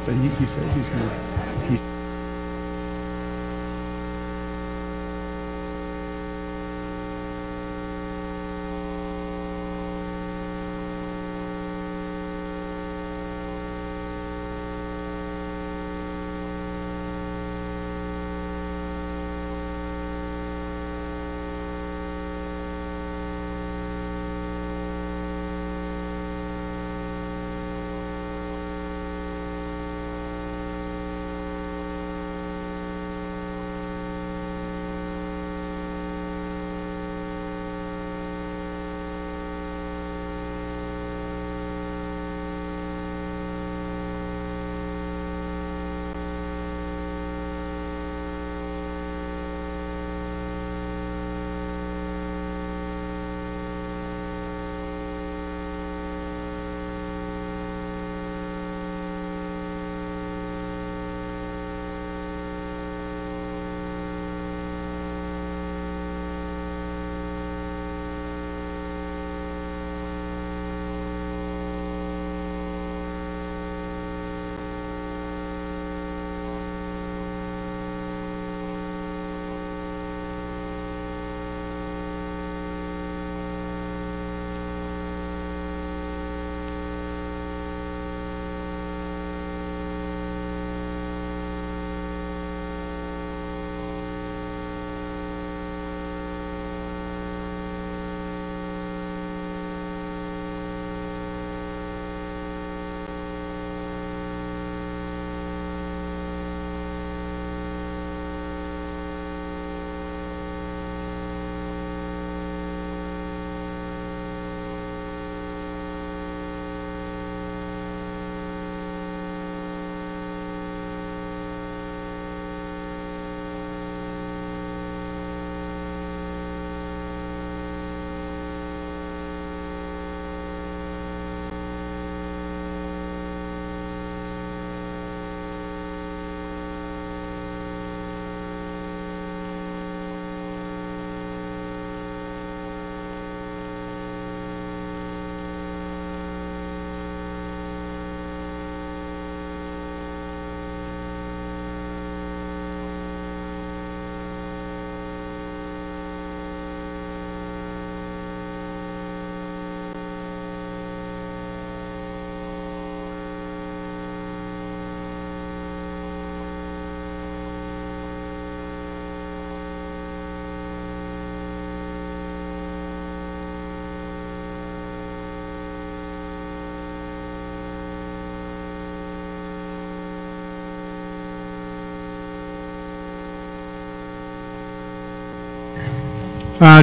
but he says he's going to.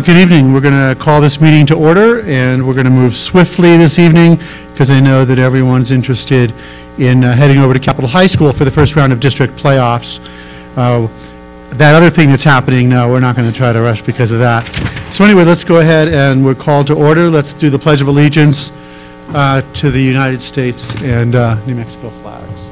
Good evening. We're going to call this meeting to order, and we're going to move swiftly this evening because I know that everyone's interested in heading over to Capitol High School for the first round of district playoffs. That other thing that's happening, no, we're not going to try to rush because of that. So anyway, let's go ahead and we're called to order. Let's do the Pledge of Allegiance to the United States and New Mexico flags.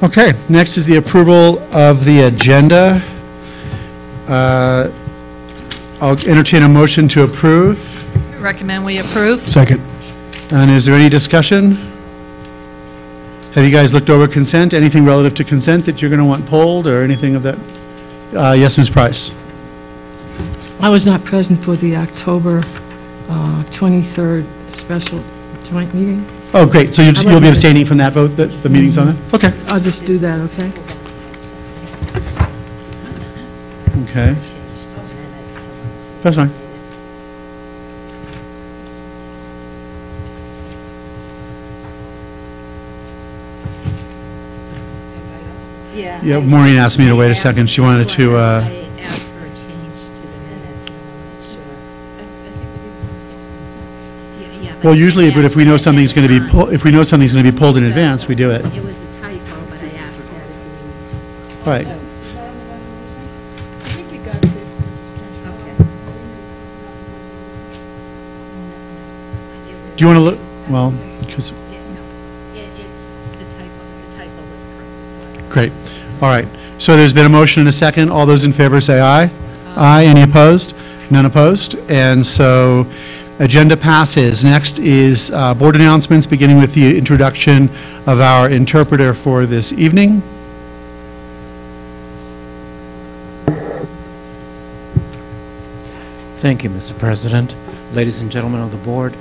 Okay, next is the approval of the agenda. I'll entertain a motion to approve. Recommend we approve. Second. And is there any discussion? Have you guys looked over consent? Anything relative to consent that you're going to want pulled or anything of that? Yes, Ms. Price. I was not present for the October 23rd special joint meeting. Oh, great. So you'll be abstaining from that vote, the meeting's on that? Okay. I'll just do that, okay? Okay. That's fine. Yeah, Maureen asked me to wait a second. She wanted to, I asked for a change to the minutes, and I'll make sure. Yeah, well, usually, but if we know yes, something's going to be, if we know something's going to be pulled in So, advance, we do it. It was a typo, but I asked that to be. Right. I think you got it, it's Okay. Do you want to look, well, because, No, it's the typo was correct. So great. All right. So there's been a motion and a second. All those in favor say aye. Aye. Any opposed? None opposed. And so agenda passes. Next is board announcements, beginning with the introduction of our interpreter for this evening. Thank you, Mr. President. Ladies and gentlemen of the board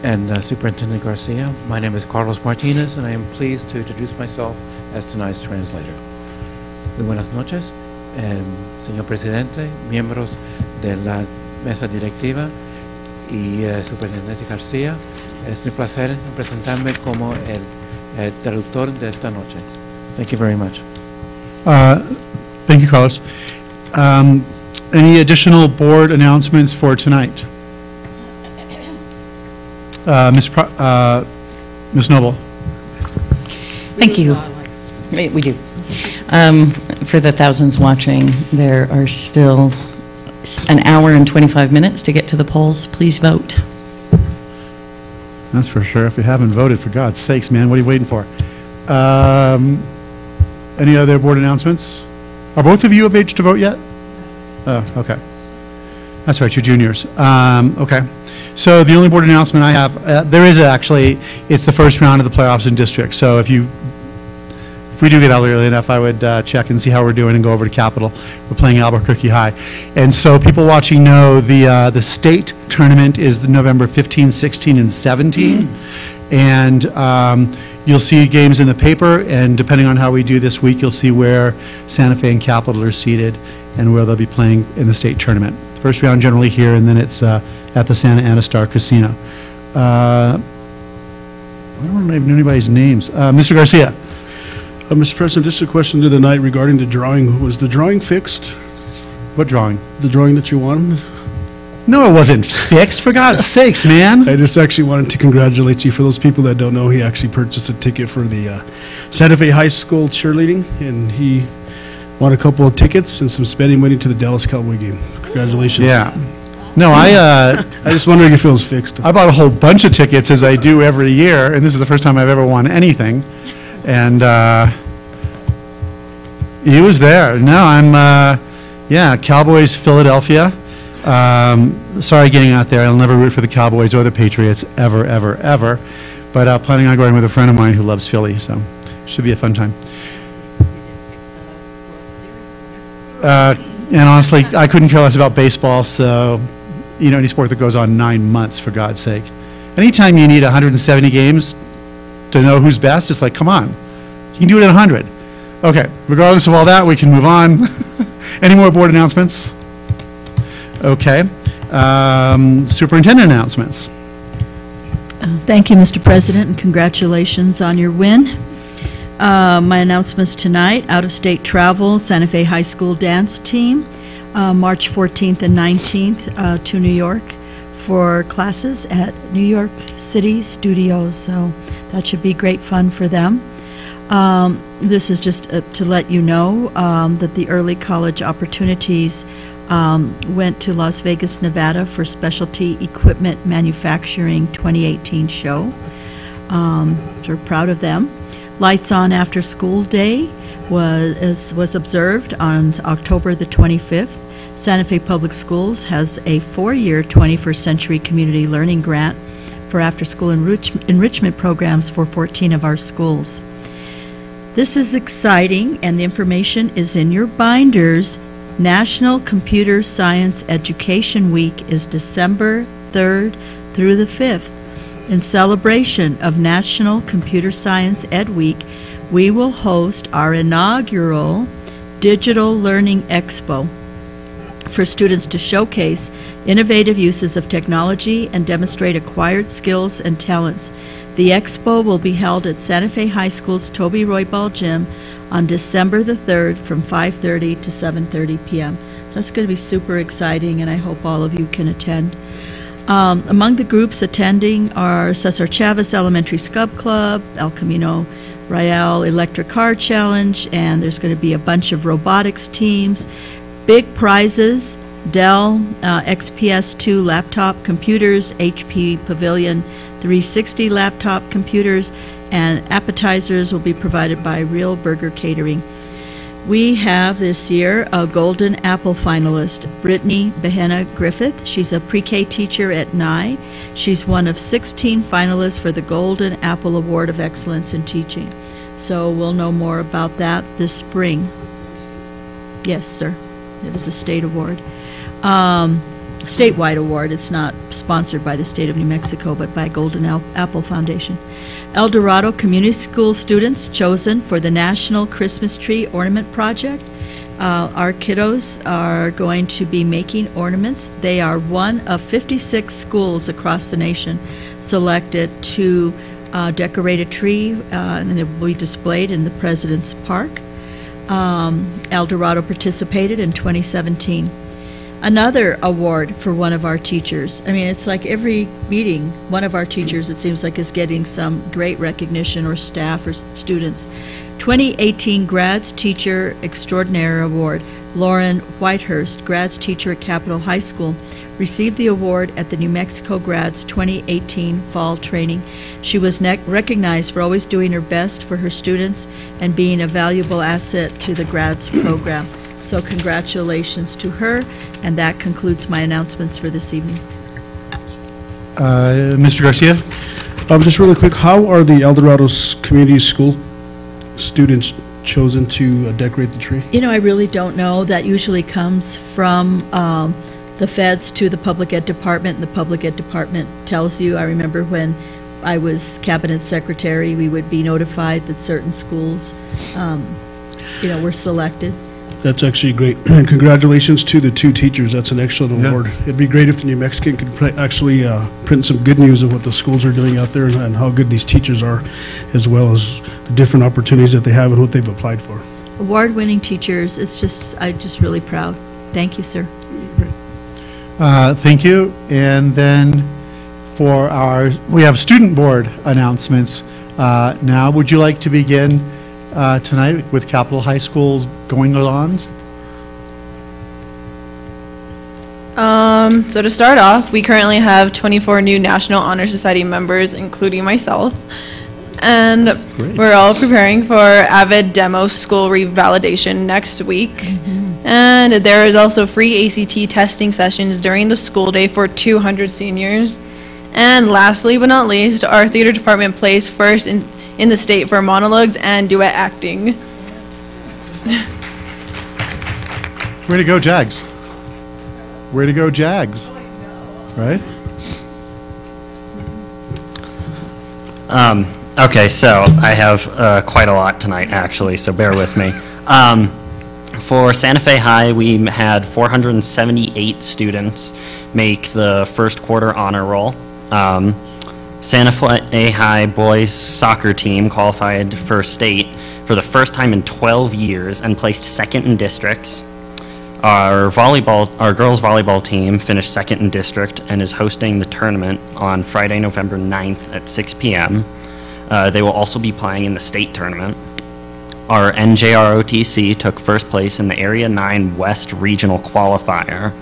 and Superintendent Garcia, my name is Carlos Martinez, and I am pleased to introduce myself as tonight's translator. Muy buenas noches, señor presidente, miembros de la mesa directiva y Superintendente Garcia. Es mi placer presentarme como el traductor de esta noche. Thank you very much. Thank you, Carlos. Any additional board announcements for tonight? Ms. Noble. Thank you. We do. For the thousands watching, there are still an hour and 25 minutes to get to the polls. Please vote. That's for sure. If you haven't voted, for God's sakes, man, what are you waiting for? Any other board announcements? Are both of you of age to vote yet? Oh, okay. That's right, you're juniors. Okay. So the only board announcement I have, there is actually, it's the first round of the playoffs in district. So if we do get out early enough, I would check and see how we're doing and go over to Capitol. We're playing Albuquerque High. And so people watching know the state tournament is the November 15, 16, and 17. And you'll see games in the paper, and depending on how we do this week, you'll see where Santa Fe and Capitol are seated and where they'll be playing in the state tournament. First round generally here, and then it's at the Santa Ana Star Casino. I don't even know anybody's names. Mr. Garcia. Mr. President, just a question to the night regarding the drawing. Was the drawing fixed? What drawing? The drawing that you won? No, it wasn't fixed, for God's sakes, man. I just actually wanted to congratulate you. For those people that don't know, he actually purchased a ticket for the Santa Fe High School cheerleading, and he won a couple of tickets and some spending money to the Dallas Cowboy game. Congratulations. Yeah. No, I just wondering if it was fixed. I bought a whole bunch of tickets, as I do every year, and this is the first time I've ever won anything. And he was there. No, yeah, Cowboys, Philadelphia. Sorry getting out there. I'll never root for the Cowboys or the Patriots, ever, ever, ever. But planning on going with a friend of mine who loves Philly, so should be a fun time. And honestly, I couldn't care less about baseball, so, you know, any sport that goes on 9 months, for God's sake. Anytime you need 170 games to know who's best, it's like, come on. You can do it in 100. Okay, regardless of all that, we can move on. Any more board announcements? Okay. Superintendent announcements. Thank you, Mr. President, and congratulations on your win. My announcements tonight: out-of-state travel, Santa Fe High School dance team, March 14th and 19th to New York for classes at New York City Studios, so that should be great fun for them. This is just to let you know that the early college opportunities went to Las Vegas, Nevada for Specialty Equipment Manufacturing 2018 show. So we're proud of them. Lights On After School Day was observed on October the 25th. Santa Fe Public Schools has a 4-year 21st Century Community Learning Grant for after-school enrichment programs for 14 of our schools. This is exciting, and the information is in your binders. National Computer Science Education Week is December 3rd through the 5th. In celebration of National Computer Science Ed Week, we will host our inaugural Digital Learning Expo for students to showcase innovative uses of technology and demonstrate acquired skills and talents. The expo will be held at Santa Fe High School's Toby Roybal Gym on December the 3rd from 5:30 to 7:30 p.m. That's going to be super exciting, and I hope all of you can attend. Among the groups attending are Cesar Chavez Elementary Scub Club, El Camino Real Electric Car Challenge, and there's going to be a bunch of robotics teams. Big prizes: Dell XPS 2 laptop computers, HP Pavilion 360 laptop computers, and appetizers will be provided by Real Burger Catering. We have this year a Golden Apple finalist, Brittany Behenna Griffith. She's a pre-K teacher at NYE. She's one of 16 finalists for the Golden Apple Award of Excellence in Teaching. So we'll know more about that this spring. Yes, sir. It is a state award. Statewide award. It's not sponsored by the state of New Mexico, but by Golden Apple Foundation. El Dorado Community School students chosen for the National Christmas Tree Ornament Project. Our kiddos are going to be making ornaments. They are one of 56 schools across the nation selected to decorate a tree, and it will be displayed in the President's Park. El Dorado participated in 2017. Another award for one of our teachers. I mean, it's like every meeting, one of our teachers, it seems like, is getting some great recognition, or staff or students. 2018 Grads Teacher Extraordinaire Award. Lauren Whitehurst, Grads Teacher at Capitol High School, received the award at the New Mexico Grads 2018 Fall Training. She was recognized for always doing her best for her students and being a valuable asset to the Grads program. So congratulations to her, and that concludes my announcements for this evening. Mr. Garcia? Just really quick, how are the El Dorado Community School students chosen to decorate the tree? You know, I really don't know. That usually comes from the feds to the public ed department, and the public ed department tells you. I remember when I was cabinet secretary, we would be notified that certain schools, were selected. That's actually great. And congratulations to the two teachers. That's an excellent award. It'd be great if the New Mexican could actually print some good news of what the schools are doing out there, and how good these teachers are, as well as the different opportunities that they have and what they've applied for. Award-winning teachers, I'm just really proud. Thank you, sir. Thank you. And then we have student board announcements now. Would you like to begin tonight with Capitol High School's going-alons? So to start off, we currently have 24 new National Honor Society members, including myself. And we're all preparing for AVID demo school revalidation next week. And there is also free ACT testing sessions during the school day for 200 seniors. And lastly but not least, our theater department placed first in the state for monologues and duet acting. Way to go, Jags. Way to go, Jags. Right? Okay, so I have quite a lot tonight, actually, so bear with me. For Santa Fe High, we had 478 students make the first quarter honor roll. Santa Fe High boys soccer team qualified for state for the first time in 12 years and placed second in districts. Our girls volleyball team finished second in district and is hosting the tournament on Friday, November 9th at 6 p.m. They will also be playing in the state tournament. Our NJROTC took first place in the Area 9 West Regional Qualifier,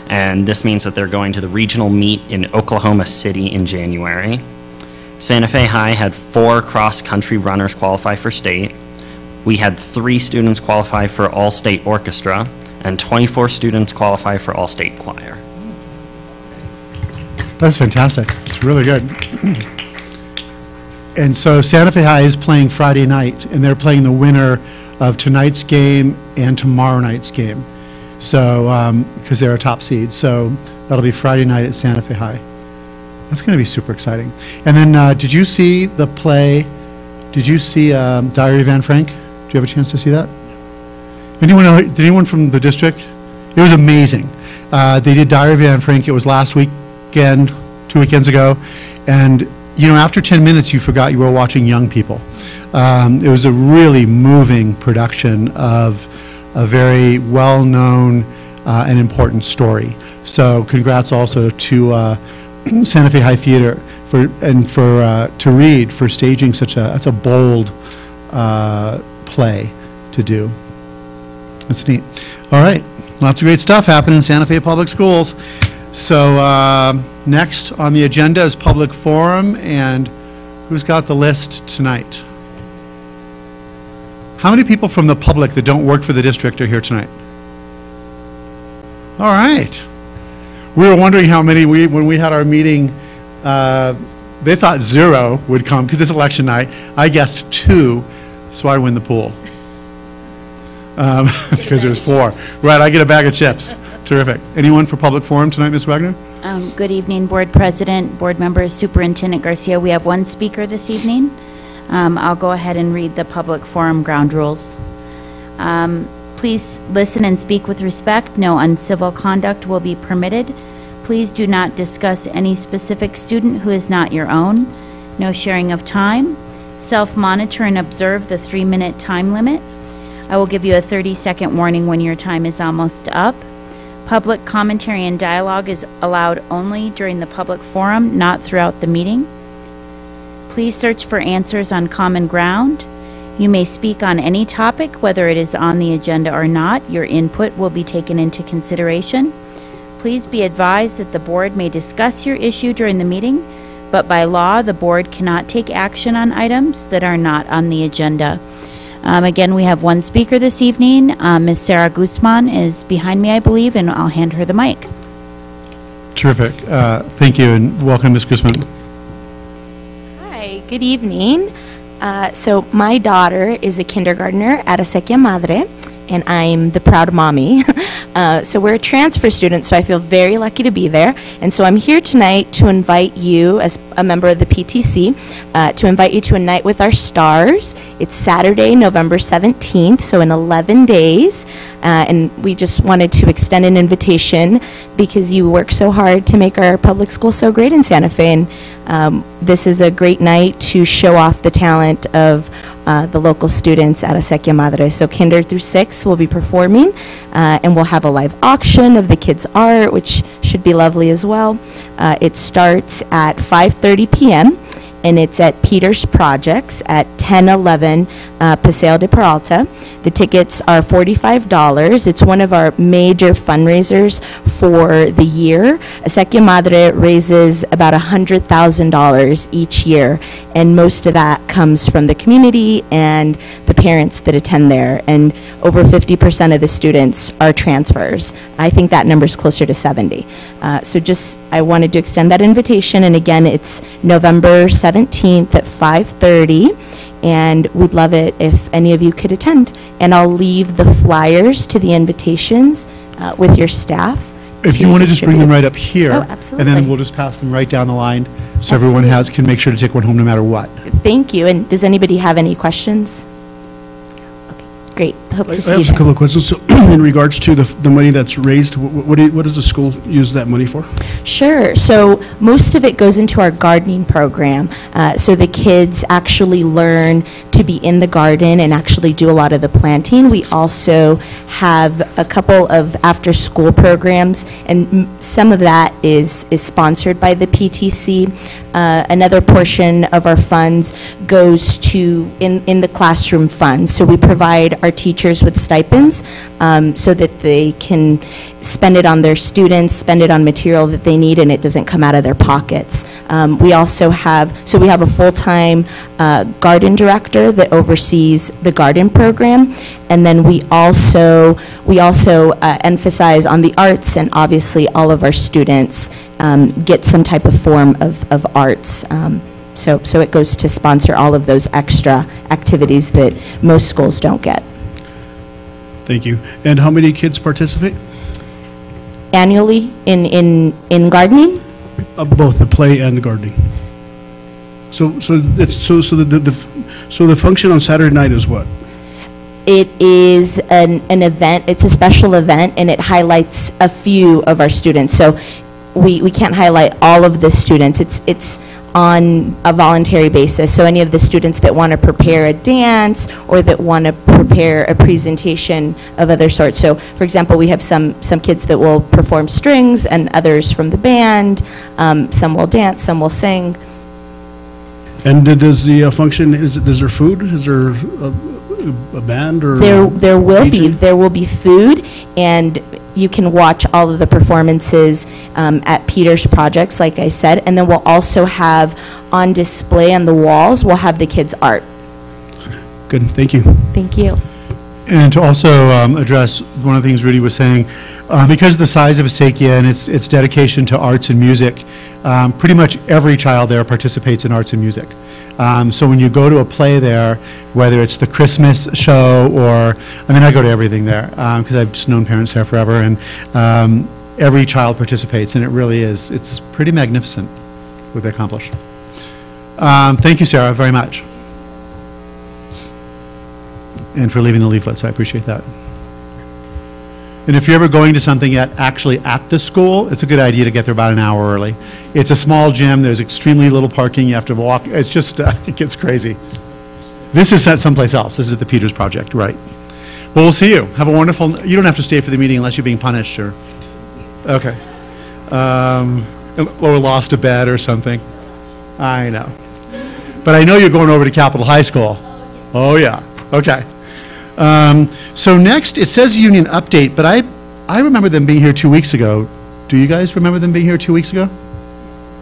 and this means that they're going to the regional meet in Oklahoma City in January. Santa Fe High had 4 cross-country runners qualify for state. We had 3 students qualify for all-state orchestra, and 24 students qualify for all-state choir. That's fantastic. It's really good. And so Santa Fe High is playing Friday night, and they're playing the winner of tonight's game and tomorrow night's game. So, because they're a top seed. So that'll be Friday night at Santa Fe High. That's going to be super exciting. And then, did you see the play? Did you see Diary of Anne Frank? Do you have a chance to see that? Did anyone from the district? It was amazing. They did Diary of Anne Frank. It was last weekend, 2 weekends ago, and after 10 minutes, you forgot you were watching young people. It was a really moving production of a very well-known and important story. So congrats also to Santa Fe High Theater to Reed for staging that's a bold play to do. That's neat. All right, lots of great stuff happening in Santa Fe Public Schools. So next on the agenda is public forum, and who's got the list tonight? How many people from the public that don't work for the district are here tonight? All right. We were wondering how many, when we had our meeting, they thought 0 would come because it's election night. I guessed 2, so I win the pool. Because there's 4. Right, I get a bag of chips. Terrific. Anyone for public forum tonight, Ms. Wagner? Good evening, Board President, Board Members, Superintendent Garcia. We have one speaker this evening. I'll go ahead and read the public forum ground rules. Please listen and speak with respect. No uncivil conduct will be permitted. Please do not discuss any specific student who is not your own. No sharing of time. Self-monitor and observe the 3-minute time limit. I will give you a 30-second warning when your time is almost up. Public commentary and dialogue is allowed only during the public forum, not throughout the meeting. Please search for answers on common ground. You may speak on any topic, whether it is on the agenda or not. Your input will be taken into consideration. Please be advised that the board may discuss your issue during the meeting, but by law, the board cannot take action on items that are not on the agenda. Again, we have one speaker this evening. Ms. Sarah Guzman is behind me, I believe, and I'll hand her the mic. Terrific. Thank you, and welcome, Ms. Guzman. Hi, good evening. So my daughter is a kindergartner at Acequia Madre, and I'm the proud mommy. So we're a transfer student, so I feel very lucky to be there. And so I'm here tonight to invite you, as a member of the PTC, to invite you to a night with our stars. It's Saturday, November 17th, so in 11 days. And we just wanted to extend an invitation because you work so hard to make our public school so great in Santa Fe. And this is a great night to show off the talent of the local students at Acequia Madre. So kinder through 6 will be performing, and we'll have a live auction of the kids' art, which should be lovely as well. It starts at 5:30 p.m., and it's at Peter's Projects at 1011 Paseo de Peralta. The tickets are $45. It's one of our major fundraisers for the year. Acequia Madre raises about $100,000 each year, and most of that comes from the community and the parents that attend there, and over 50% of the students are transfers. I think that number is closer to 70. So just, I wanted to extend that invitation, and again, it's November 17th at 5:30. And we'd love it if any of you could attend. And I'll leave the flyers to the invitations with your staff. If you want to just bring them right up here, oh, absolutely. And then we'll just pass them right down the line so everyone can make sure to take one home no matter what. Thank you. And does anybody have any questions? Okay, great. Hope to see you. I have a couple of questions. So in regards to the money that's raised, what does the school use that money for? Sure. So most of it goes into our gardening program. So the kids actually learn to be in the garden and actually do a lot of the planting. We also have a couple of after-school programs, and some of that is sponsored by the PTC. Another portion of our funds goes to in the classroom funds. So we provide our teachers with stipends so that they can spend it on their students, spend it on material that they need, and it doesn't come out of their pockets. We also have, so we have a full-time garden director that oversees the garden program, and then we also emphasize on the arts, and obviously all of our students get some type of form of arts. So it goes to sponsor all of those extra activities that most schools don't get. Thank you. And how many kids participate? Annually in gardening? Both the play and the gardening. So the function on Saturday night is what? It is an event. It's a special event, and it highlights a few of our students. So we can't highlight all of the students. It's on a voluntary basis. So any of the students that want to prepare a dance or that want to prepare a presentation of other sorts. So, for example, we have some kids that will perform strings and others from the band. Some will dance, some will sing. And does the function, is there food? Is there a band or? There will DJ? there will be food, and you can watch all of the performances at Peter's projects, like I said, and then we'll also have on display on the walls, we'll have the kids' art. Good, thank you. Thank you. And to also address one of the things Rudy was saying, because of the size of Asakia and its dedication to arts and music, pretty much every child there participates in arts and music. So when you go to a play there, whether it's the Christmas show or, I mean, I go to everything there because I've just known parents there forever, and every child participates, and it really is, it's pretty magnificent what they accomplish. Thank you, Sarah, very much. And for leaving the leaflets, I appreciate that. And if you're ever going to something actually at the school, it's a good idea to get there about an hour early. It's a small gym, there's extremely little parking, you have to walk, it's just, it gets crazy. This is set someplace else, this is at the Peters Project, right. Well, we'll see you. Have a wonderful, you don't have to stay for the meeting unless you're being punished, or, okay. Or lost a bet or something. I know. But I know you're going over to Capitol High School. Oh yeah, okay. So next, it says union update, but I remember them being here 2 weeks ago. Do you guys remember them being here 2 weeks ago?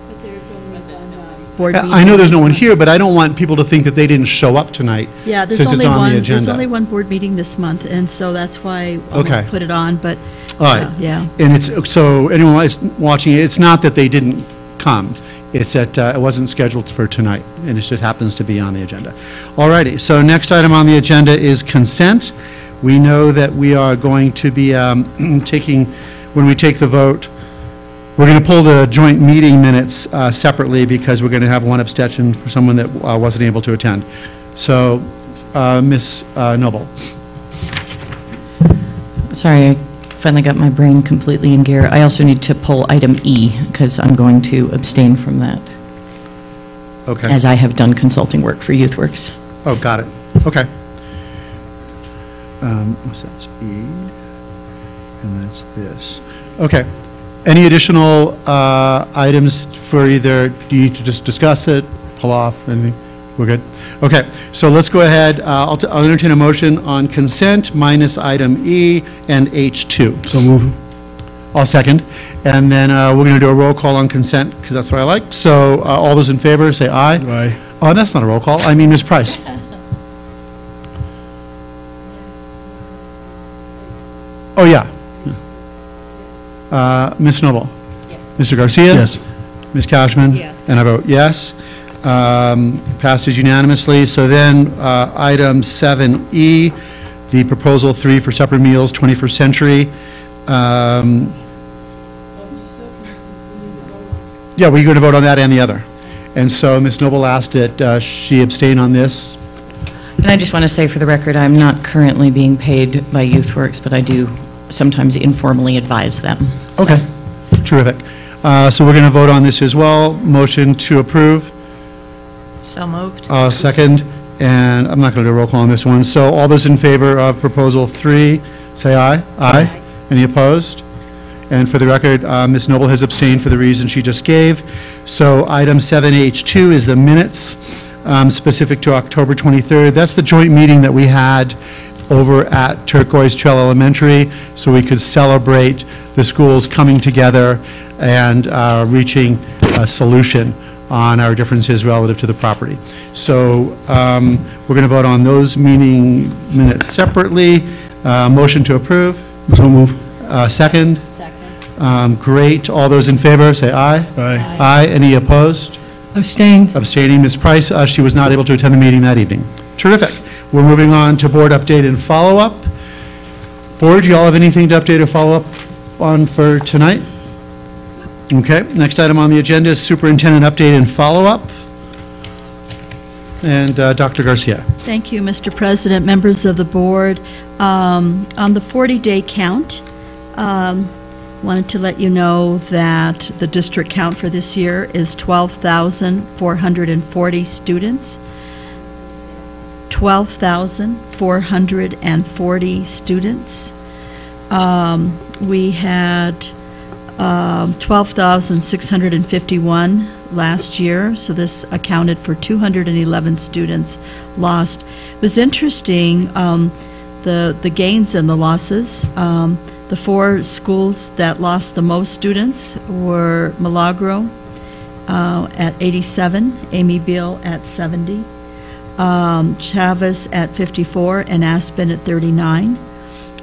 But there's only one board meeting. I know there's no one here, but I don't want people to think that they didn't show up tonight. Yeah, there's since only it's on one. the agenda. There's only one board meeting this month, and so that's why I Okay. put it on. But All right. yeah. And it's, so anyone is watching it, it's not that they didn't come. It's that it wasn't scheduled for tonight, and it just happens to be on the agenda. All righty, so next item on the agenda is consent. We know that we are going to be taking, when we take the vote, we're going to pull the joint meeting minutes separately because we're going to have one abstention for someone that wasn't able to attend. So, Ms. Noble. Sorry, I finally got my brain completely in gear. I also need to pull item E because I'm going to abstain from that. Okay. As I have done consulting work for YouthWorks. Oh, got it. Okay. What's that? It's E, and that's this. Okay. Any additional items for either, do you need to just discuss it, pull off, anything? We're good? Okay, so let's go ahead. I'll entertain a motion on consent minus item E and H2. So move. I'll second. And then we're going to do a roll call on consent because that's what I like. So all those in favor, say aye. Aye. Oh, that's not a roll call. I mean, Ms. Price. Oh, yeah. Ms. Noble? Yes. Mr. Garcia? Yes. Ms. Cashman? Yes. And I vote yes. Passes unanimously. So then, item 7E, the proposal 3 for supper meals, 21st century. Yeah, we're going to vote on that and the other. And so Ms. Noble asked that she abstain on this. And I just want to say for the record, I'm not currently being paid by YouthWorks, but I do sometimes informally advise them. So. Okay, terrific. So we're going to vote on this as well. Motion to approve. So moved. Second, and I'm not going to do a roll call on this one. So all those in favor of proposal 3, say aye. Aye. Any opposed? And for the record, Ms. Noble has abstained for the reason she just gave. So item 7H2 is the minutes specific to October 23rd. That's the joint meeting that we had over at Turquoise Trail Elementary, so we could celebrate the schools coming together and reaching a solution on our differences relative to the property. So we're going to vote on those meeting minutes separately. Motion to approve. So move. Second. Second. Great. All those in favor, say aye. Aye. Aye. Any opposed? Abstain. Abstaining. Ms. Price, she was not able to attend the meeting that evening. Terrific. We're moving on to board update and follow-up. Board, do you all have anything to update or follow up on for tonight? Okay, next item on the agenda is superintendent update and follow-up. And Dr. Garcia. Thank you, Mr. President, members of the board. On the 40-day count, Wanted to let you know that the district count for this year is 12,440 students. 12,440 students. We had 12,651 last year, so this accounted for 211 students lost. It was interesting, the gains and the losses. The 4 schools that lost the most students were Milagro at 87, Amy Beale at 70, Chavez at 54, and Aspen at 39.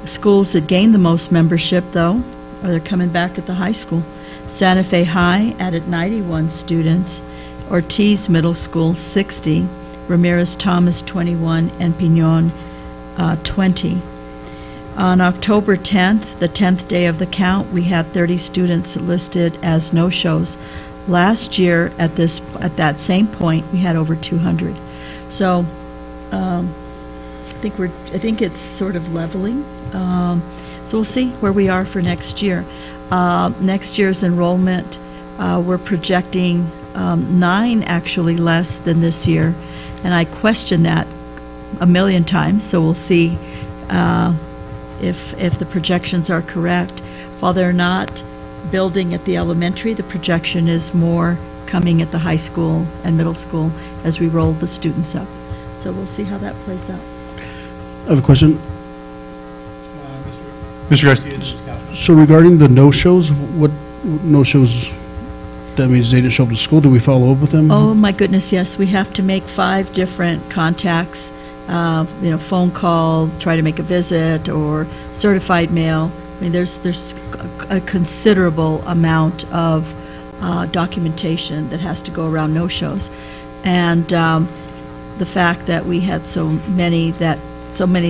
Schools that gained the most membership, though, they're coming back at the high school. Santa Fe High added 91 students, Ortiz Middle School 60, Ramirez Thomas 21, and Pinon 20. On October 10th, the 10th day of the count, we had 30 students listed as no-shows. Last year, at that same point, we had over 200. So, I think it's sort of leveling. So we'll see where we are for next year. Next year's enrollment, we're projecting 9 actually less than this year, and I question that a million times. So we'll see. If the projections are correct. While they're not building at the elementary, the projection is more coming at the high school and middle school as we roll the students up. So we'll see how that plays out. I have a question. Mr. Garcia. So regarding the no-shows, what no-shows, that means they didn't show up to school? Do we follow up with them? Oh my goodness, yes. We have to make 5 different contacts. Phone call, try to make a visit, or certified mail. I mean, there's a considerable amount of documentation that has to go around no-shows, and the fact that we had so many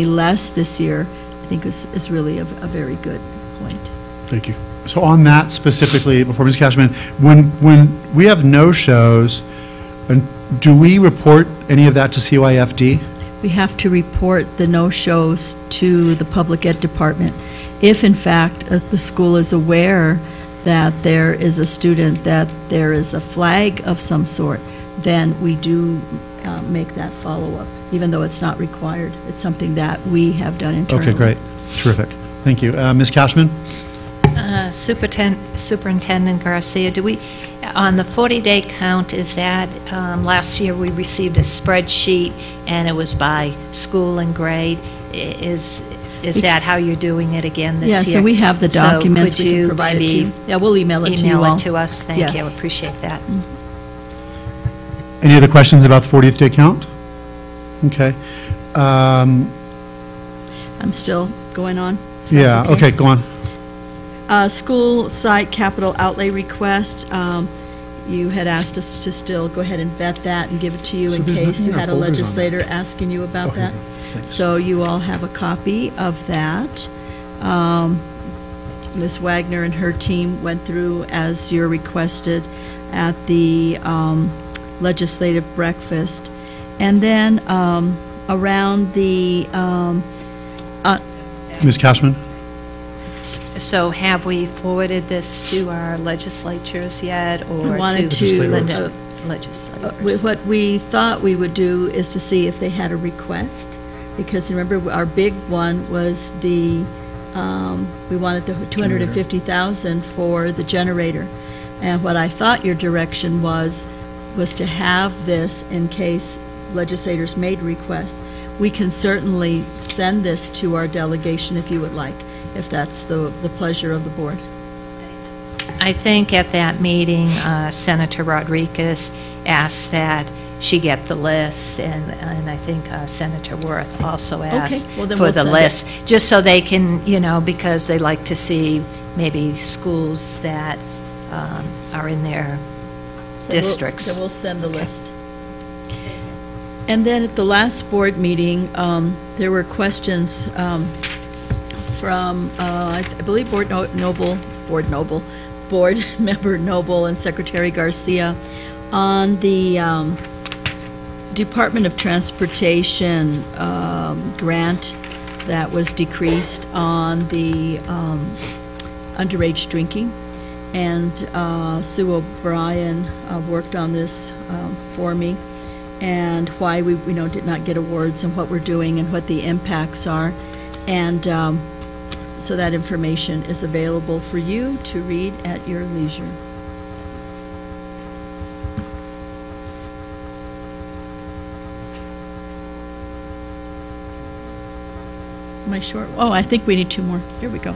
less this year, I think is really a very good point. Thank you. So on that specifically, before Ms. Cashman, when we have no-shows, do we report any of that to CYFD? We have to report the no-shows to the public ed department. If in fact the school is aware that there is a student, that there is a flag of some sort, then we do make that follow-up, even though it's not required. It's something that we have done internally. Okay, great. Terrific. Thank you. Ms. Cashman? Superintendent Garcia, on the 40-day count, is that, last year we received a spreadsheet and it was by school and grade. Is that how you're doing it again this year? Yeah, so we have the documents. So could you provide it to maybe you? Yeah, we'll email it to you all. Email it to us? Thank you. I Yes. appreciate that. Any other questions about the 40th day count? Okay. I'm still going on. Yeah, okay, go on. School site capital outlay request. You had asked us to still go ahead and vet that and give it to you So in there's case nothing you in our had a folders on legislator asking you about Okay, that. thanks. So you all have a copy of that. Ms. Wagner and her team went through as you're requested at the legislative breakfast. And then around the Ms. Cashman? So have we forwarded this to our legislatures yet, or wanted to to, legislators? what we thought we would do is to see if they had a request, because remember our big one was the we wanted the 250,000 for the generator, and what I thought your direction was to have this in case legislators made requests. We can certainly send this to our delegation if you would like, if that's the pleasure of the board. I think at that meeting, Senator Rodriguez asked that she get the list, and I think Senator Worth also asked well, then for we'll the send list, just so they can, because they like to see maybe schools that are in their districts. So we'll send the list. And then at the last board meeting, there were questions from, I believe, Board Member Noble and Secretary Garcia on the Department of Transportation grant that was decreased on the underage drinking. And Sue O'Brien worked on this for me, and why we did not get awards and what we're doing and what the impacts are. And so that information is available for you to read at your leisure. Am I short? Oh, I think we need 2 more. Here we go.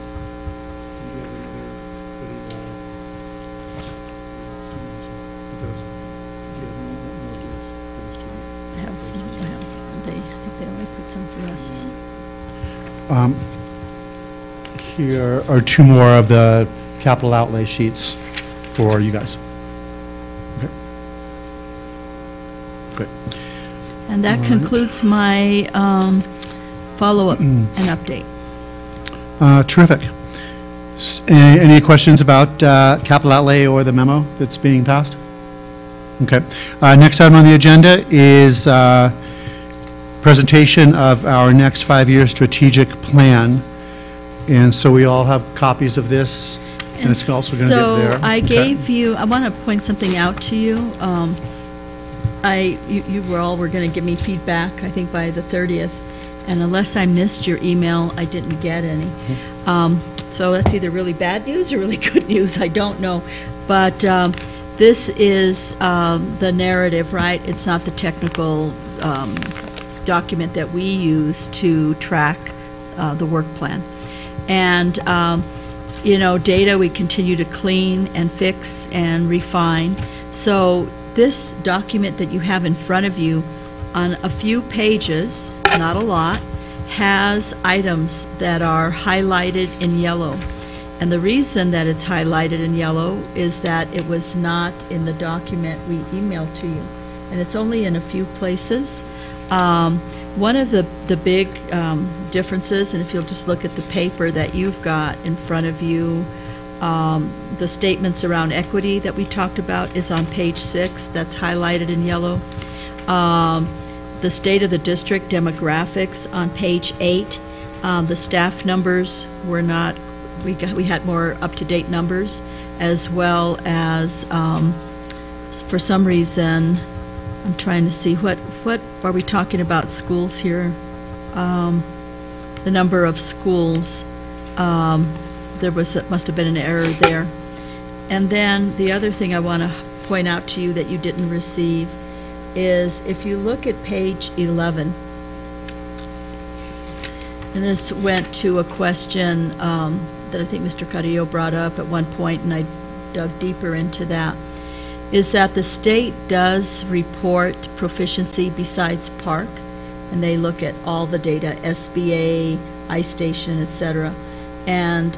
Here are 2 more of the capital outlay sheets for you guys. Okay. Great. And that concludes my follow-up and update. Terrific. Any questions about capital outlay or the memo that's being passed? Okay. Next item on the agenda is presentation of our next 5-year strategic plan. And so we all have copies of this, and it's also going to get there. So I gave you, I want to point something out to you. You were going to give me feedback, I think, by the 30th, and unless I missed your email, I didn't get any. So that's either really bad news or really good news, I don't know. But this is the narrative, right? It's not the technical document that we use to track the work plan. And, data we continue to clean and fix and refine. So this document that you have in front of you, on a few pages, not a lot, has items that are highlighted in yellow. And the reason that it's highlighted in yellow is that it was not in the document we emailed to you. And it's only in a few places. One of the big differences, and if you'll just look at the paper that you've got in front of you, the statements around equity that we talked about is on page 6. That's highlighted in yellow. The state of the district demographics on page 8. The staff numbers were not, we had more up-to-date numbers, as well as, for some reason, I'm trying to see what are we talking about schools here? The number of schools, must have been an error there. And then the other thing I want to point out to you that you didn't receive is if you look at page 11, and this went to a question that I think Mr. Carrillo brought up at one point, and I dug deeper into that, is that the state does report proficiency besides PARC, and they look at all the data, SBA, iStation, etc. And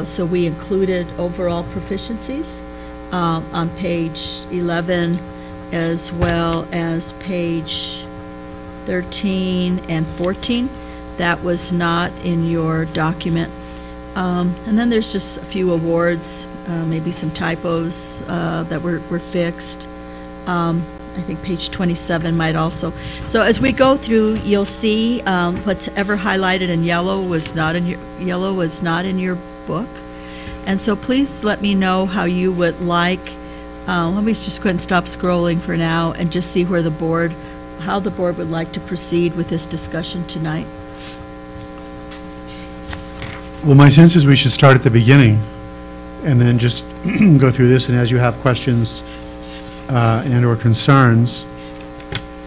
so we included overall proficiencies on page 11, as well as page 13 and 14. That was not in your document. And then there's just a few awards, maybe some typos that were fixed. I think page 27 might also. So as we go through, you'll see what's ever highlighted in yellow was not in your book. And so please let me know how you would like. Let me just go ahead and stop scrolling for now and just see where how the board would like to proceed with this discussion tonight. Well, my sense is we should start at the beginning and then just go through this, and as you have questions and or concerns,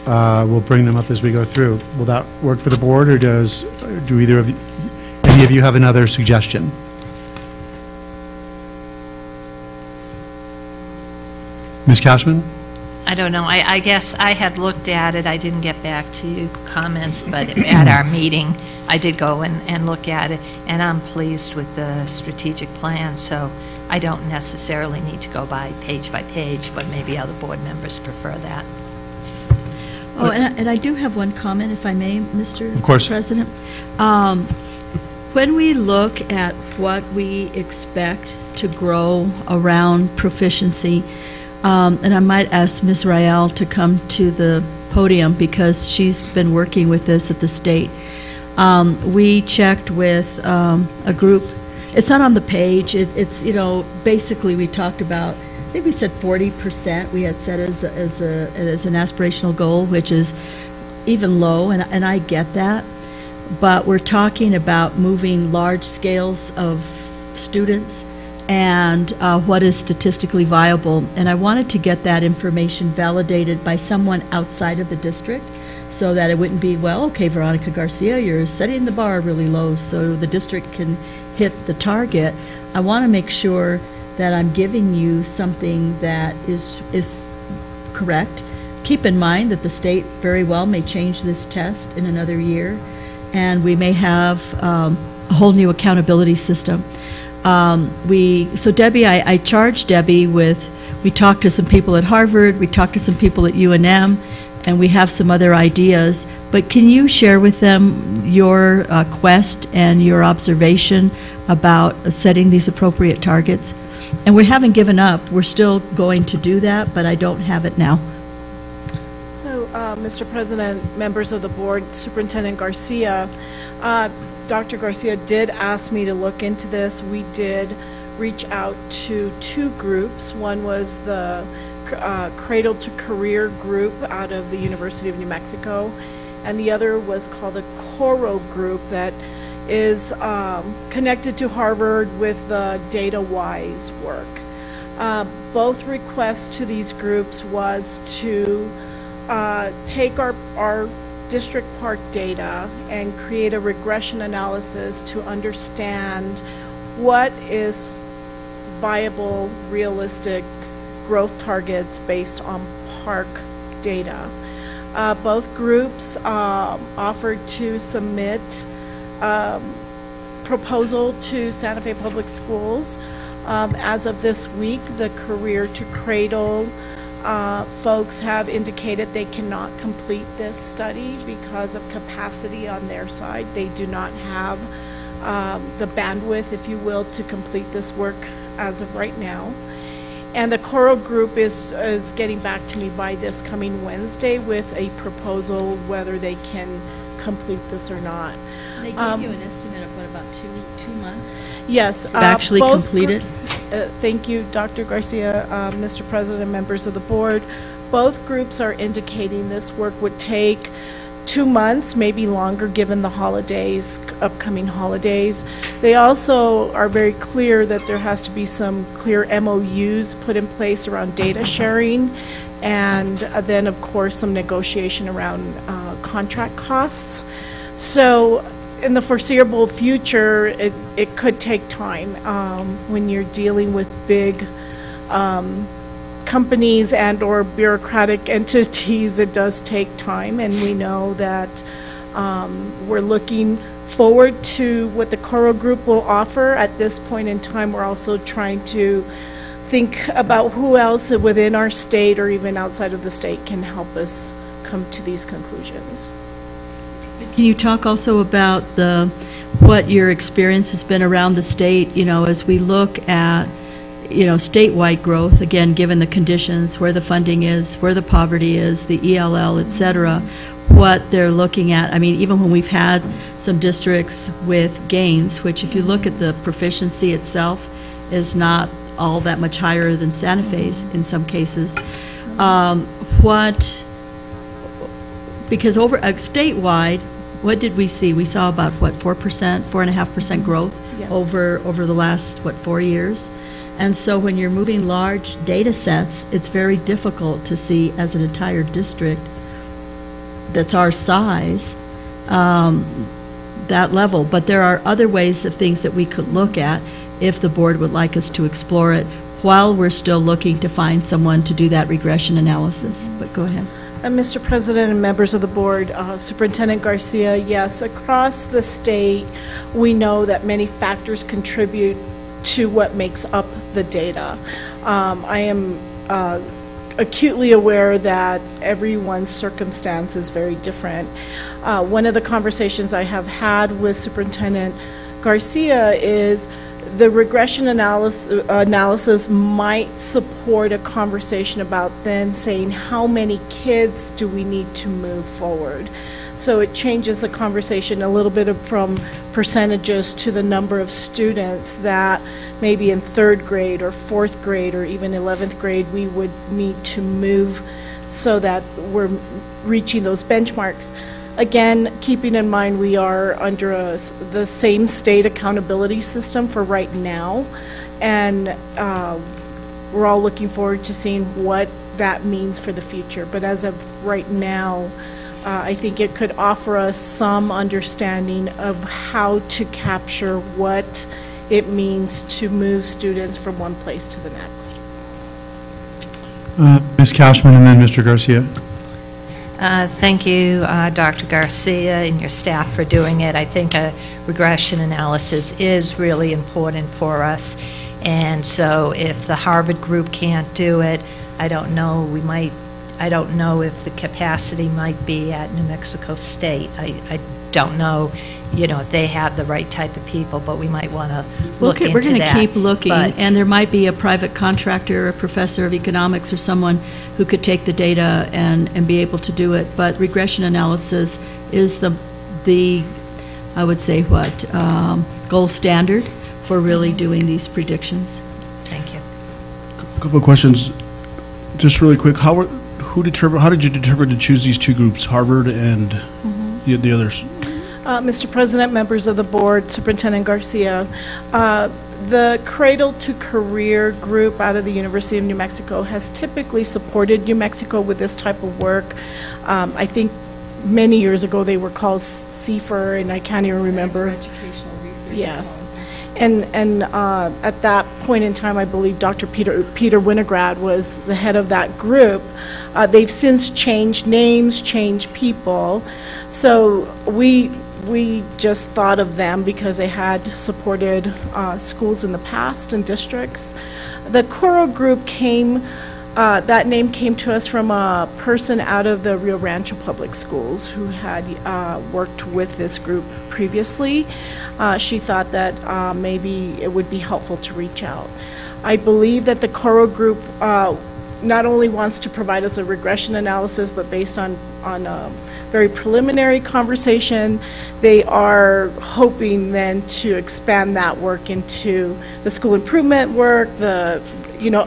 we'll bring them up as we go through. Will that work for the board, or do any of you have another suggestion? Ms. Cashman? I don't know. I guess I had looked at it. I didn't get back to you comments, but at our meeting, I did go and look at it, and I'm pleased with the strategic plan, so I don't necessarily need to go by page, but maybe other board members prefer that. Oh, and I do have one comment, if I may, Mr. Of course. President. When we look at what we expect to grow around proficiency, and I might ask Ms. Rael to come to the podium because she's been working with this at the state. We checked with a group it's not on the page. It's, you know, basically we talked about, I think we said 40% we had set as an aspirational goal, which is even low, and I get that. But we're talking about moving large scales of students and what is statistically viable. And I wanted to get that information validated by someone outside of the district so that it wouldn't be, well, okay, Veronica Garcia, you're setting the bar really low so the district can hit the target. I want to make sure that I'm giving you something that is correct. Keep in mind that the state very well may change this test in another year, and we may have a whole new accountability system. So Debbie, I charged Debbie with, we talked to some people at Harvard, we talked to some people at UNM, and we have some other ideas, but can you share with them your quest and your observation about setting these appropriate targets? And we haven't given up, we're still going to do that, but I don't have it now. So, Mr. President, members of the board, Superintendent Garcia, Dr. Garcia did ask me to look into this. We did reach out to 2 groups. One was the Cradle to Career group out of the University of New Mexico, and the other was called the Coro group that is connected to Harvard with the DataWise work. Both requests to these groups was to take our district park data and create a regression analysis to understand what is viable, realistic growth targets based on park data. Both groups offered to submit proposal to Santa Fe Public Schools. As of this week, the Career to Cradle folks have indicated they cannot complete this study because of capacity on their side. They do not have the bandwidth, if you will, to complete this work as of right now. And the Coro group is getting back to me by this coming Wednesday with a proposal whether they can complete this or not. They gave you an estimate of what, about two months? Yes. To actually complete it? Thank you, Dr. Garcia, Mr. President, members of the board. Both groups are indicating this work would take 2 months, maybe longer, given the holidays, upcoming holidays. They also are very clear that there has to be some clear MOUs put in place around data sharing, and then, of course, some negotiation around contract costs. So in the foreseeable future, it could take time. When you're dealing with big companies and or bureaucratic entities, it does take time, and we know that we're looking forward to what the Coro group will offer. At this point in time, we're also trying to think about who else within our state or even outside of the state can help us come to these conclusions. Can you talk also about what your experience has been around the state, you know, as we look at, you know, statewide growth, again, given the conditions, where the funding is, where the poverty is, the ELL, et cetera, what they're looking at. I mean, even when we've had some districts with gains, which if you look at the proficiency itself is not all that much higher than Santa Fe's in some cases. Because over statewide, what did we see? We saw about, what, 4%, 4.5% growth over the last, what, 4 years? And so when you're moving large data sets, it's very difficult to see as an entire district that's our size, that level. But there are other ways of things that we could look at if the board would like us to explore it while we're still looking to find someone to do that regression analysis. But go ahead. Mr. President and members of the board, Superintendent Garcia, yes, across the state, we know that many factors contribute to what makes up the data. I am acutely aware that everyone's circumstance is very different. One of the conversations I have had with Superintendent Garcia is the regression analysis might support a conversation about then saying how many kids do we need to move forward. So it changes the conversation a little bit from percentages to the number of students that maybe in 3rd grade or 4th grade or even 11th grade we would need to move so that we're reaching those benchmarks. Again, keeping in mind we are under the same state accountability system for right now, and we're all looking forward to seeing what that means for the future. But as of right now, I think it could offer us some understanding of how to capture what it means to move students from one place to the next. Ms. Cashman and then Mr. Garcia. Thank you, Dr. Garcia and your staff for doing it. I think a regression analysis is really important for us. And so if the Harvard group can't do it, I don't know, I don't know if the capacity might be at New Mexico State. I don't know, if they have the right type of people, but we might want to look into that. We're going to keep looking, But and there might be a private contractor, a professor of economics, or someone who could take the data and be able to do it. But regression analysis is the I would say, gold standard for really doing these predictions. Thank you. A couple of questions, just really quick. How did you determine to choose these two groups, Harvard and the others? Mr. President, members of the board, Superintendent Garcia, the Cradle to Career group out of the University of New Mexico has typically supported New Mexico with this type of work. I think many years ago they were called CFER, and I can't even remember. Educational Research. Yes. And at that point in time, I believe Dr. Peter Winograd was the head of that group. They've since changed names, changed people. So we just thought of them because they had supported schools in the past and districts. The Coro group came, that name came to us from a person out of the Rio Rancho Public Schools who had worked with this group previously. She thought that maybe it would be helpful to reach out. I believe that the Coro group not only wants to provide us a regression analysis, but based on a very preliminary conversation, they are hoping then to expand that work into the school improvement work, the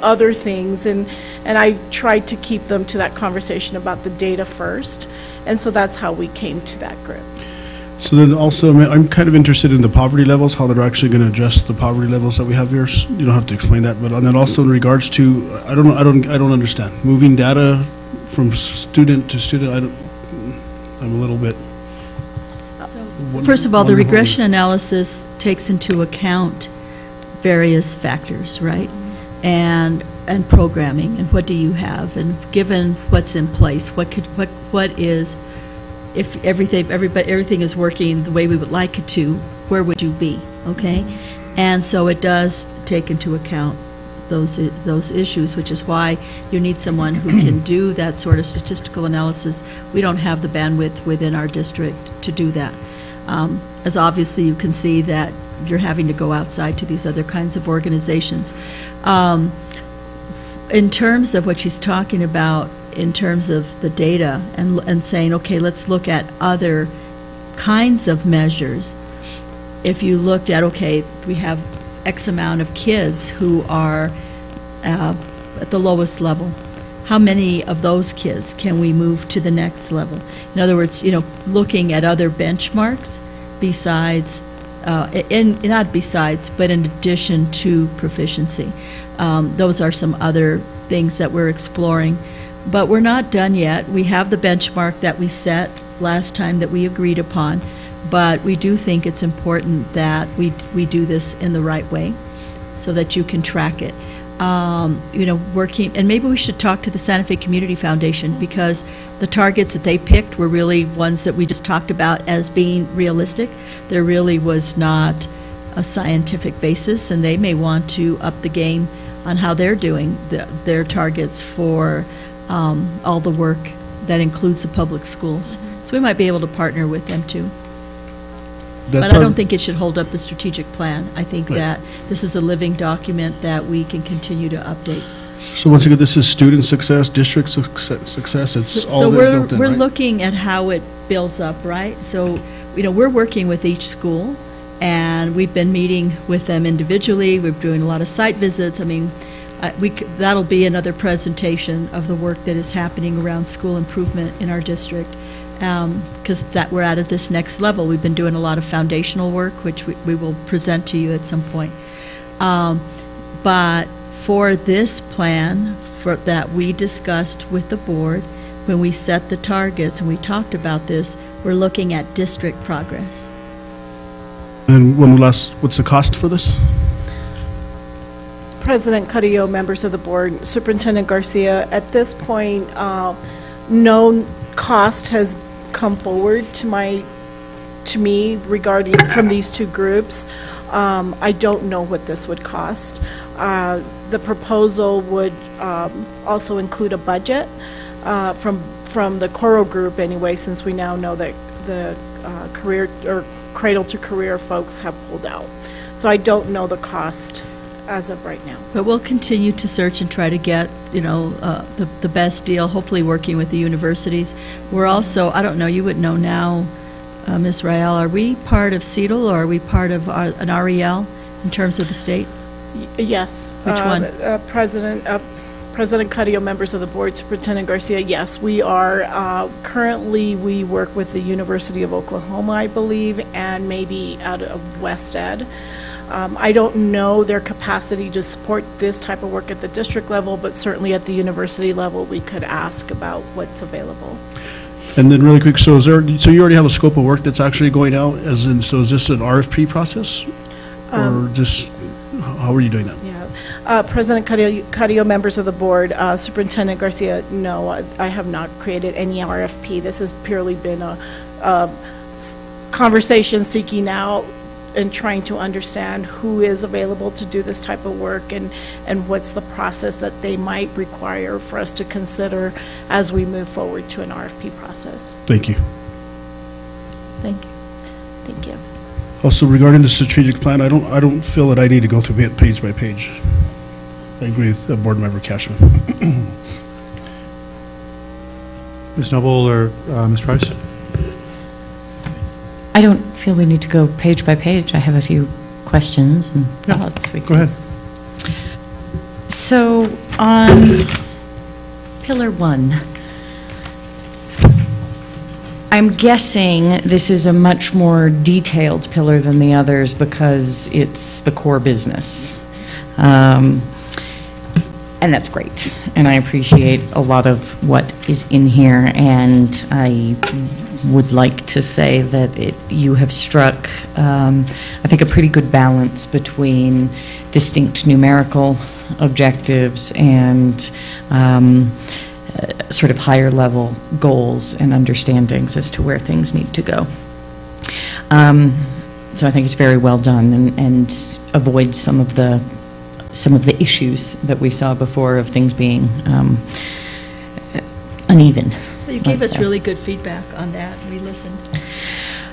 other things, and I tried to keep them to that conversation about the data first, and so that's how we came to that group. So then also, I'm kind of interested in the poverty levels, how they're actually going to adjust the poverty levels that we have here. You don't have to explain that, but and then also in regards to, I don't understand moving data from student to student. I'm a little bit. First of all, the regression analysis takes into account various factors, right? And programming, and what do you have, and given what's in place, what is, if everything is working the way we would like it to, where would you be? Okay, and so it does take into account those issues, which is why you need someone who can do that sort of statistical analysis. We don't have the bandwidth within our district to do that. As obviously you can see that you're having to go outside to these other kinds of organizations. In terms of what she's talking about, in terms of the data and saying, okay, let's look at other kinds of measures. If you looked at, okay, we have X amount of kids who are at the lowest level, how many of those kids can we move to the next level? In other words, looking at other benchmarks besides, but in addition to proficiency. Those are some other things that we're exploring. But we're not done yet. We have the benchmark that we set last time that we agreed upon, but we do think it's important that we do this in the right way so that you can track it. Working, and maybe we should talk to the Santa Fe Community Foundation, because the targets that they picked were really ones that we just talked about as being realistic. There really was not a scientific basis, and they may want to up the game on how they're doing their targets for all the work that includes the public schools. So we might be able to partner with them too. But I don't think it should hold up the strategic plan. I think that this is a living document that we can continue to update. So once again, this is student success, district success. It's all so built in, we're right? looking at how it builds up, right? So, we're working with each school, and we've been meeting with them individually. We're doing a lot of site visits. I mean, that'll be another presentation of the work that is happening around school improvement in our district, because we're at this next level. We've been doing a lot of foundational work, which we will present to you at some point. But for this plan that we discussed with the board, when we set the targets and we talked about this, we're looking at district progress. And what's the cost for this? President Carrillo, members of the board, Superintendent Garcia, at this point, no cost has come forward to me regarding from these two groups. I don't know what this would cost. The proposal would also include a budget from the Coro group anyway, since we now know that the career or cradle to career folks have pulled out. So I don't know the cost as of right now. But we'll continue to search and try to get, the best deal, hopefully working with the universities. We're also, I don't know, you would know now, Ms. Rael, are we part of CEDL or are we part of an REL in terms of the state? Yes. Which one? President Carrillo, members of the board, Superintendent Garcia, yes, we are. Currently, we work with the University of Oklahoma, I believe, and maybe out of West Ed. I don't know their capacity to support this type of work at the district level, but certainly at the university level, we could ask about what's available. And then really quick, so you already have a scope of work that's actually going out, so is this an RFP process? Or just, how are you doing that? Yeah. President Carrillo, members of the board, Superintendent Garcia, no, I have not created any RFP. This has purely been a conversation seeking out and trying to understand who is available to do this type of work and what's the process that they might require for us to consider as we move forward to an RFP process. Thank you. Thank you. Thank you. Also, regarding the strategic plan, I don't feel that I need to go through it page by page. I agree with Board Member Cashman. Ms. Noble or Ms. Price? I don't feel we need to go page by page. I have a few questions and thoughts. Go ahead. So on Pillar 1, I'm guessing this is a much more detailed pillar than the others because it's the core business. And that's great. And I appreciate a lot of what is in here. And I would like to say that you have struck, I think, a pretty good balance between distinct numerical objectives and sort of higher level goals and understandings as to where things need to go. So I think it's very well done and avoids some of the issues that we saw before of things being uneven. Well, you gave us really good feedback on that. We listened.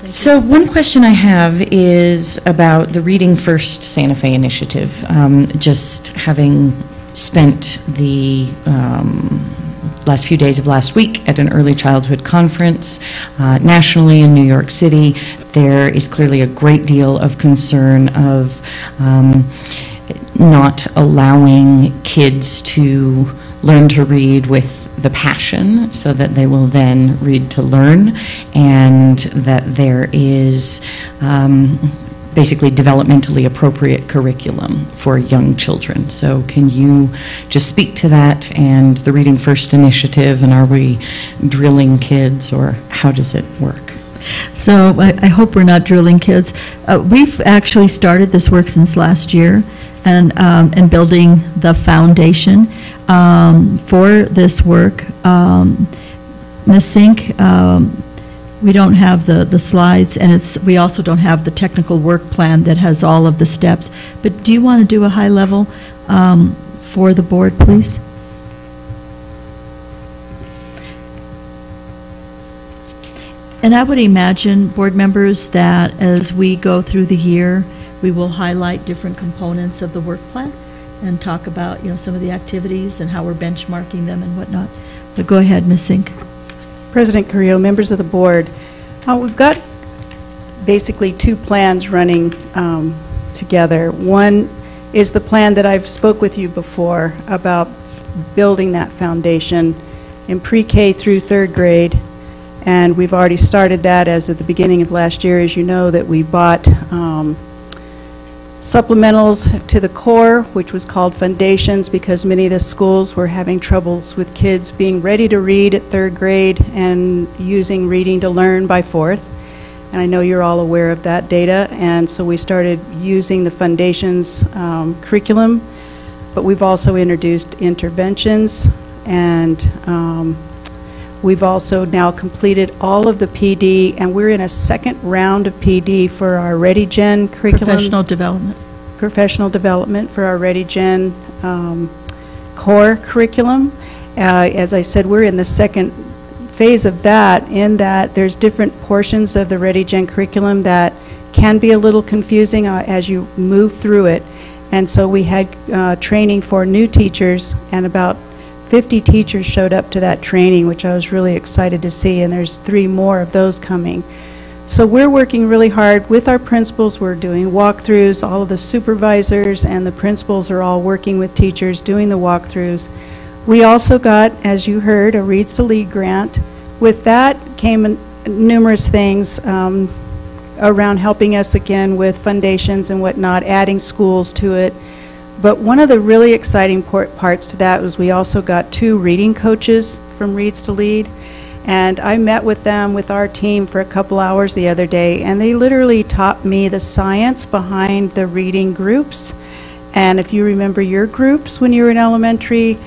So one question I have is about the Reading First Santa Fe initiative. Just having spent the last few days of last week at an early childhood conference nationally in New York City, there is clearly a great deal of concern of not allowing kids to learn to read with the passion so that they will then read to learn, and that there is basically developmentally appropriate curriculum for young children. So can you just speak to that and the Reading First initiative, and are we drilling kids or how does it work? So I hope we're not drilling kids. We've actually started this work since last year and building the foundation for this work. Ms. Sink, we don't have the slides, and we also don't have the technical work plan that has all of the steps. But do you want to do a high level for the board, please? And I would imagine, board members, that as we go through the year, we will highlight different components of the work plan and talk about, some of the activities and how we're benchmarking them and whatnot. But go ahead, Ms. Sink. President Carrillo, members of the board, we've got basically two plans running together. One is the plan that I've spoke with you before about building that foundation in pre-K through third grade, and we've already started that as at the beginning of last year. As you know, that we bought supplementals to the core, which was called Foundations, because many of the schools were having troubles with kids being ready to read at third grade and using reading to learn by fourth. And I know you're all aware of that data, and so we started using the Foundations curriculum, but we've also introduced interventions, and we've also now completed all of the PD, and we're in a second round of PD for our ReadyGen curriculum. Professional development for our ReadyGen core curriculum. As I said, we're in the second phase of that, in that there's different portions of the ReadyGen curriculum that can be a little confusing as you move through it. And so we had training for new teachers, and about 50 teachers showed up to that training, which I was really excited to see, and there's 3 more of those coming. So we're working really hard with our principals. We're doing walkthroughs. All of the supervisors and the principals are all working with teachers doing the walkthroughs. We also got, as you heard, a Reads to Lead grant. With that came numerous things around helping us again with foundations and whatnot, adding schools to it. But one of the really exciting parts to that was we also got 2 reading coaches from Reads to Lead. And I met with them, with our team, for a couple hours the other day, and they literally taught me the science behind the reading groups. And if you remember your groups when you were in elementary,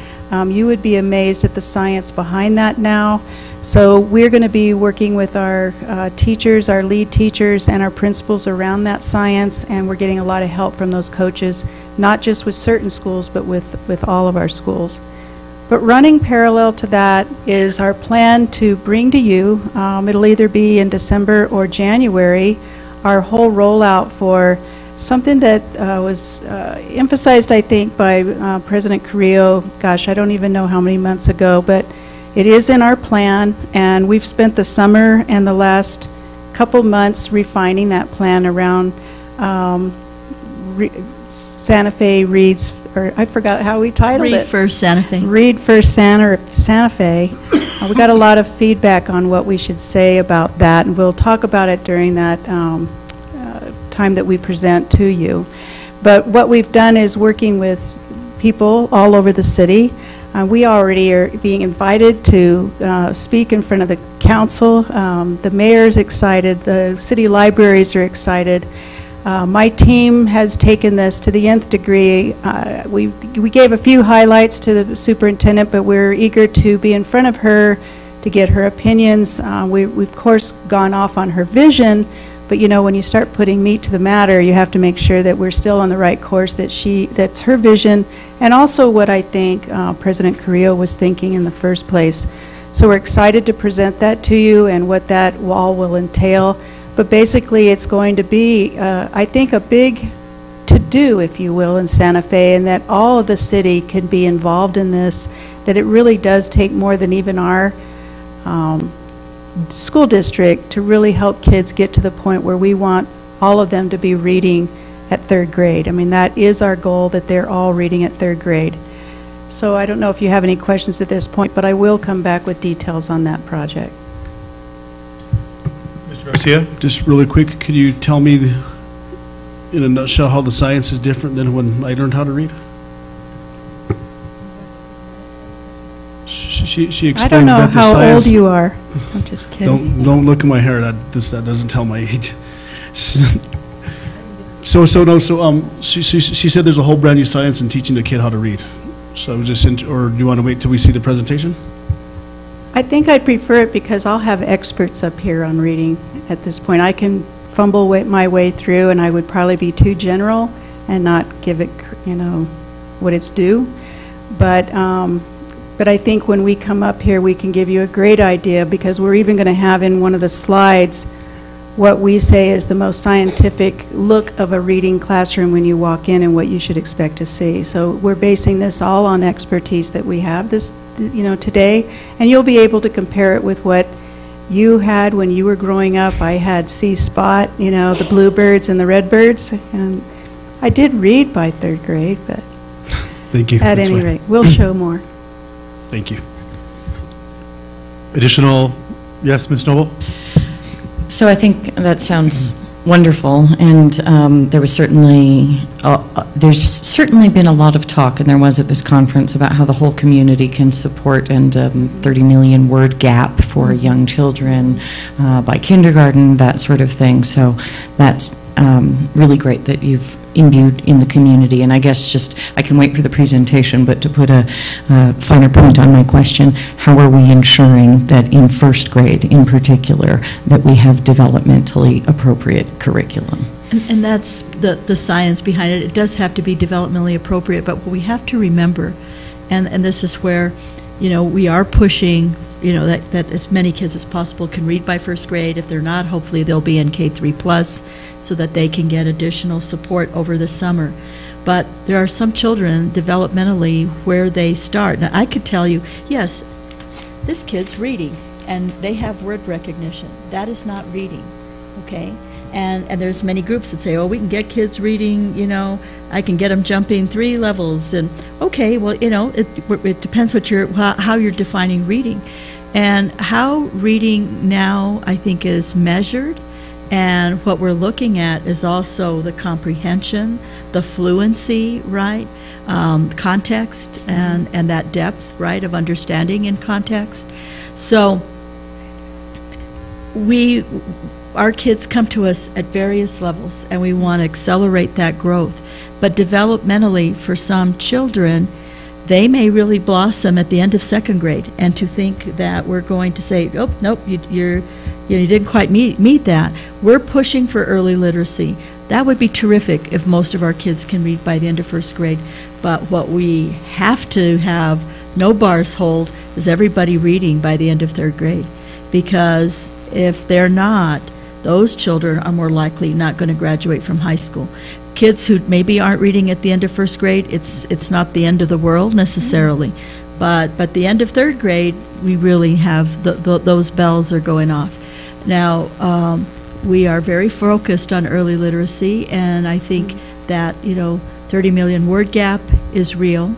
you would be amazed at the science behind that now. So we're going to be working with our teachers, our lead teachers, and our principals around that science, and we're getting a lot of help from those coaches, not just with certain schools, but with all of our schools. But running parallel to that is our plan to bring to you, it'll either be in December or January, our whole rollout for something that was emphasized, I think, by President Carrillo, gosh, I don't even know how many months ago, but it is in our plan, and we've spent the summer and the last couple months refining that plan around Santa Fe Reads, or I forgot how we titled it. Read First Santa Fe. Read First Santa Fe. We got a lot of feedback on what we should say about that, and we'll talk about it during that time that we present to you. But what we've done is working with people all over the city. We already are being invited to speak in front of the council. The mayor's excited. The city libraries are excited. My team has taken this to the nth degree. We gave a few highlights to the superintendent, but we're eager to be in front of her to get her opinions. We've of course gone off on her vision, but you know, when you start putting meat to the matter, you have to make sure that we're still on the right course, that's her vision, and also what I think President Carrillo was thinking in the first place. So we're excited to present that to you and what that all will entail. But basically, it's going to be, I think, a big to-do, if you will, in Santa Fe, and that all of the city can be involved in this, that it really does take more than even our school district to really help kids get to the point where we want all of them to be reading at third grade. I mean, that is our goal, that they're all reading at third grade. So I don't know if you have any questions at this point, but I will come back with details on that project. Garcia? Just really quick, could you tell me in a nutshell how the science is different than when I learned how to read? She explained I don't know that the how science, old you are. I'm just kidding. Don't look at my hair. That doesn't tell my age. She said there's a whole brand new science in teaching a kid how to read. So I was just or do you want to wait till we see the presentation? I think I'd prefer it because I'll have experts up here on reading at this point. I can fumble my way through, and I would probably be too general and not give it, you know, what it's due. But I think when we come up here, we can give you a great idea, because we're even going to have in one of the slides what we say is the most scientific look of a reading classroom when you walk in and what you should expect to see. So we're basing this all on expertise that we have this, you know, today, and you'll be able to compare it with what you had when you were growing up. I had C-Spot, you know, the bluebirds and the redbirds, and I did read by 3rd grade, but Thank you. at That's any fine. rate, we'll show more. Thank you. Additional, yes, Ms. Noble? So I think that sounds wonderful, and there's certainly been a lot of talk, and there was at this conference, about how the whole community can support and 30 million word gap for young children by kindergarten, that sort of thing. So that's really great that you've imbued in the community. And I guess just, I can wait for the presentation, but to put a finer point on my question, how are we ensuring that in 1st grade in particular, that we have developmentally appropriate curriculum? And that's the science behind it. It does have to be developmentally appropriate, but what we have to remember, and this is where, you know, we are pushing, you know, that as many kids as possible can read by 1st grade. If they're not, hopefully they'll be in K3+, so that they can get additional support over the summer. But there are some children developmentally where they start. Now, I could tell you, yes, this kid's reading, and they have word recognition. That is not reading, okay? And there's many groups that say, oh, we can get kids reading, you know, I can get them jumping 3 levels. And okay, well, you know, it depends how you're defining reading. And how reading now, I think, is measured, and what we're looking at is also the comprehension, the fluency, right, context, and that depth, right, of understanding in context. So our kids come to us at various levels, and we want to accelerate that growth. But developmentally, for some children, they may really blossom at the end of 2nd grade, and to think that we're going to say, oh, nope, you didn't quite meet that. We're pushing for early literacy. That would be terrific if most of our kids can read by the end of 1st grade. But what we have to have no bars hold is everybody reading by the end of 3rd grade. Because if they're not, those children are more likely not going to graduate from high school. Kids who maybe aren't reading at the end of 1st grade, it's not the end of the world necessarily. But the end of 3rd grade, we really have those bells are going off. Now, we are very focused on early literacy, and I think that, you know, 30 million word gap is real.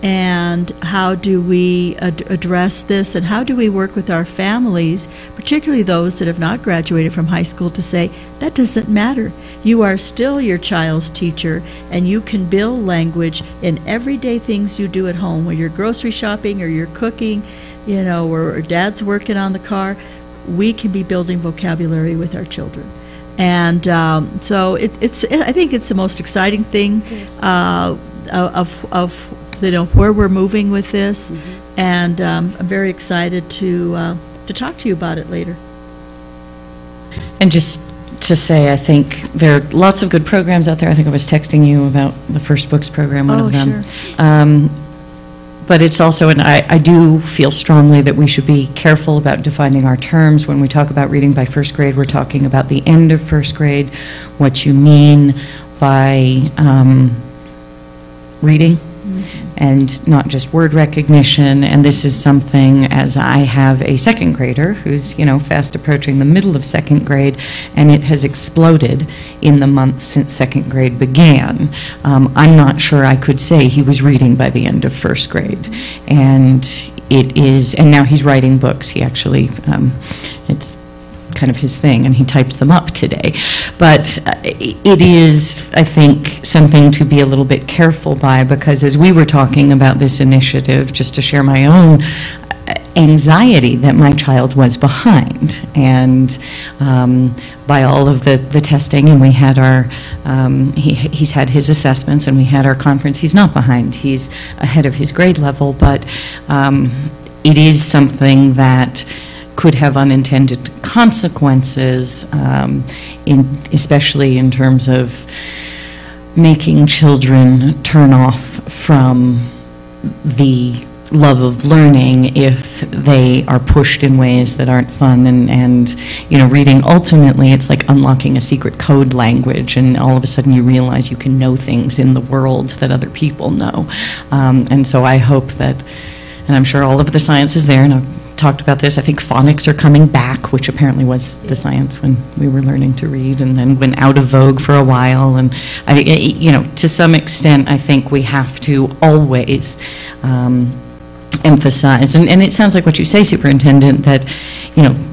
And how do we address this, and how do we work with our families, particularly those that have not graduated from high school, to say, that doesn't matter. You are still your child's teacher, and you can build language in everyday things you do at home, when you're grocery shopping or you're cooking, you know, or dad's working on the car. We can be building vocabulary with our children. And so I think it's the most exciting thing of you know, where we're moving with this, and I'm very excited to talk to you about it later. And just to say, I think there are lots of good programs out there. I think I was texting you about the First Books program, one of them. Sure. But it's also, and I do feel strongly that we should be careful about defining our terms. When we talk about reading by 1st grade, we're talking about the end of 1st grade, what you mean by reading, and not just word recognition. And this is something, as I have a 2nd grader who's, you know, fast approaching the middle of 2nd grade, and it has exploded in the months since 2nd grade began. I'm not sure I could say he was reading by the end of 1st grade. And it is, and now he's writing books. He actually, it's kind of his thing, and he types them up today. But it is, I think, something to be a little bit careful by, because as we were talking about this initiative, just to share my own anxiety that my child was behind, and by all of the testing, and we had our, he's had his assessments, and we had our conference. He's not behind, he's ahead of his grade level, but it is something that could have unintended consequences, especially in terms of making children turn off from the love of learning if they are pushed in ways that aren't fun. And you know, reading, ultimately, it's like unlocking a secret code language, and all of a sudden you realize you can know things in the world that other people know. And so I hope that, and I'm sure all of the science is there, and I'll talked about this. I think phonics are coming back, which apparently was the science when we were learning to read, and then went out of vogue for a while. And to some extent, I think we have to always emphasize, and it sounds like what you say, Superintendent, that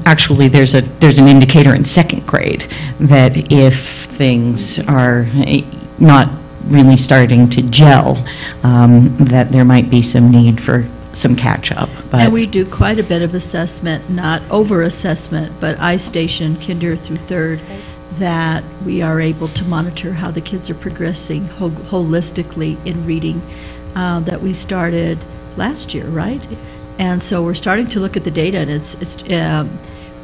actually there's an indicator in second grade that if things are not really starting to gel, that there might be some need for some catch-up. And we do quite a bit of assessment, not over-assessment, but iStation, kinder through third, that we are able to monitor how the kids are progressing holistically in reading, that we started last year, right? Yes. And so we're starting to look at the data, and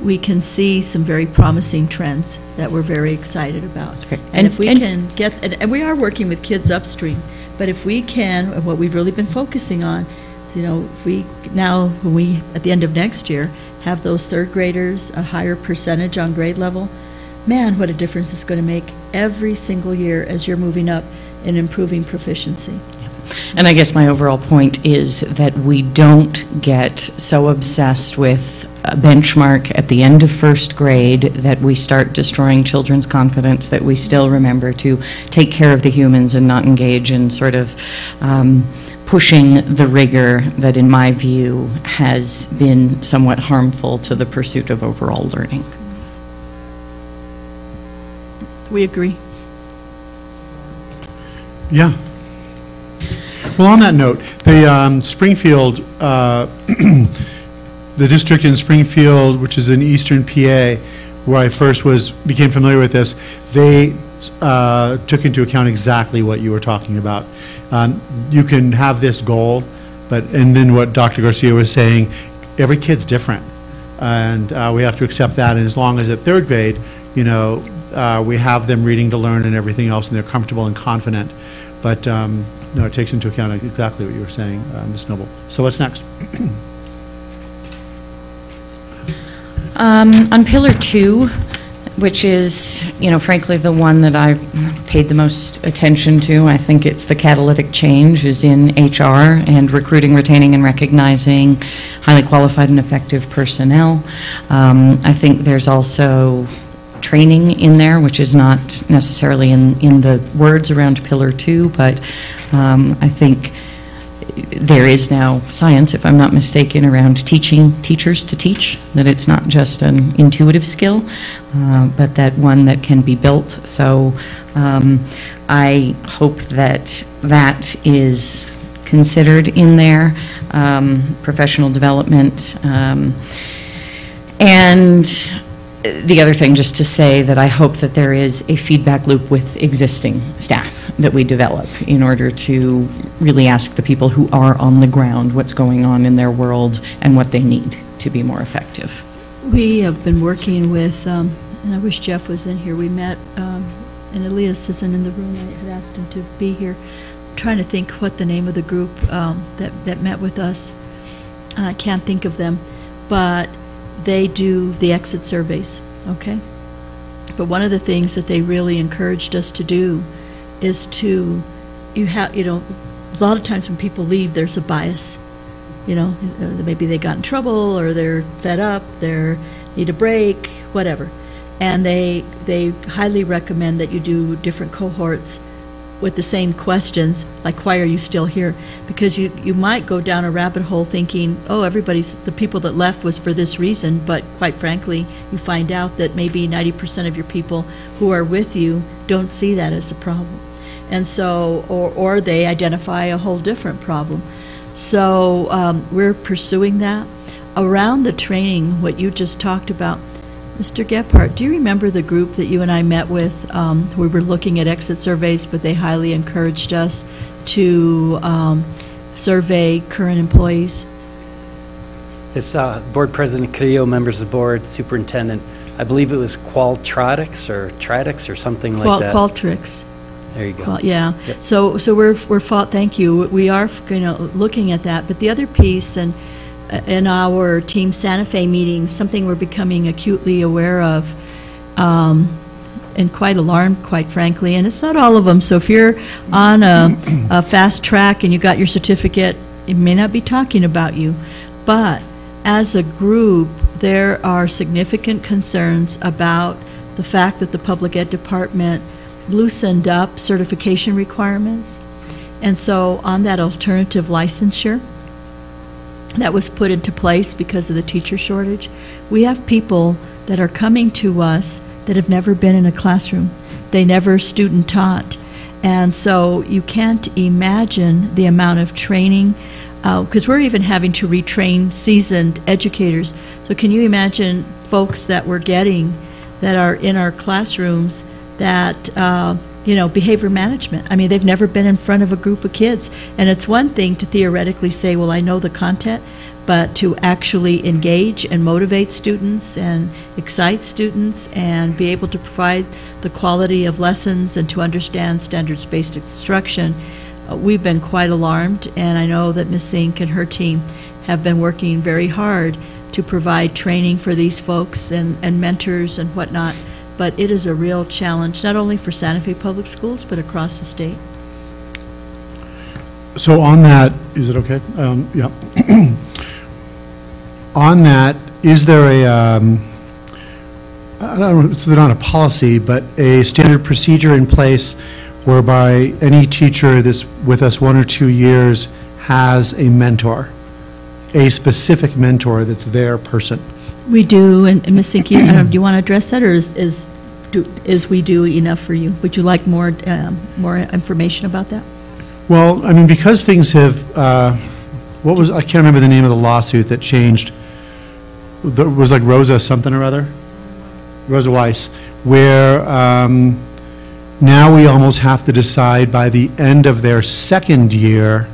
we can see some very promising trends that we're very excited about. That's great. And if we can get, and we are working with kids upstream, but if we can, and what we've really been focusing on, if we now, when we, at the end of next year, have those third graders a higher percentage on grade level, man, what a difference it's going to make every single year as you're moving up and improving proficiency. And I guess my overall point is that we don't get so obsessed with a benchmark at the end of first grade that we start destroying children's confidence, that we still remember to take care of the humans and not engage in sort of pushing the rigor that, in my view, has been somewhat harmful to the pursuit of overall learning. We agree. Yeah. Well, on that note, the Springfield, the district in Springfield, which is in eastern PA, where I first became familiar with this, they took into account exactly what you were talking about. You can have this goal, and then what Dr. Garcia was saying, every kid's different, and we have to accept that. And as long as at third grade, we have them reading to learn and everything else, and they're comfortable and confident. But no, it takes into account exactly what you were saying, Ms. Noble. So what's next? On Pillar 2, which is, frankly, the one that I paid the most attention to, I think it's the catalytic change is in HR and recruiting, retaining, and recognizing highly qualified and effective personnel. I think there's also training in there, which is not necessarily in the words around Pillar 2, but I think there is now science, if I'm not mistaken, around teaching teachers to teach, that it's not just an intuitive skill, but that one that can be built. So I hope that that is considered in there, professional development, and the other thing, just to say that I hope that there is a feedback loop with existing staff that we develop in order to really ask the people who are on the ground what's going on in their world and what they need to be more effective. We have been working with, and I wish Jeff was in here, we met, and Elias isn't in the room, I had asked him to be here. I'm trying to think what the name of the group that met with us. I can't think of them, but they do the exit surveys, okay? But one of the things that they really encouraged us to do is to, a lot of times when people leave, there's a bias. Maybe they got in trouble, or they're fed up, they need a break, whatever. And they highly recommend that you do different cohorts with the same questions, like, why are you still here? Because you might go down a rabbit hole thinking, oh, the people that left was for this reason, but quite frankly, you find out that maybe 90% of your people who are with you don't see that as a problem. And so, or they identify a whole different problem. So we're pursuing that. Around the training, what you just talked about, Mr. Gephardt, do you remember the group that you and I met with? We were looking at exit surveys, but they highly encouraged us to survey current employees. It's Board President Carrillo, members of the board, Superintendent. I believe it was Qualtrics or something like that. Qualtrics. There you go. Yeah. Yep. So thank you. We are looking at that. But the other piece, and in our Team Santa Fe meetings, something we're becoming acutely aware of, and quite alarmed, quite frankly, and it's not all of them. So if you're on a fast track and you got your certificate, it may not be talking about you, but as a group, there are significant concerns about the fact that the public ed department loosened up certification requirements. And so on that alternative licensure that was put into place because of the teacher shortage, we have people that are coming to us that have never been in a classroom. They never student taught. And so you can't imagine the amount of training, because we're even having to retrain seasoned educators. So can you imagine folks that we're getting that are in our classrooms that, behavior management. I mean, they've never been in front of a group of kids. And it's one thing to theoretically say, well, I know the content, but to actually engage and motivate students and excite students and be able to provide the quality of lessons and to understand standards-based instruction, we've been quite alarmed. And I know that Ms. Zink and her team have been working very hard to provide training for these folks and mentors and whatnot. But it is a real challenge, not only for Santa Fe Public Schools, but across the state. So on that, is it okay? Yeah. On that, is there a, I don't know, it's not a policy, but a standard procedure in place whereby any teacher that's with us 1 or 2 years has a mentor, a specific mentor that's their person? We do, and Ms. Sinke, do you want to address that, or is we do enough for you? Would you like more information about that? Well, I mean, because things have, I can't remember the name of the lawsuit that changed, it was like Rosa something or other, Rosa Weiss, where now we almost have to decide by the end of their second year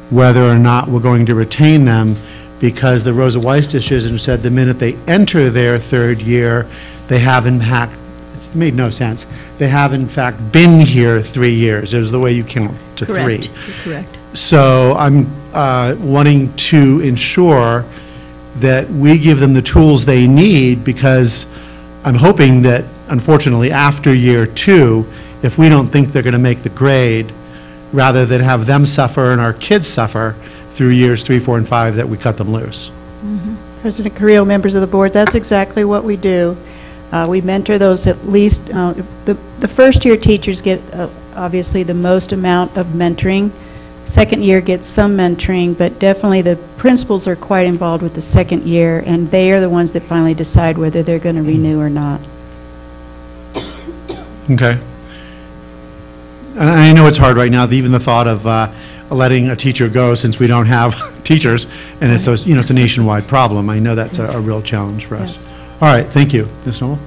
whether or not we're going to retain them, because the Rosa Weiss decision said the minute they enter their third year, they have in fact, it made no sense, they have in fact been here 3 years. It was the way you count to Correct. 3. You're correct. So I'm wanting to ensure that we give them the tools they need, because I'm hoping that, unfortunately, after year 2, if we don't think they're going to make the grade, rather than have them suffer and our kids suffer through years 3, 4, and 5, that we cut them loose. Mm-hmm. President Carrillo, members of the board, that's exactly what we do. We mentor those at least, the first year teachers get obviously the most amount of mentoring. Second year gets some mentoring, but definitely the principals are quite involved with the second year, and they are the ones that finally decide whether they're going to renew or not. Okay. And I know it's hard right now, even the thought of letting a teacher go, since we don't have teachers, and it's a nationwide problem. I know that's a real challenge for us. Yes. All right, thank you. Ms. Noel?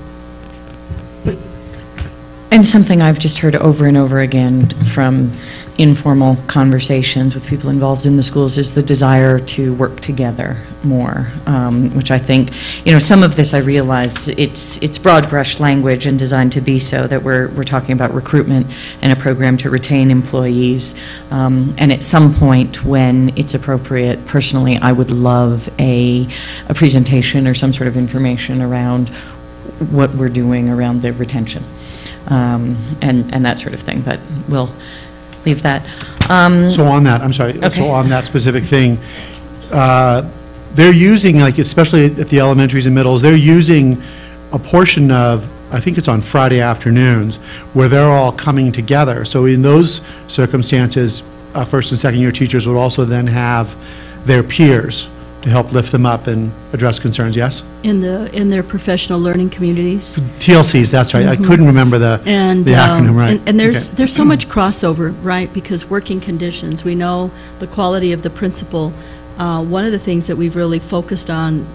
And something I've just heard over and over again from informal conversations with people involved in the schools is the desire to work together more, which I think, some of this I realize it's broad brush language and designed to be so, that we're talking about recruitment and a program to retain employees. And at some point when it's appropriate, personally, I would love a presentation or some sort of information around what we're doing around the retention. And that sort of thing, but we'll leave that. So on that, I'm sorry, Okay. so on that specific thing, they're using, like, especially at the elementaries and middles, they're using a portion of, I think it's on Friday afternoons, where they're all coming together. So in those circumstances, first and second year teachers would also then have their peers to help lift them up and address concerns, yes? In their professional learning communities. TLCs, that's right. Mm-hmm. I couldn't remember the acronym, right. And there's so much crossover, right? Because working conditions, we know the quality of the principal. One of the things that we've really focused on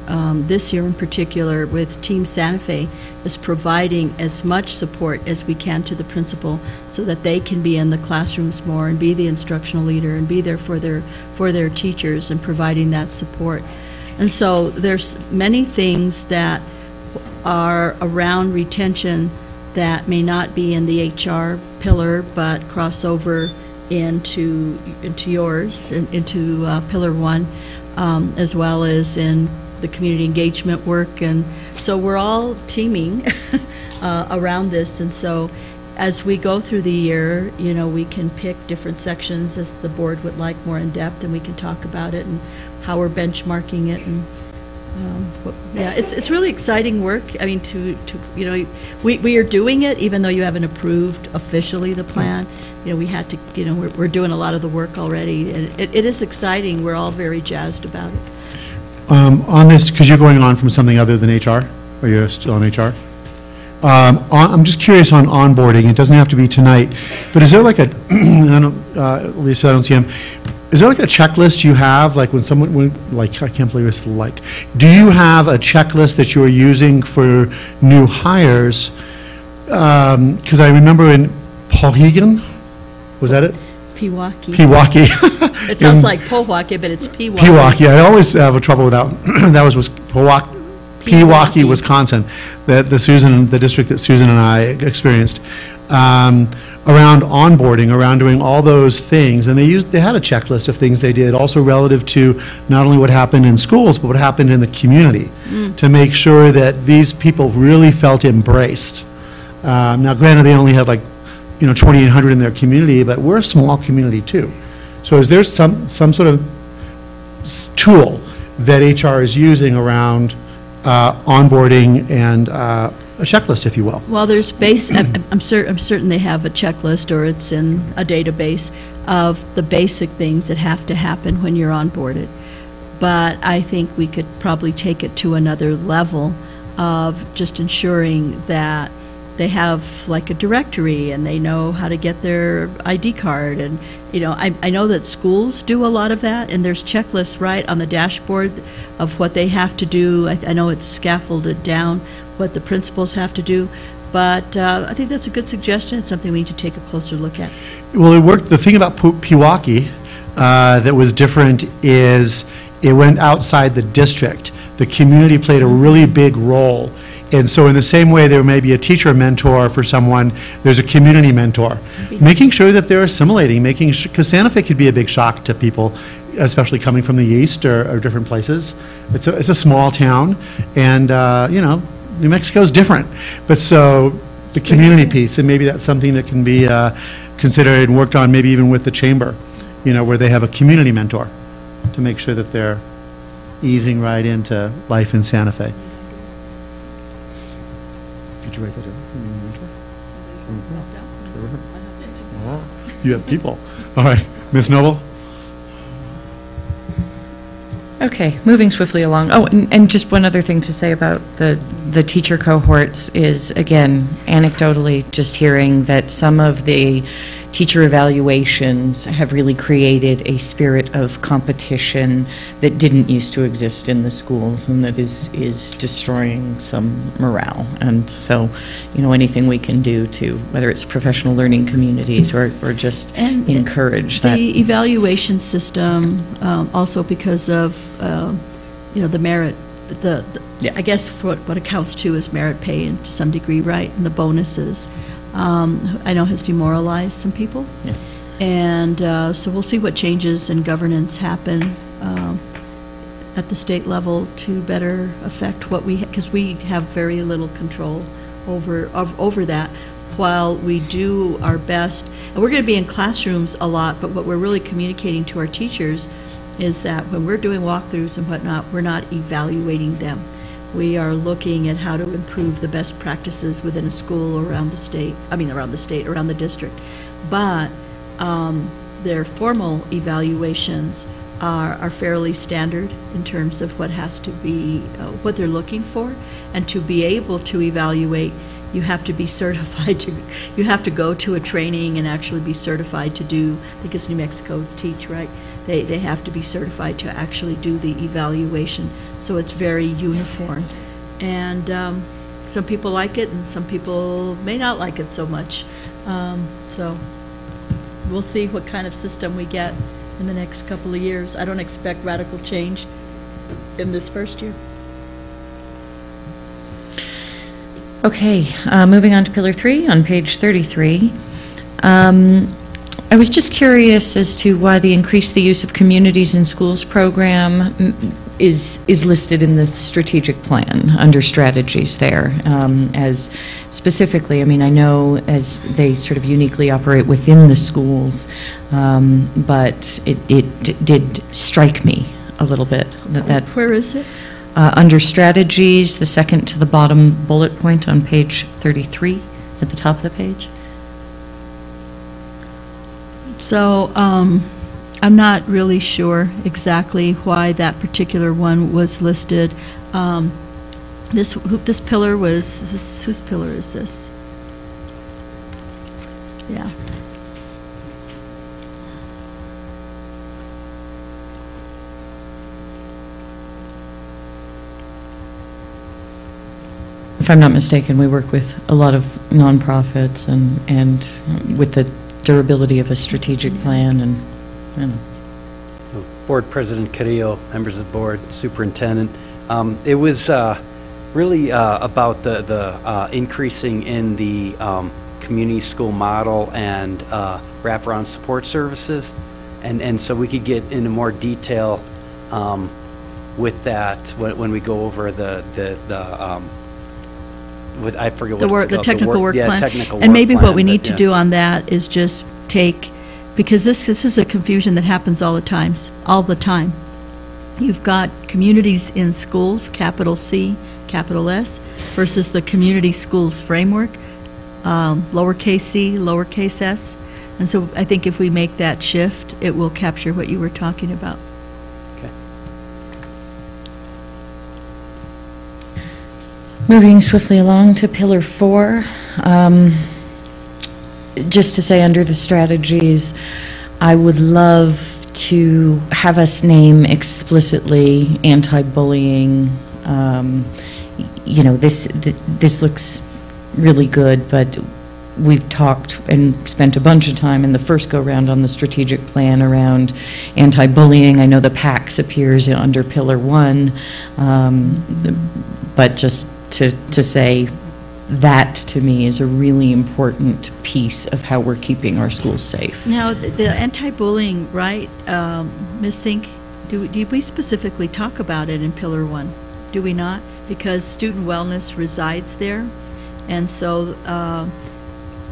this year in particular with Team Santa Fe is providing as much support as we can to the principal so that they can be in the classrooms more and be the instructional leader and be there for their teachers and providing that support. And so there's many things that are around retention that may not be in the HR pillar but cross over into yours, into Pillar 1, as well as in the community engagement work. And so we're all teaming around this. And so as we go through the year, we can pick different sections as the board would like more in depth, and we can talk about it and how we're benchmarking it and Yeah, it's really exciting work. I mean, you know, we are doing it even though you haven't approved officially the plan. You know, we had to, you know, we're doing a lot of the work already, and it is exciting. We're all very jazzed about it. On this, because you're going on from something other than HR, or you're still on HR? I'm just curious on onboarding. It doesn't have to be tonight, but is there like a, I don't, Lisa, I don't see him. Is there like a checklist you have, like when someone, like, I can't believe it's like, do you have a checklist that you're using for new hires? Because I remember in Pauhegan, was that it? Pewaukee. Pewaukee. It sounds like Pewaukee, but it's Pewaukee. Pewaukee. I always have a trouble with that. That was Pewaukee, Wisconsin, the district that Susan and I experienced, around onboarding, around doing all those things, and they had a checklist of things they did, also relative to not only what happened in schools, but what happened in the community, to make sure that these people really felt embraced. Now, granted, they only had like, 2,800 in their community, but we're a small community too. So is there some sort of tool that HR is using around onboarding and a checklist, if you will? Well, there's I'm certain they have a checklist, or it's in a database of the basic things that have to happen when you're onboarded. But I think we could probably take it to another level of just ensuring that they have like a directory and they know how to get their ID card. And, I know that schools do a lot of that, and there's checklists right on the dashboard of what they have to do. I know it's scaffolded down what the principals have to do, but I think that's a good suggestion. It's something we need to take a closer look at. Well, it worked. The thing about Pewaukee that was different is it went outside the district. The community played a really big role. And so in the same way there may be a teacher mentor for someone, there's a community mentor. Making sure that they're assimilating, because Santa Fe could be a big shock to people, especially coming from the east or different places. It's a small town, and New Mexico is different. But so the community piece, and maybe that's something that can be considered and worked on, maybe even with the chamber, where they have a community mentor to make sure that they're easing right into life in Santa Fe. Did you write that down? You have people. All right, Ms. Noble? Okay, moving swiftly along. Oh, and just one other thing to say about the teacher cohorts is, again, anecdotally, just hearing that some of the teacher evaluations have really created a spirit of competition that didn't used to exist in the schools, and that is destroying some morale. And so, anything we can do to, whether it's professional learning communities or just encourage that. The evaluation system, also because of, the merit, I guess what accounts to is merit pay, and to some degree, right, and the bonuses. I know has demoralized some people. Yeah. And so we'll see what changes in governance happen at the state level to better affect what because we have very little control over that, while we do our best. And we're going to be in classrooms a lot, but what we're really communicating to our teachers is that when we're doing walkthroughs and whatnot, we're not evaluating them. We are looking at how to improve the best practices within a school around the state, around the district. But their formal evaluations are fairly standard in terms of what has to be, what they're looking for. And to be able to evaluate, you have to be certified you have to go to a training and actually be certified to do, I think it's New Mexico Teach, right? They have to be certified to actually do the evaluation. So it's very uniform. And some people like it, and some people may not like it so much. So we'll see what kind of system we get in the next couple of years. I don't expect radical change in this first year. Okay, moving on to Pillar 3 on page 33. I was just curious as to why the Increase the Use of Communities in Schools program is listed in the strategic plan under strategies there. As specifically, I know as they sort of uniquely operate within the schools, but it did strike me a little bit that. Where is it? Under strategies, the second to the bottom bullet point on page 33 at the top of the page. So I'm not really sure exactly why that particular one was listed. This pillar was, whose pillar is this? Yeah. If I'm not mistaken, we work with a lot of nonprofits and with the durability of a strategic plan and, you know. Board President Carrillo, members of the board, superintendent. It was really about the increasing in the community school model and wraparound support services. And so we could get into more detail with that when we go over I forget what it's called. The technical work plan. Technical and work maybe plan, what we need but, to yeah. do on that is just take, because this is a confusion that happens all the time. You've got communities in schools, capital C, capital S, versus the community schools framework, lowercase c, lowercase s. And so I think if we make that shift, it will capture what you were talking about. Moving swiftly along to Pillar 4, just to say under the strategies, I would love to have us name explicitly anti-bullying. You know, this looks really good, but we've talked and spent a bunch of time in the first go-round on the strategic plan around anti-bullying. I know the PACS appears under Pillar 1, but just to say that to me is a really important piece of how we're keeping our schools safe. Now, the anti-bullying, right, Ms. Sink, do we specifically talk about it in Pillar 1? Do we not? Because student wellness resides there, and so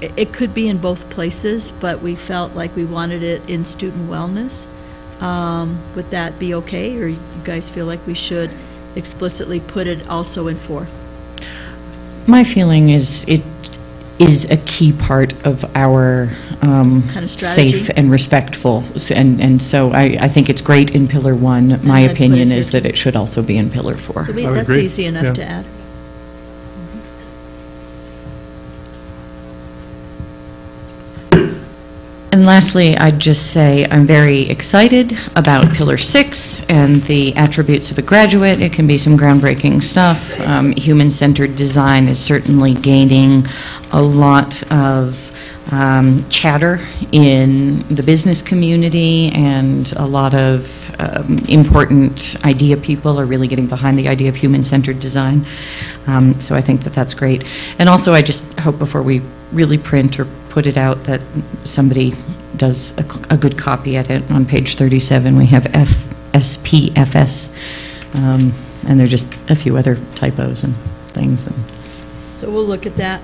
it could be in both places, but we felt like we wanted it in student wellness. Would that be okay, or you guys feel like we should explicitly put it also in 4? My feeling is it is a key part of our kind of safe and respectful, and so I think it's great in Pillar 1. My opinion is that it should also be in Pillar 4. So that's easy enough to add. And lastly, I'd just say I'm very excited about Pillar 6 and the attributes of a graduate. It can be some groundbreaking stuff. Human-centered design is certainly gaining a lot of chatter in the business community, and a lot of important idea people are really getting behind the idea of human-centered design. So I think that that's great. And also, I just hope before we really print or put it out that somebody does a good copy at it. On page 37, we have SFPS, and there are just a few other typos and things. So we'll look at that.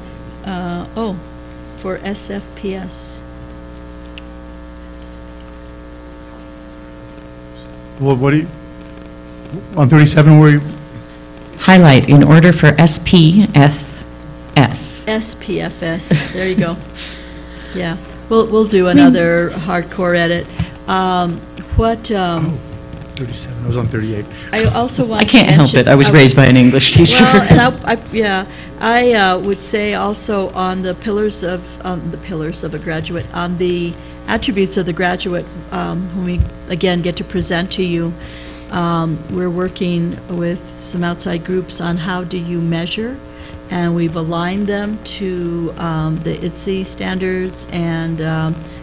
For SFPS. Well, what do you, on 37, where you? Highlight in order for SPFS. SPFS, there you go. Yeah, we'll do another hardcore edit. 37, I was on 38. I also want I can't help it, I was raised by an English teacher. Well, and I would say also on the pillars of a graduate, on the attributes of the graduate, when we again get to present to you, we're working with some outside groups on how do you measure, and we've aligned them to the ITSE standards and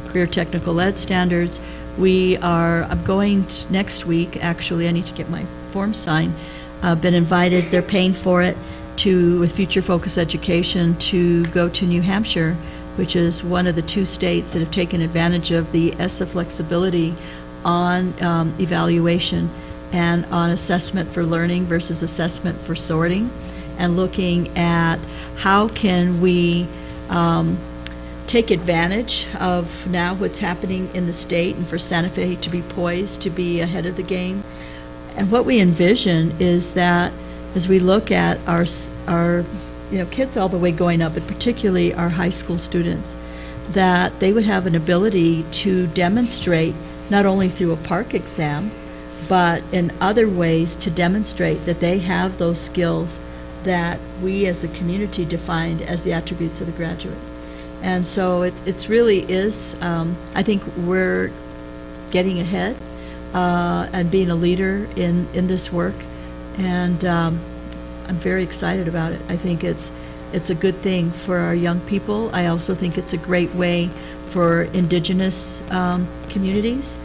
Career Technical Ed standards. I'm going next week, actually. I need to get my form signed. I've been invited, they're paying for it, with Future Focus Education, to go to New Hampshire, which is one of the 2 states that have taken advantage of the ESSA flexibility on evaluation and on assessment for learning versus assessment for sorting, and looking at how can we take advantage of now what's happening in the state, and for Santa Fe to be poised to be ahead of the game, And what we envision is that as we look at our kids all the way going up, but particularly our high school students, that they would have an ability to demonstrate not only through a park exam, but in other ways to demonstrate that they have those skills that we as a community defined as the attributes of the graduate. And so it's really is, I think we're getting ahead and being a leader in this work, and I'm very excited about it. I think it's a good thing for our young people. I also think it's a great way for indigenous communities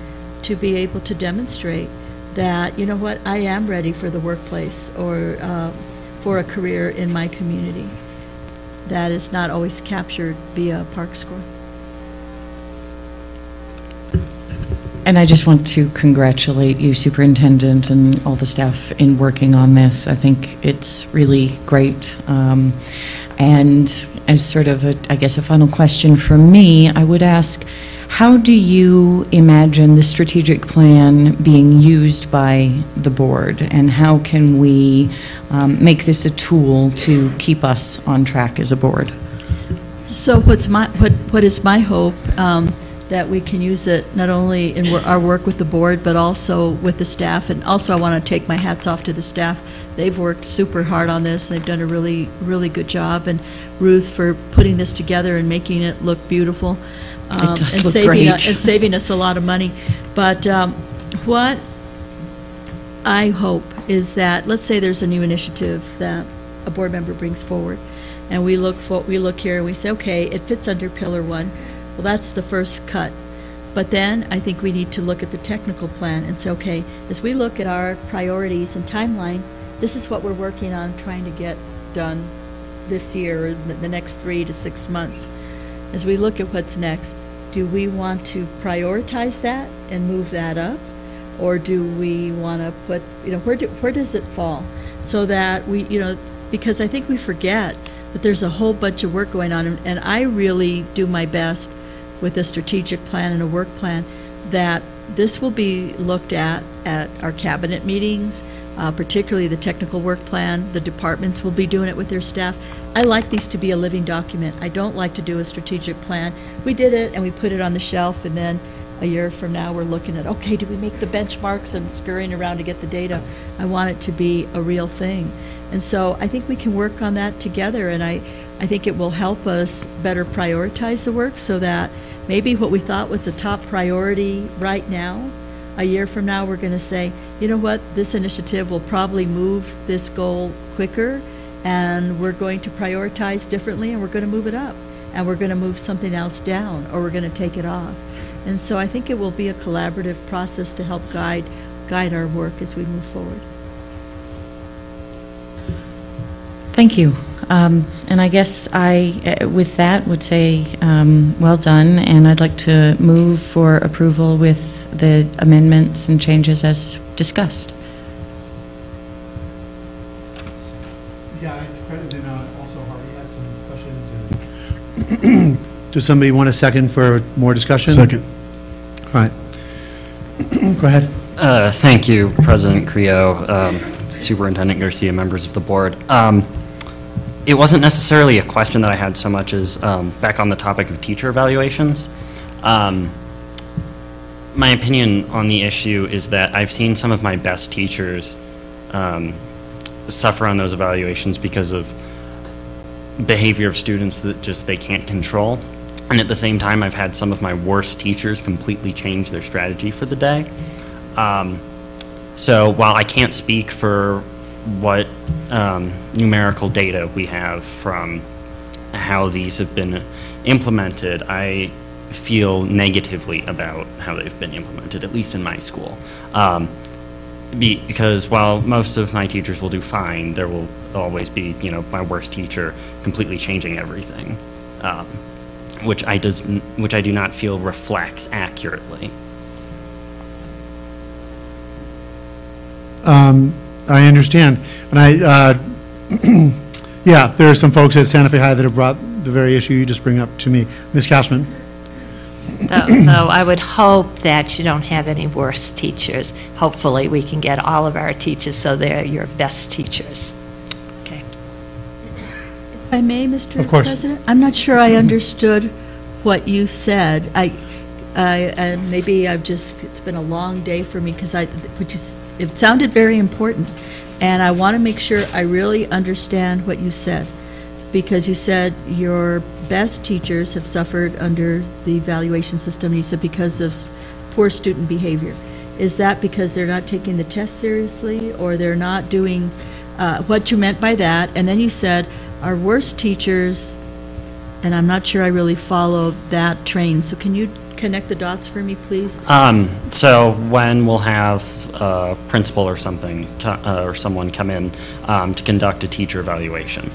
to be able to demonstrate that, you know what, I am ready for the workplace or for a career in my community. That is not always captured via park score. And I just want to congratulate you, Superintendent, and all the staff in working on this. I think it's really great. And as sort of, I guess, a final question from me, I would ask, how do you imagine the strategic plan being used by the board, and how can we make this a tool to keep us on track as a board? So what is my hope that we can use it not only in our work with the board, but also with the staff. And also I want to take my hats off to the staff. They've worked super hard on this. They've done a really, really good job. And Ruth for putting this together and making it look beautiful. It does look great. And saving us a lot of money. But what I hope is that, let's say there's a new initiative that a board member brings forward, and we look here and we say, okay, it fits under Pillar 1. Well, that's the first cut. But then I think we need to look at the technical plan and say, okay, as we look at our priorities and timeline, this is what we're working on trying to get done this year or the next 3 to 6 months. As we look at what's next, do we want to prioritize that and move that up? Or do we want to put, where does it fall? So that we, because I think we forget that there's a whole bunch of work going on, and I really do my best with a strategic plan and a work plan that this will be looked at our cabinet meetings, particularly the technical work plan. The departments will be doing it with their staff. I like these to be a living document. I don't like to do a strategic plan. We did it and we put it on the shelf, and then a year from now we're looking at, okay, do we make the benchmarks and scurrying around to get the data? I want it to be a real thing. And so I think we can work on that together, and I think it will help us better prioritize the work so that maybe what we thought was a top priority right now, a year from now we're going to say, you know what, this initiative will probably move this goal quicker, and we're going to prioritize differently, and we're going to move it up, and we're going to move something else down, or we're going to take it off. And so I think it will be a collaborative process to help guide our work as we move forward. Thank you. And I guess with that, would say well done, and I'd like to move for approval with the amendments and changes as discussed. Yeah, I credited also Harvey had some questions. Does somebody want a second for more discussion? Second. All right. Go ahead. Thank you, President Creo, Superintendent Garcia, members of the board. It wasn't necessarily a question that I had so much as back on the topic of teacher evaluations. My opinion on the issue is that I've seen some of my best teachers suffer on those evaluations because of behavior of students that just they can't control. And at the same time, I've had some of my worst teachers completely change their strategy for the day. So while I can't speak for what numerical data we have from how these have been implemented, I feel negatively about how they've been implemented, at least in my school. Because while most of my teachers will do fine, there will always be, my worst teacher completely changing everything, which I do not feel reflects accurately. I understand, and yeah, there are some folks at Santa Fe High that have brought the very issue you just bring up to me. Ms. Cashman. Though I would hope that you don't have any worse teachers. Hopefully, we can get all of our teachers so they're your best teachers. Okay. If I may, Mr. Of course. President? I'm not sure I understood what you said. Maybe it's been a long day for me because it sounded very important. And I want to make sure I really understand what you said. Because you said your best teachers have suffered under the evaluation system, you said because of poor student behavior. Is that because they're not taking the test seriously, or they're not doing what you meant by that? And then you said our worst teachers, and I'm not sure I really followed that train. So can you connect the dots for me, please? So when we'll have a principal or something, or someone come in to conduct a teacher evaluation.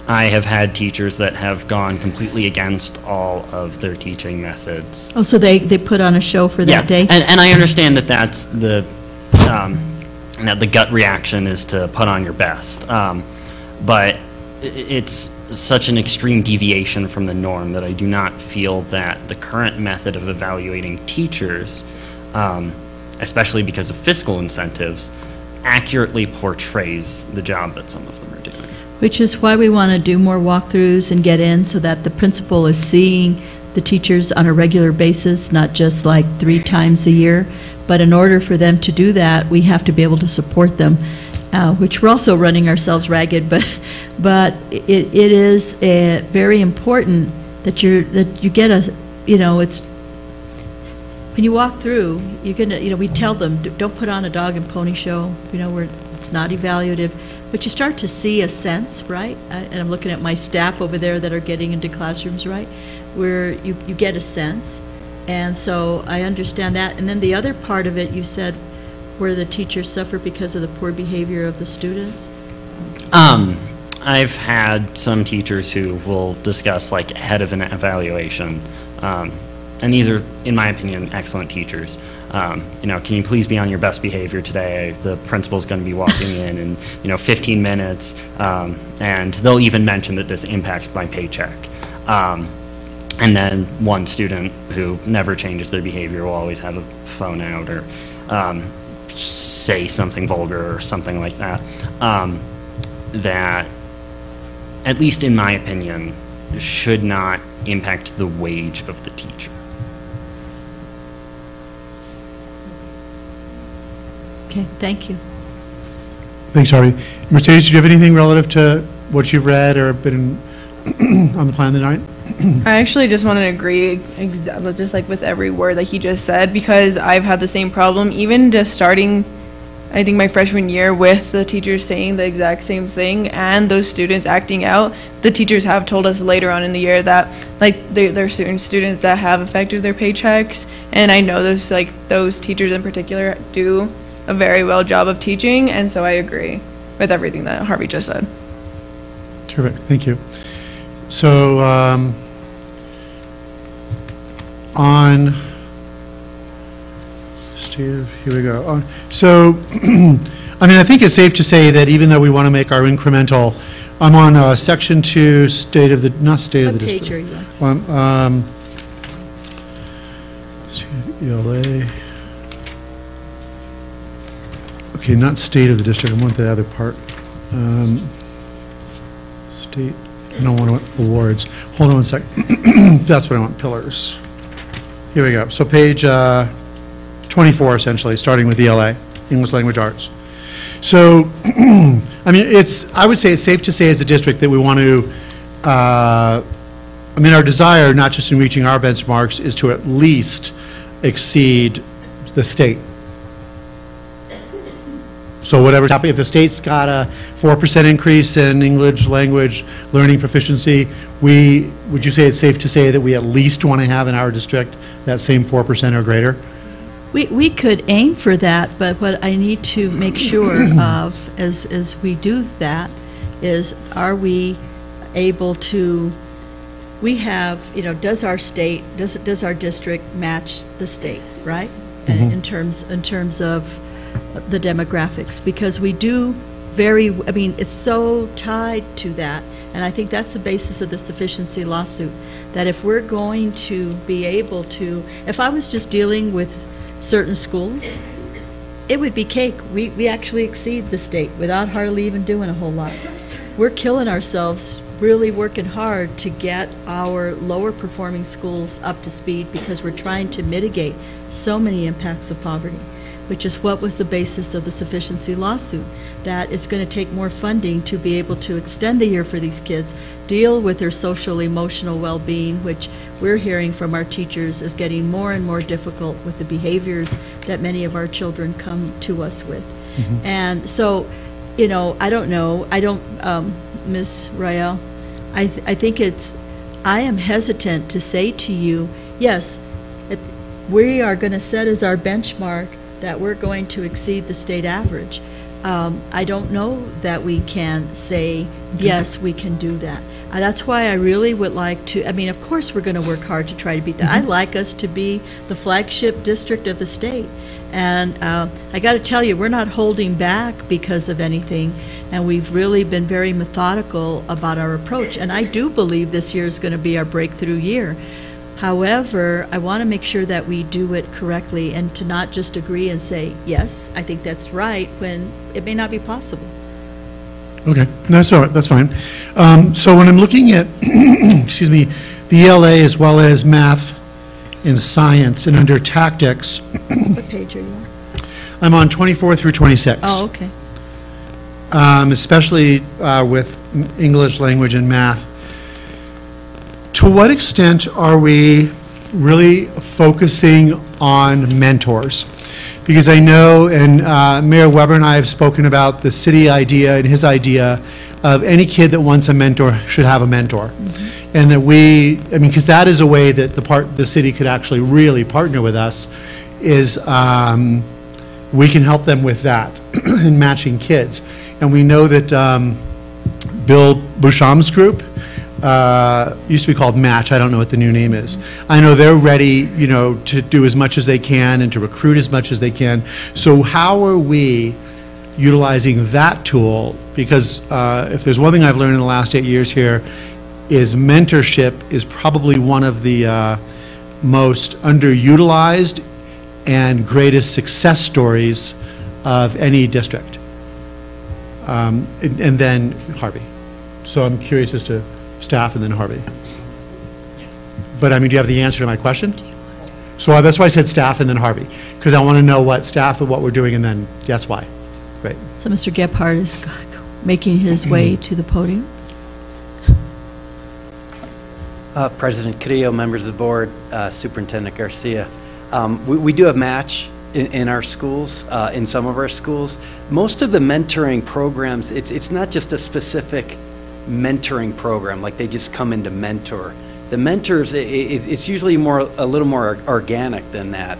I have had teachers that have gone completely against all of their teaching methods. Oh, so they put on a show for that day? And I understand that that's the gut reaction is to put on your best. But it's such an extreme deviation from the norm that I do not feel that the current method of evaluating teachers, especially because of fiscal incentives, accurately portrays the job that some of them are doing. Which is why we want to do more walkthroughs and get in so that the principal is seeing the teachers on a regular basis, not just like 3 times a year. But in order for them to do that, we have to be able to support them, which we're also running ourselves ragged. But it is very important that you get a, it's, when you walk through, you're gonna, we tell them, don't put on a dog and pony show, it's not evaluative. But you start to see a sense, right? And I'm looking at my staff over there that are getting into classrooms, right? Where you get a sense. And so I understand that. And then the other part of it, you said, where the teachers suffer because of the poor behavior of the students? I've had some teachers who will discuss, like, ahead of an evaluation, and these are, in my opinion, excellent teachers. Can you please be on your best behavior today? The principal's going to be walking in 15 minutes, and they'll even mention that this impacts my paycheck. And then one student who never changes their behavior will always have a phone out or say something vulgar or something like that. That, at least in my opinion, should not impact the wage of the teacher. Okay, thank you. Thanks, Harvey. Mercedes, do you have anything relative to what you've read or been on the plan tonight? I actually just want to agree just like with every word that he just said, because I've had the same problem, even just starting, I think, my freshman year with the teachers saying the exact same thing and those students acting out. The teachers have told us later on in the year that, like, there are certain students that have affected their paychecks, and I know those teachers in particular do a very well job of teaching, and so I agree with everything that Harvey just said. Terrific, thank you. So on state of, here we go. So I think it's safe to say that even though we want to make our incremental, I'm on section 2, state of the, not state of the district. What page are you on? ELA. Okay, not state of the district, I want the other part. State, I don't want awards. Hold on one sec. That's what I want, pillars. Here we go. So page 24, essentially, starting with ELA, English Language Arts. So, I would say it's safe to say as a district that we want to, our desire, not just in reaching our benchmarks, is to at least exceed the state. So whatever's happening, if the state's got a 4% increase in English language learning proficiency, would you say it's safe to say that we at least want to have in our district that same 4% or greater? We could aim for that, but what I need to make sure of as we do that is, are we able to, we have, does our state, does our district match the state, right? Mm-hmm. In terms of the demographics, because we do it's so tied to that, and I think that's the basis of the sufficiency lawsuit, that if we're going to be able to, if I was just dealing with certain schools, it would be cake. We actually exceed the state without hardly even doing a whole lot. We're killing ourselves, really working hard to get our lower performing schools up to speed because we're trying to mitigate so many impacts of poverty, which is what was the basis of the sufficiency lawsuit, that it's going to take more funding to be able to extend the year for these kids, deal with their social, emotional well-being, which we're hearing from our teachers is getting more and more difficult with the behaviors that many of our children come to us with. And so, you know, I don't know, Ms. Rael, I think I am hesitant to say to you, yes, we are going to set as our benchmark that we're going to exceed the state average. I don't know that we can say, yes, we can do that. That's why I really would like to, I mean, of course we're going to work hard to try to beat that. I'd like us to be the flagship district of the state. And I got to tell you, we're not holding back because of anything, and we've really been very methodical about our approach. And I do believe this year is going to be our breakthrough year. However, I want to make sure that we do it correctly and to not just agree and say, yes, I think that's right, when it may not be possible. Okay, that's all right, that's fine. So when I'm looking at, excuse me, the ELA as well as math and science, and under tactics, What page are you on? I'm on 24 through 26. Oh, okay. Especially with English language and math. To what extent are we really focusing on mentors? Because I know, and Mayor Weber and I have spoken about the city idea and his idea of any kid that wants a mentor should have a mentor. And that we, I mean, because that is a way that the city could actually really partner with us, is we can help them with that in matching kids. And we know that Bill Boucham's group, used to be called Match, I don't know what the new name is. I know they're ready, you know, to do as much as they can and to recruit as much as they can. So how are we utilizing that tool? Because if there's one thing I've learned in the last 8 years here, is mentorship is probably one of the most underutilized and greatest success stories of any district. And then Harvey. So I'm curious as to staff and then Harvey. But I mean, do you have the answer to my question? So that's why I said staff and then Harvey, because I want to know what staff and what we're doing, and then that's why. Great. So Mr. Gephardt is making his way to the podium. President Carrillo, members of the board, Superintendent Garcia. We do have match in our schools, in some of our schools. Most of the mentoring programs, it's not just a specific mentoring program, like they just come in to mentor. The mentors, it's usually a little more organic than that.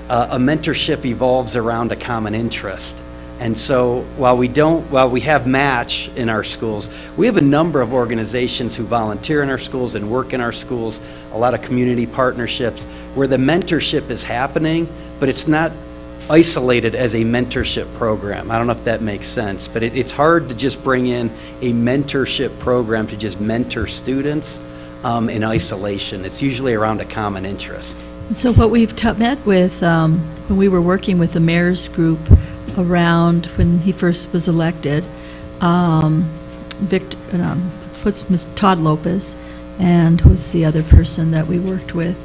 A mentorship evolves around a common interest. And so while we have match in our schools, we have a number of organizations who volunteer in our schools and work in our schools, a lot of community partnerships where the mentorship is happening, but it's not isolated as a mentorship program. I don't know if that makes sense, but it's hard to just bring in a mentorship program to just mentor students in isolation. It's usually around a common interest. And so what we've met with, when we were working with the mayor's group around when he first was elected, Ms. Todd Lopez, and who's the other person that we worked with,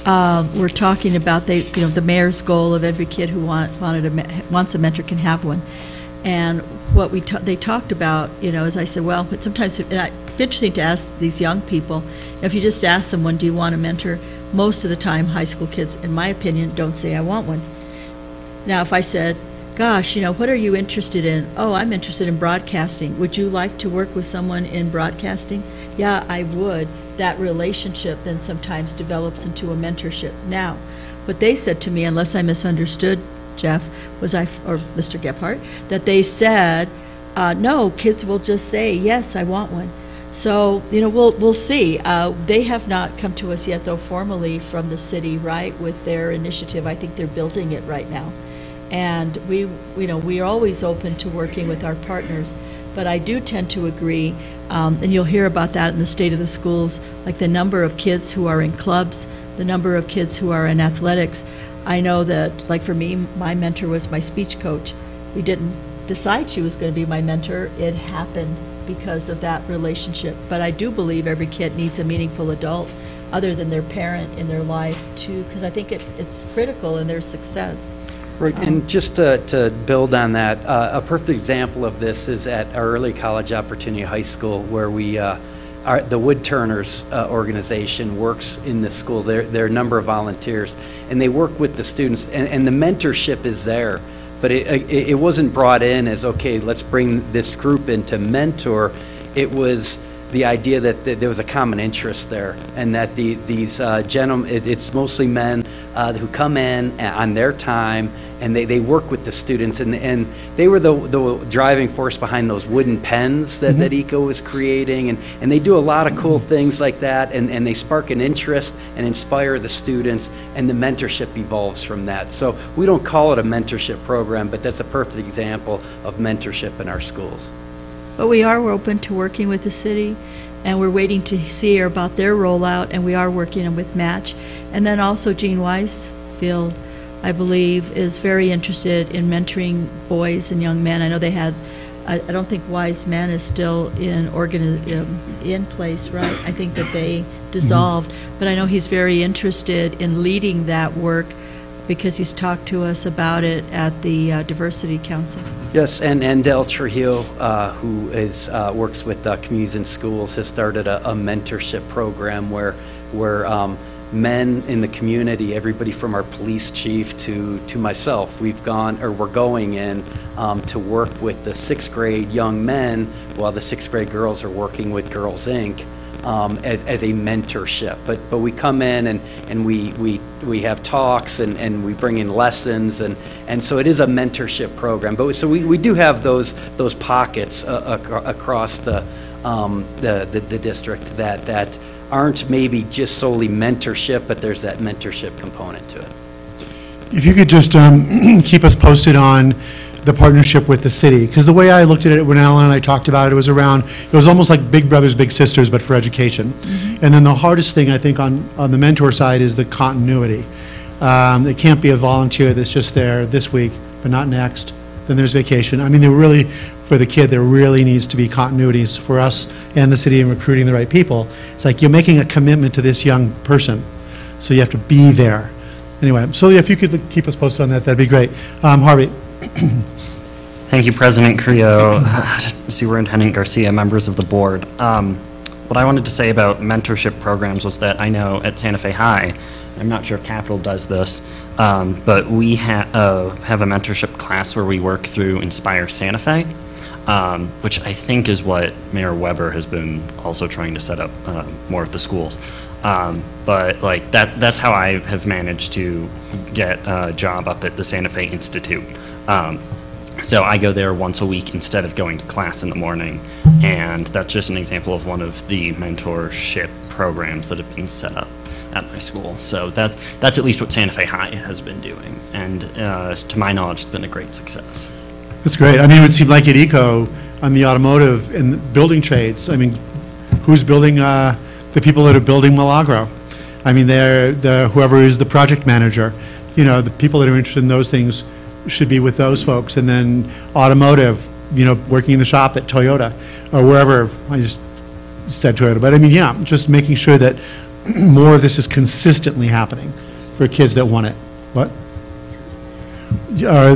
we're talking about the mayor's goal of every kid who wants a mentor can have one. And what they talked about, as I said, well, but sometimes it's interesting to ask these young people, if you just ask someone, do you want a mentor? Most of the time, high school kids, in my opinion, don't say I want one. Now, if I said, gosh, what are you interested in? Oh, I'm interested in broadcasting. Would you like to work with someone in broadcasting? Yeah, I would. That relationship then sometimes develops into a mentorship. Now, what they said to me, unless I misunderstood, Jeff, or Mr. Gephardt, that they said, no, kids will just say, yes, I want one. So, we'll see. They have not come to us yet, though, formally from the city, right, with their initiative. I think they're building it right now. And we are always open to working with our partners. But I do tend to agree, And you'll hear about that in the state of the schools, like the number of kids who are in clubs, the number of kids who are in athletics. I know that, like for me, my mentor was my speech coach. We didn't decide she was going to be my mentor. It happened because of that relationship. But I do believe every kid needs a meaningful adult other than their parent in their life too, because I think it's critical in their success. Right, and just to build on that, a perfect example of this is at our Early College Opportunity High School, where we, the Wood Turners organization works in the school. There are a number of volunteers, and they work with the students, and the mentorship is there. But it wasn't brought in as, okay, let's bring this group in to mentor. It was the idea that there was a common interest there, and that these gentlemen, it's mostly men who come in on their time, and they work with the students, and they were the driving force behind those wooden pens that, that ECO was creating, and they do a lot of cool things like that, and they spark an interest and inspire the students, and the mentorship evolves from that. So we don't call it a mentorship program, but that's a perfect example of mentorship in our schools. But we are open to working with the city, and we're waiting to hear about their rollout, and we are working with Match. And then also Gene Weisfield, I believe, is very interested in mentoring boys and young men. I know they had, I don't think Wise Men is still in place, right? I think that they dissolved, but I know he's very interested in leading that work because he's talked to us about it at the Diversity Council. Yes, and Del Trujillo, who is works with Communities in Schools, has started a mentorship program where men in the community, everybody from our police chief to myself, we're going in to work with the 6th grade young men while the 6th grade girls are working with Girls Inc. As a mentorship. But we come in and we have talks and we bring in lessons, and so it is a mentorship program. But so we do have those pockets across the district that aren't maybe just solely mentorship, but there's that mentorship component to it. If you could just keep us posted on the partnership with the city, because the way I looked at it when Alan and I talked about it, it was almost like big brothers, big sisters, but for education. And then the hardest thing I think on the mentor side is the continuity. It can't be a volunteer that's just there this week, but not next. Then there's vacation. I mean, for the kid, there really needs to be continuities for us and the city in recruiting the right people. It's like you're making a commitment to this young person, so you have to be there. Anyway, so if you could keep us posted on that, that'd be great. Harvey. Thank you, President Creo, Superintendent Garcia, members of the board. What I wanted to say about mentorship programs was that I know at Santa Fe High, I'm not sure if Capital does this, but we have a mentorship class where we work through Inspire Santa Fe, which I think is what Mayor Weber has been also trying to set up more at the schools. But like that's how I have managed to get a job up at the Santa Fe Institute. So I go there once a week instead of going to class in the morning, and that's just an example of one of the mentorship programs that have been set up at my school. So that's at least what Santa Fe High has been doing, and to my knowledge, it's been a great success. That's great. I mean, it would seem like at ECO, on the automotive and building trades, I mean, who's building, the people that are building Milagro? I mean, whoever is the project manager, you know, the people that are interested in those things should be with those folks. And then automotive, you know, working in the shop at Toyota or wherever. I just said Toyota, but I mean, yeah, just making sure that more of this is consistently happening for kids that want it. What? Yeah,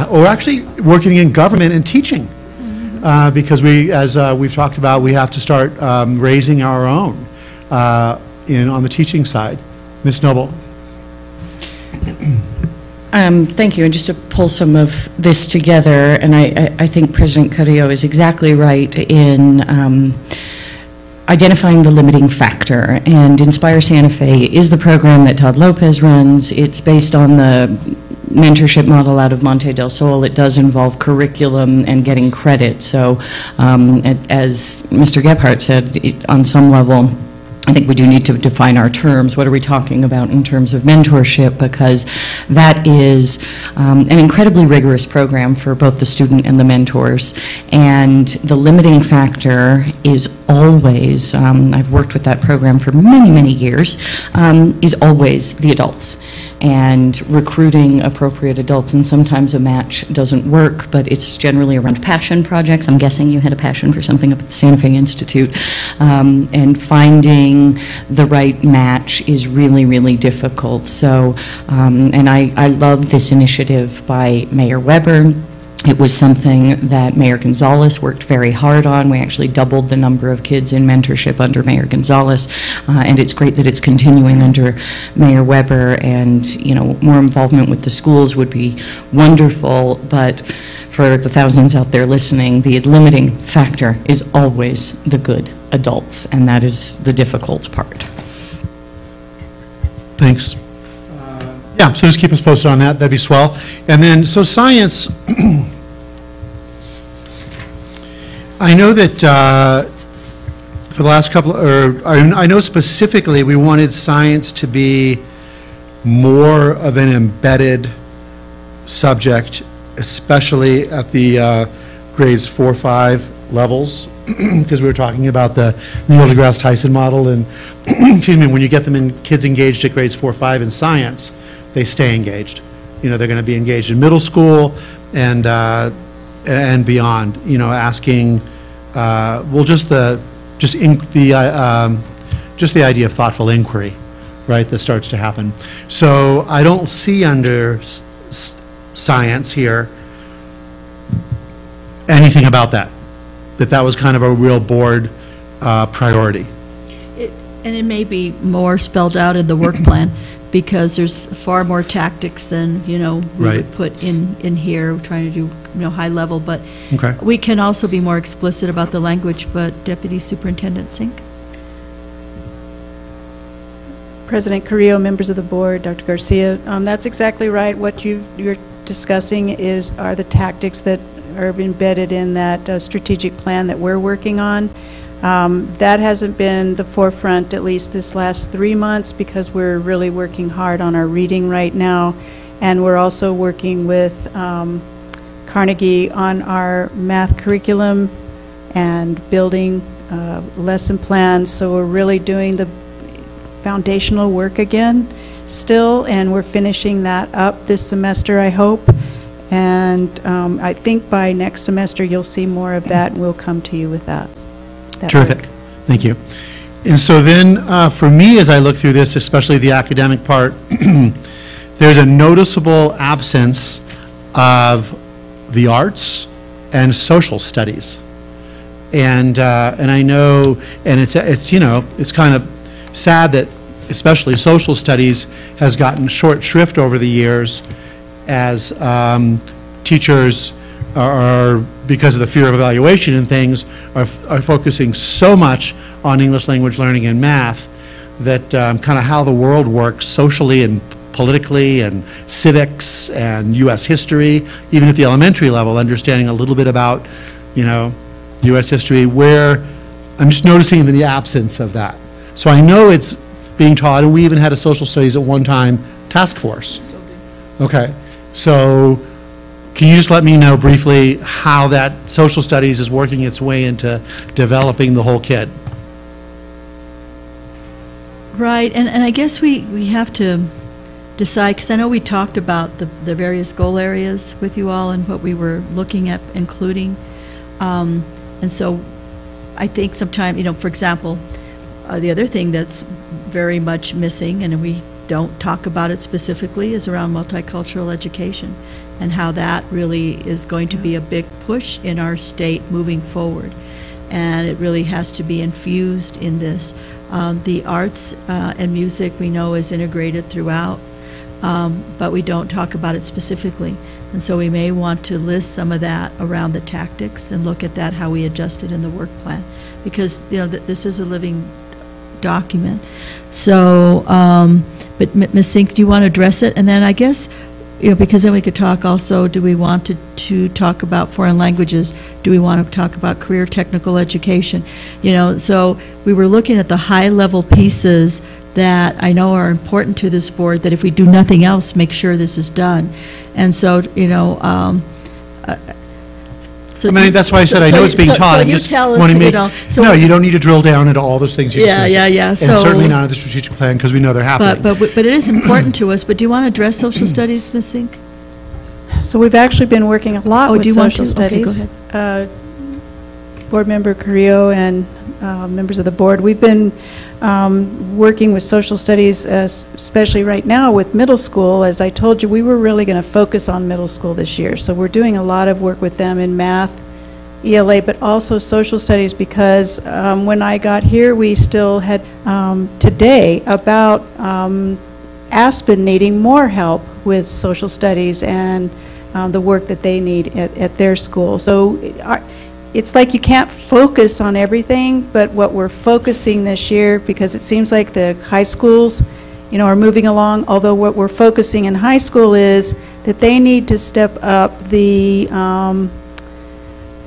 or actually working in government and teaching, because as we've talked about, we have to start raising our own on the teaching side. Ms. Noble. Thank you. And just to pull some of this together, and I think President Carrillo is exactly right in identifying the limiting factor. And Inspire Santa Fe is the program that Todd Lopez runs. It's based on the mentorship model out of Monte del Sol. It does involve curriculum and getting credit. So as Mr. Gebhardt said, on some level, I think we do need to define our terms. What are we talking about in terms of mentorship? Because that is an incredibly rigorous program for both the student and the mentors. And the limiting factor is always, I've worked with that program for many, many years, is always the adults. And recruiting appropriate adults, and sometimes a match doesn't work, but it's generally around passion projects. I'm guessing you had a passion for something up at the Santa Fe Institute. And finding the right match is really, really difficult. So, and I love this initiative by Mayor Weber. It was something that Mayor Gonzalez worked very hard on. We actually doubled the number of kids in mentorship under Mayor Gonzalez, and it's great that it's continuing under Mayor Weber, and, you know, more involvement with the schools would be wonderful, but for the thousands out there listening, the limiting factor is always the good adults, and that is the difficult part. Thanks. Yeah, so just keep us posted on that. That'd be swell. And then, so science, I know that for the last couple, I know specifically we wanted science to be more of an embedded subject, especially at the grades 4, 5 levels, because we were talking about the Neil deGrasse Tyson model, and excuse me, when you get them in kids engaged at grades 4, 5 in science, they stay engaged. You know, they're going to be engaged in middle school and beyond. You know, asking, well, just the idea of thoughtful inquiry, right, that starts to happen. So I don't see under science here anything about that. That was kind of a real board priority. And it may be more spelled out in the work plan, because there's far more tactics than, you know, we would put in here, trying to do, you know, high level, but we can also be more explicit about the language. But Deputy Superintendent Sink? President Carrillo, members of the board, Dr. Garcia, that's exactly right. What you're discussing are the tactics that are embedded in that strategic plan that we're working on. That hasn't been the forefront, at least this last 3 months, because we're really working hard on our reading right now, and we're also working with Carnegie on our math curriculum and building lesson plans. So we're really doing the foundational work again still, and we're finishing that up this semester, I hope. And I think by next semester you'll see more of that, and we'll come to you with that. Terrific. Work. Thank you. And so then for me, as I look through this, especially the academic part, there's a noticeable absence of the arts and social studies. And I know, and it's you know, it's kind of sad that especially social studies has gotten short shrift over the years as teachers are, because of the fear of evaluation and things, are focusing so much on English language learning and math that kind of how the world works socially and politically and civics and U.S. history, even at the elementary level, understanding a little bit about, you know, U.S. history, where I'm just noticing the absence of that. So I know it's being taught, and we even had a social studies at one time task force. Okay, so can you just let me know briefly how that social studies is working its way into developing the whole kid? Right, and I guess we have to decide, because I know we talked about the various goal areas with you all and what we were looking at including. And so I think sometime, you know, for example, the other thing that's very much missing, and we don't talk about it specifically, is around multicultural education and how that really is going to be a big push in our state moving forward. And it really has to be infused in this. The arts and music we know is integrated throughout, but we don't talk about it specifically. And so we may want to list some of that around the tactics and look at that, how we adjust it in the work plan. Because, you know, this is a living document. So, but Ms. Sink, do you want to address it? And then I guess because then we could talk also, do we want to talk about foreign languages? Do we want to talk about career technical education? So we were looking at the high-level pieces that I know are important to this board, that if we do nothing else, make sure this is done. And so, that's why I said I know it's being taught. So you tell us, no, you don't need to drill down into all those things you just mentioned. Yeah. And certainly not in the strategic plan, because we know they're happening. But it is important to us. But do you want to address social studies, Ms. Zink? So we've actually been working a lot with do you want social to? Okay, go studies. Board Member Carrillo and members of the board, we've been working with social studies, especially right now with middle school. As I told you, we were really going to focus on middle school this year. So we're doing a lot of work with them in math, ELA, but also social studies, because when I got here, we still had today about Aspen needing more help with social studies and the work that they need at their school. So it's like you can't focus on everything, but what we're focusing this year, because it seems like the high schools, are moving along, although what we're focusing in high school is that they need to step up the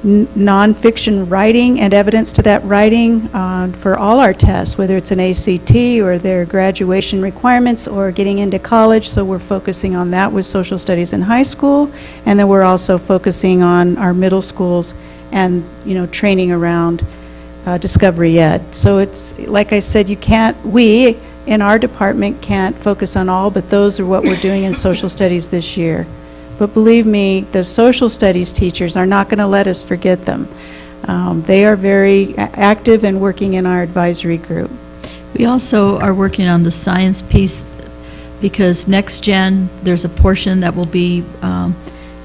nonfiction writing and evidence to that writing for all our tests, whether it's an ACT or their graduation requirements or getting into college. So we're focusing on that with social studies in high school, and then we're also focusing on our middle schools and training around Discovery Ed. So it's like I said, we in our department can't focus on all, but those are what we're doing in social studies this year. But believe me, the social studies teachers are not going to let us forget them. They are very active and working in our advisory group. We also are working on the science piece, because next gen, there's a portion that will be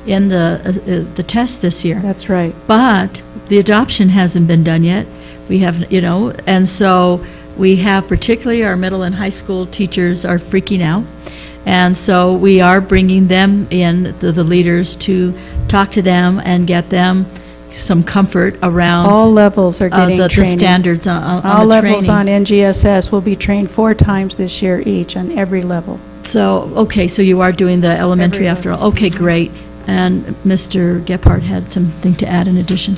in the test this year. That's right. But the adoption hasn't been done yet. We have, and so we have, particularly our middle and high school teachers are freaking out. And so we are bringing them in, the leaders, to talk to them and get them some comfort around. All levels are getting the training. Standards on All the levels training. on NGSS will be trained 4 times this year each on every level. So, okay, so you are doing the elementary after all. Okay, great. And Mr. Gephardt had something to add in addition.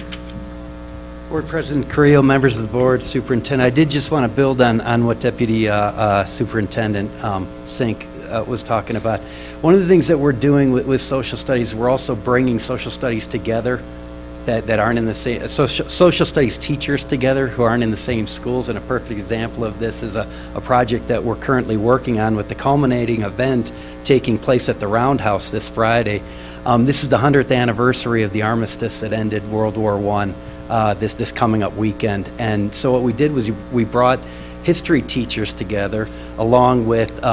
Board President Carrillo, members of the board, Superintendent, I did just want to build on what Deputy Superintendent Sink was talking about. One of the things that we're doing with social studies, we're also bringing social studies together that aren't in the same, social studies teachers together who aren't in the same schools. And a perfect example of this is a project that we're currently working on with the culminating event taking place at the Roundhouse this Friday. This is the 100th anniversary of the armistice that ended World War I this coming up weekend. And so what we did was we brought history teachers together along with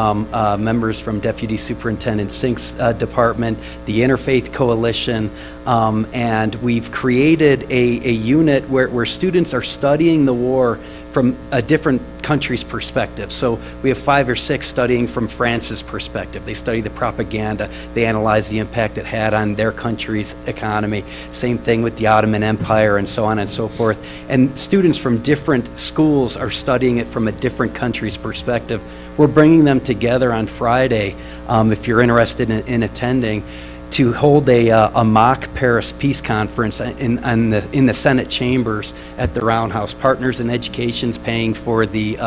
members from Deputy Superintendent Sink's department, the Interfaith Coalition, and we've created a unit where students are studying the war from a different country's perspective. So we have 5 or 6 studying from France's perspective. They study the propaganda, they analyze the impact it had on their country's economy. Same thing with the Ottoman Empire and so on and so forth. And students from different schools are studying it from a different country's perspective. We're bringing them together on Friday, if you're interested in attending, to hold a mock Paris Peace Conference in the Senate chambers at the Roundhouse. Partners in Education's paying for the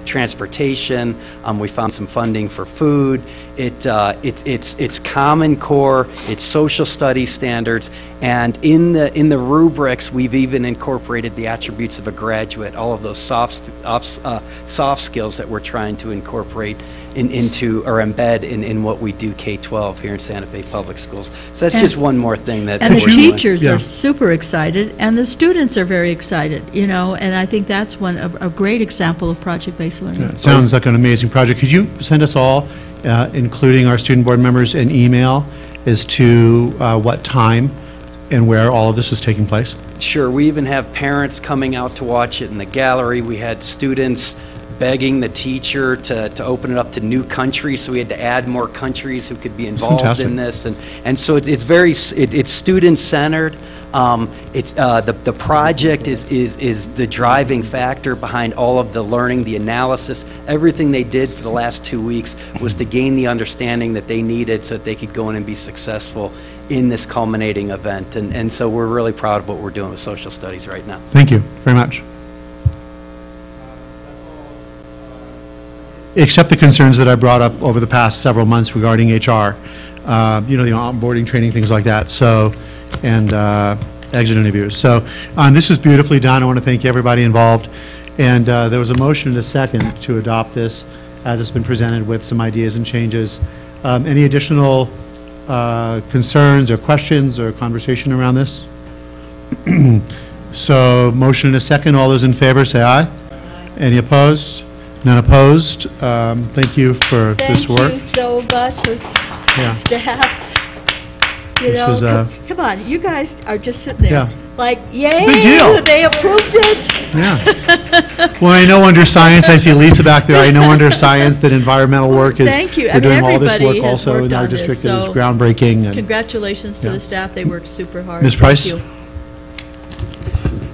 transportation. We found some funding for food. It's Common Core. It's social studies standards, and in the rubrics, we've even incorporated the attributes of a graduate. All of those soft skills that we're trying to incorporate into or embed in what we do K-12 here in Santa Fe Public Schools. So that's just one more thing that and we're the doing. teachers are super excited, and the students are very excited, and I think that's a great example of project-based learning. It sounds like an amazing project. Could you send us all, including our student board members, an email as to what time and where all of this is taking place? Sure. We even have parents coming out to watch it in the gallery. We had students begging the teacher to open it up to new countries, so we had to add more countries who could be involved in this, and so it's student-centered. It's the project is the driving factor behind all of the learning, the analysis. Everything they did for the last 2 weeks was to gain the understanding that they needed so that they could go in and be successful in this culminating event. And so we're really proud of what we're doing with social studies right now. Thank you very much. Except the concerns that I brought up over the past several months regarding HR, you know, the onboarding training, things like that. So, and exit interviews. So this was beautifully done. I want to thank everybody involved. And there was a motion and a second to adopt this as it's been presented with some ideas and changes. Any additional concerns or questions or conversation around this? So motion and a second. All those in favor say aye. Any opposed? None opposed. Thank you for this work. Thank you so much as staff. You This know, was, come on, you guys are just sitting there, Yeah. like, It's a big deal. yay, they approved it. Yeah. Well, I know under science, I see Lisa back there, I know under science that environmental work is, Thank you. I we're mean, doing all this everybody work has also worked in our on this, district that is so groundbreaking. And Congratulations to Yeah. the staff. They worked super hard. Ms. Price? Thank you.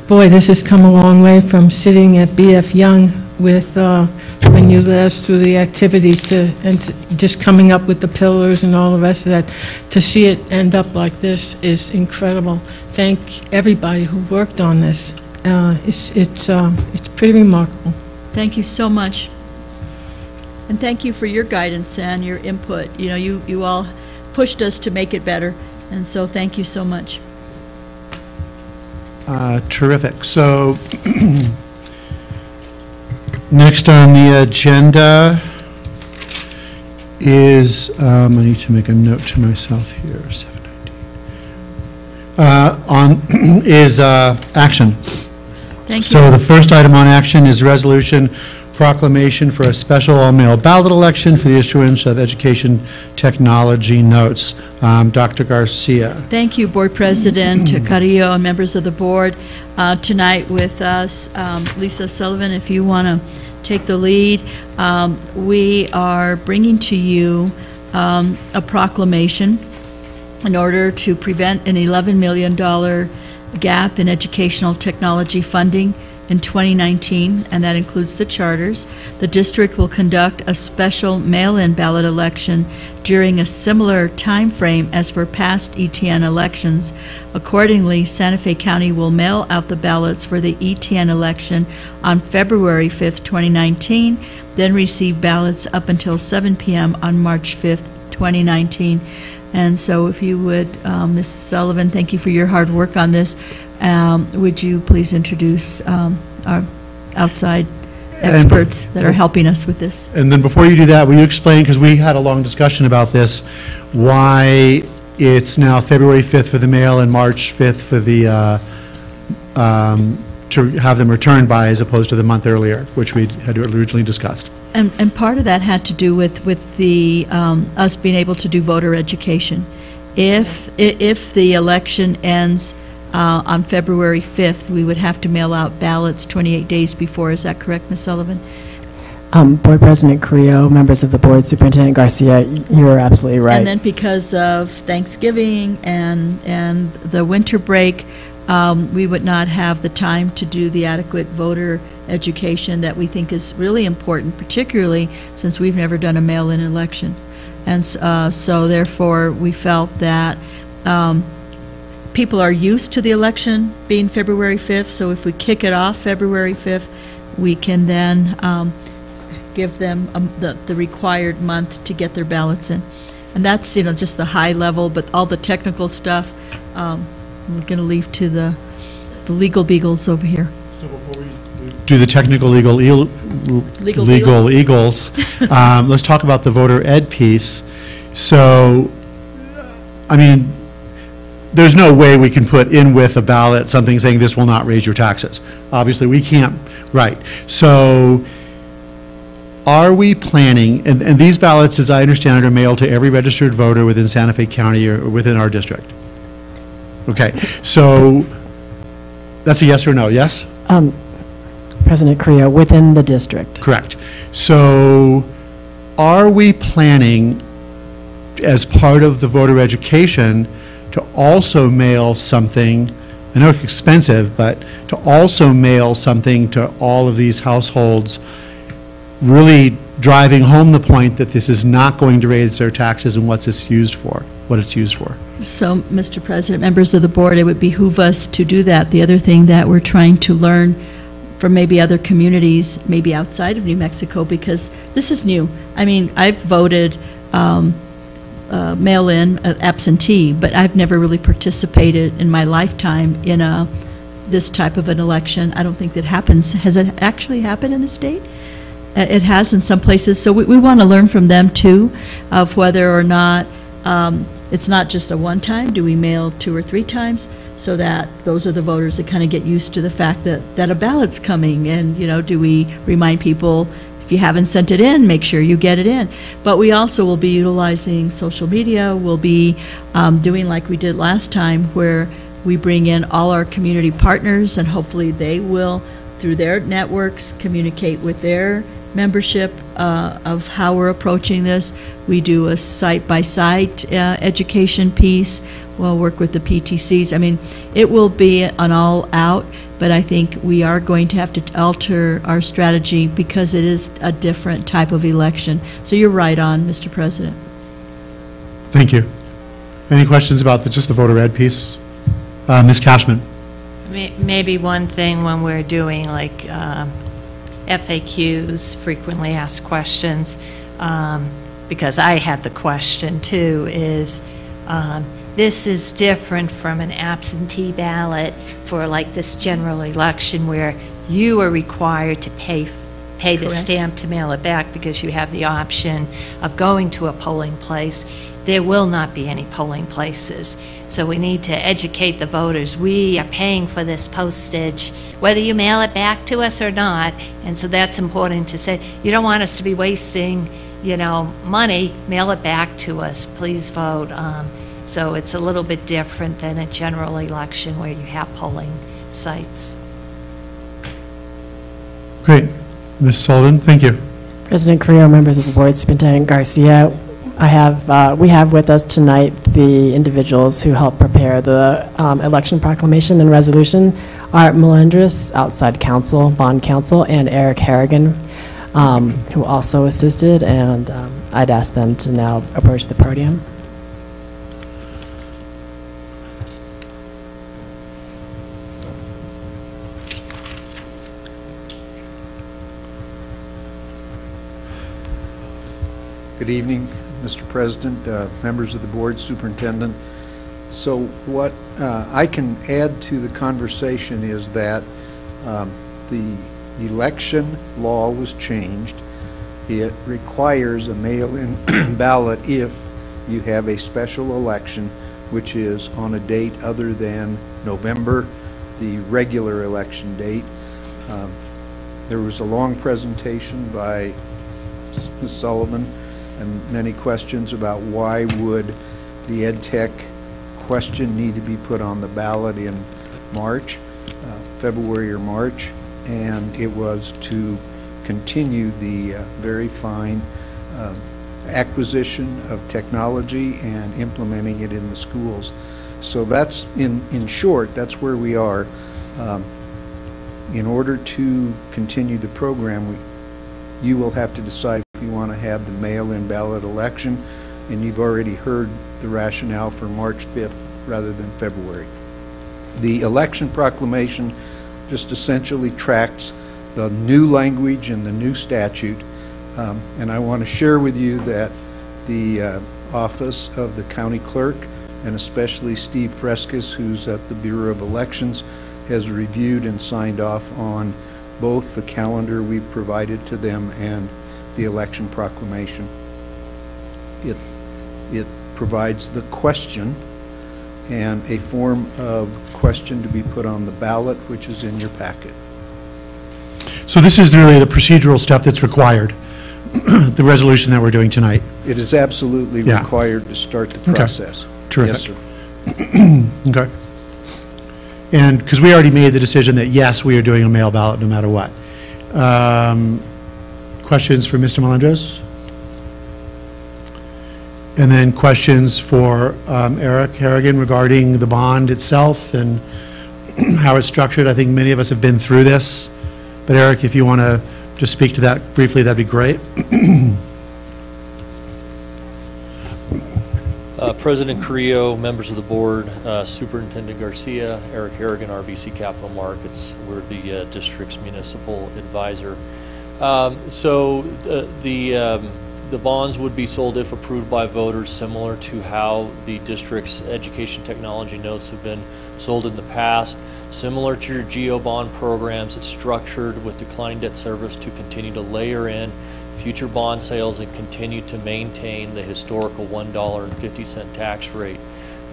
Boy, this has come a long way from sitting at BF Young with, when you led us through the activities and just coming up with the pillars and all the rest of that. To see it end up like this is incredible. Thank everybody who worked on this. It's pretty remarkable. Thank you so much. And thank you for your guidance and your input. You know, you all pushed us to make it better, and so thank you so much. Terrific. So next on the agenda is, I need to make a note to myself here, 7:19. Is action. Thank you. So the first item on action is resolution proclamation for a special all-mail ballot election for the issuance of education technology notes. Dr. Garcia. Thank you, Board President Carrillo and members of the board. Tonight with us, Lisa Sullivan, if you want to take the lead, we are bringing to you a proclamation in order to prevent an $11 million gap in educational technology funding in 2019, and that includes the charters. The district will conduct a special mail-in ballot election during a similar time frame as for past ETN elections. Accordingly, Santa Fe County will mail out the ballots for the ETN election on February 5th, 2019, then receive ballots up until 7 p.m. on March 5th, 2019. And so if you would, Ms. Sullivan, thank you for your hard work on this. Would you please introduce our outside experts that are helping us with this? And then before you do that, will you explain, because we had a long discussion about this, why it's now February 5th for the mail and March 5th for the, to have them returned by as opposed to the month earlier, which we had originally discussed? And part of that had to do with the, us being able to do voter education. If the election ends on February 5th, we would have to mail out ballots 28 days before. Is that correct, Ms. Sullivan? Board President Carrillo, members of the board, Superintendent Garcia, you're absolutely right. And then because of Thanksgiving and the winter break, we would not have the time to do the adequate voter education that we think is really important, particularly since we've never done a mail-in election. And so therefore, we felt that people are used to the election being February 5th, so if we kick it off February 5th, we can then give them the required month to get their ballots in. And that's, you know, just the high level, but all the technical stuff, we're going to leave to the legal beagles over here. So before we do the technical legal eagles, let's talk about the voter ed piece. So, I mean, there's no way we can put in with a ballot something saying this will not raise your taxes. Obviously, we can't, right. So, are we planning, and these ballots, as I understand it, are mailed to every registered voter within Santa Fe County or within our district? Okay, so that's a yes or no, yes? President Carrillo, within the district. Correct. So are we planning, as part of the voter education, to also mail something I know it's expensive, but to also mail something to all of these households, really driving home the point that this is not going to raise their taxes and what it's used for. So, Mr. President, members of the board, it would behoove us to do that. The other thing that we're trying to learn from maybe other communities, maybe outside of New Mexico, because this is new. I mean, I've voted mail-in, absentee, but I've never really participated in my lifetime in this type of an election. I don't think that happens. Has it actually happened in the state? It has in some places. So we want to learn from them, too, of whether or not it's not just a one time. Do we mail 2 or 3 times? So that those are the voters that kind of get used to the fact that a ballot's coming. And, do we remind people, if you haven't sent it in, make sure you get it in. But we also will be utilizing social media. We'll be doing like we did last time, where we bring in all our community partners, and hopefully they will, through their networks, communicate with their membership of how we're approaching this. We do a site-by-site education piece. We'll work with the PTCs. I mean, it will be an all-out, but I think we are going to have to alter our strategy because it is a different type of election. So you're right on, Mr. President. Thank you. Any questions about just the voter ed piece? Ms. Cashman. Maybe one thing when we're doing like FAQs, frequently asked questions, because I had the question too, is this is different from an absentee ballot for like this general election where you are required to pay the Correct. stamp to mail it back because you have the option of going to a polling place. There will not be any polling places. So we need to educate the voters. We are paying for this postage, whether you mail it back to us or not. And so that's important to say. You don't want us to be wasting, money. Mail it back to us. Please vote. So it's a little bit different than a general election where you have polling sites. Great. Ms. Sullivan, thank you. President Carrillo, members of the board, Superintendent Garcia, we have with us tonight the individuals who helped prepare the election proclamation and resolution. Art Melendres, outside counsel, bond counsel, and Eric Harrigan, who also assisted, and I'd ask them to now approach the podium. Good evening, Mr. President, members of the board, superintendent. So what I can add to the conversation is that the election law was changed. It requires a mail-in ballot if you have a special election, which is on a date other than November, the regular election date. There was a long presentation by Ms. Sullivan and many questions about why would the ed tech question need to be put on the ballot in March, February or March, and it was to continue the very fine acquisition of technology and implementing it in the schools. So that's, in short, that's where we are. In order to continue the program, you will have to decide if you want to have the mail-in ballot election, and you've already heard the rationale for March 5th rather than February. The election proclamation just essentially tracks the new language and the new statute, and I want to share with you that the Office of the County Clerk, and especially Steve Frescas, who's at the Bureau of Elections, has reviewed and signed off on both the calendar we've provided to them and the election proclamation. It provides the question and a form of question to be put on the ballot, which is in your packet. So this is really the procedural step that's required, the resolution that we're doing tonight. It is absolutely required to start the process. Okay. Terrific. Yes, sir. Okay. And because we already made the decision that, yes, we are doing a mail ballot no matter what. Questions for Mr. Melendres? And then questions for Eric Harrigan regarding the bond itself and how it's structured. I think many of us have been through this. But Eric, if you want to just speak to that briefly, that'd be great. President Carrillo, members of the board, Superintendent Garcia, Eric Harrigan, RBC Capital Markets. We're the district's municipal advisor. The bonds would be sold if approved by voters, similar to how the district's education technology notes have been sold in the past. Similar to your GEO bond programs, it's structured with declining debt service to continue to layer in future bond sales and continue to maintain the historical $1.50 tax rate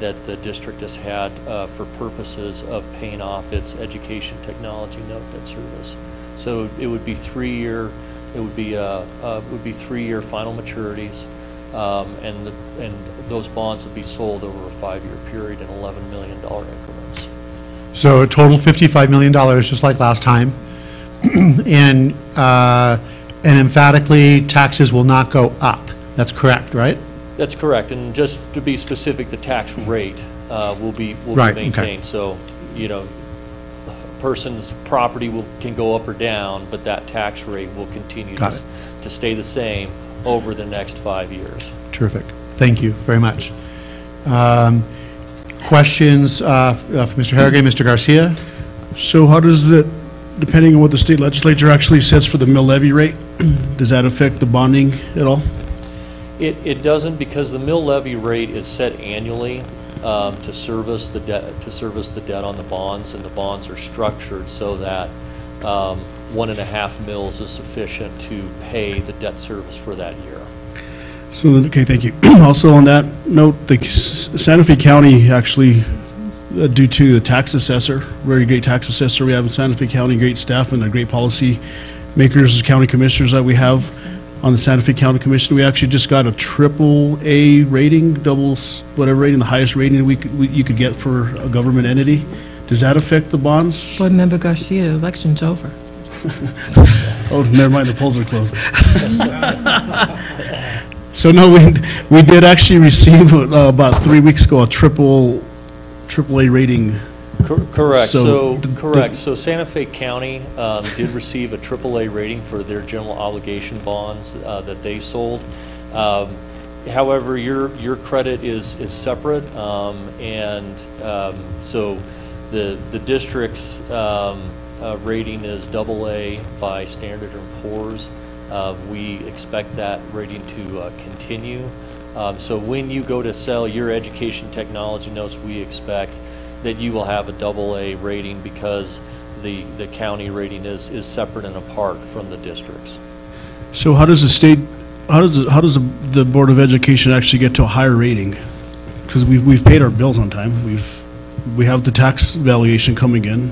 that the district has had for purposes of paying off its education technology note debt service. So it would be 3-year. It would be 3-year final maturities, and those bonds would be sold over a 5-year period in $11 million increments. So a total $55 million, just like last time, and emphatically, taxes will not go up. That's correct, right? That's correct, and just to be specific, the tax rate will be maintained. Okay. So, you know, person's property can go up or down, but that tax rate will continue to stay the same over the next 5 years. Terrific. Thank you very much. Questions for Mr. Harrigan, Mr. Garcia? So how does it, depending on what the state legislature actually says for the mill levy rate, does that affect the bonding at all? It doesn't, because the mill levy rate is set annually to service the debt on the bonds, and the bonds are structured so that 1.5 mils is sufficient to pay the debt service for that year. So, okay, thank you. Also on that note, the Santa Fe County actually, due to the tax assessor, very great tax assessor we have in Santa Fe County, great staff and the great policy makers, county commissioners that we have on the Santa Fe County Commission, we actually just got a AAA rating, double whatever rating, the highest rating you could get for a government entity. Does that affect the bonds? Board Member Garcia, the election's over. Oh, never mind, the polls are closed. So no, we did actually receive about 3 weeks ago a AAA rating. Correct. So Santa Fe County did receive a AAA rating for their general obligation bonds that they sold. However, your credit is separate, and so the district's rating is AA by Standard & Poor's. We expect that rating to continue. So when you go to sell your education technology notes, we expect that you will have a AA rating, because the county rating is separate and apart from the districts. So how does the state, how does the Board of Education actually get to a higher rating? Because we've paid our bills on time. We have the tax valuation coming in.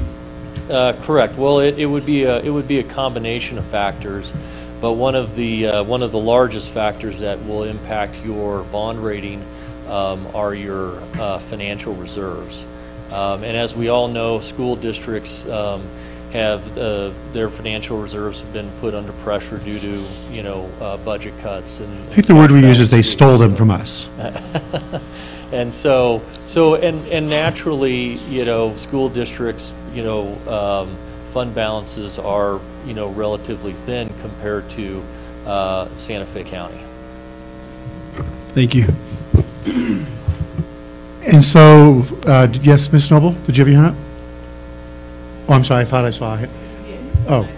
Correct. Well, it would be a combination of factors. But one of the largest factors that will impact your bond rating are your financial reserves. And as we all know, school districts have their financial reserves have been put under pressure due to budget cuts. And I think the word we use is they stole them from us. And so naturally, school districts, fund balances are, relatively thin compared to Santa Fe County. Thank you. And so, yes, Ms. Noble, did you have your hand up? Oh, I'm sorry, I thought I saw it. Oh.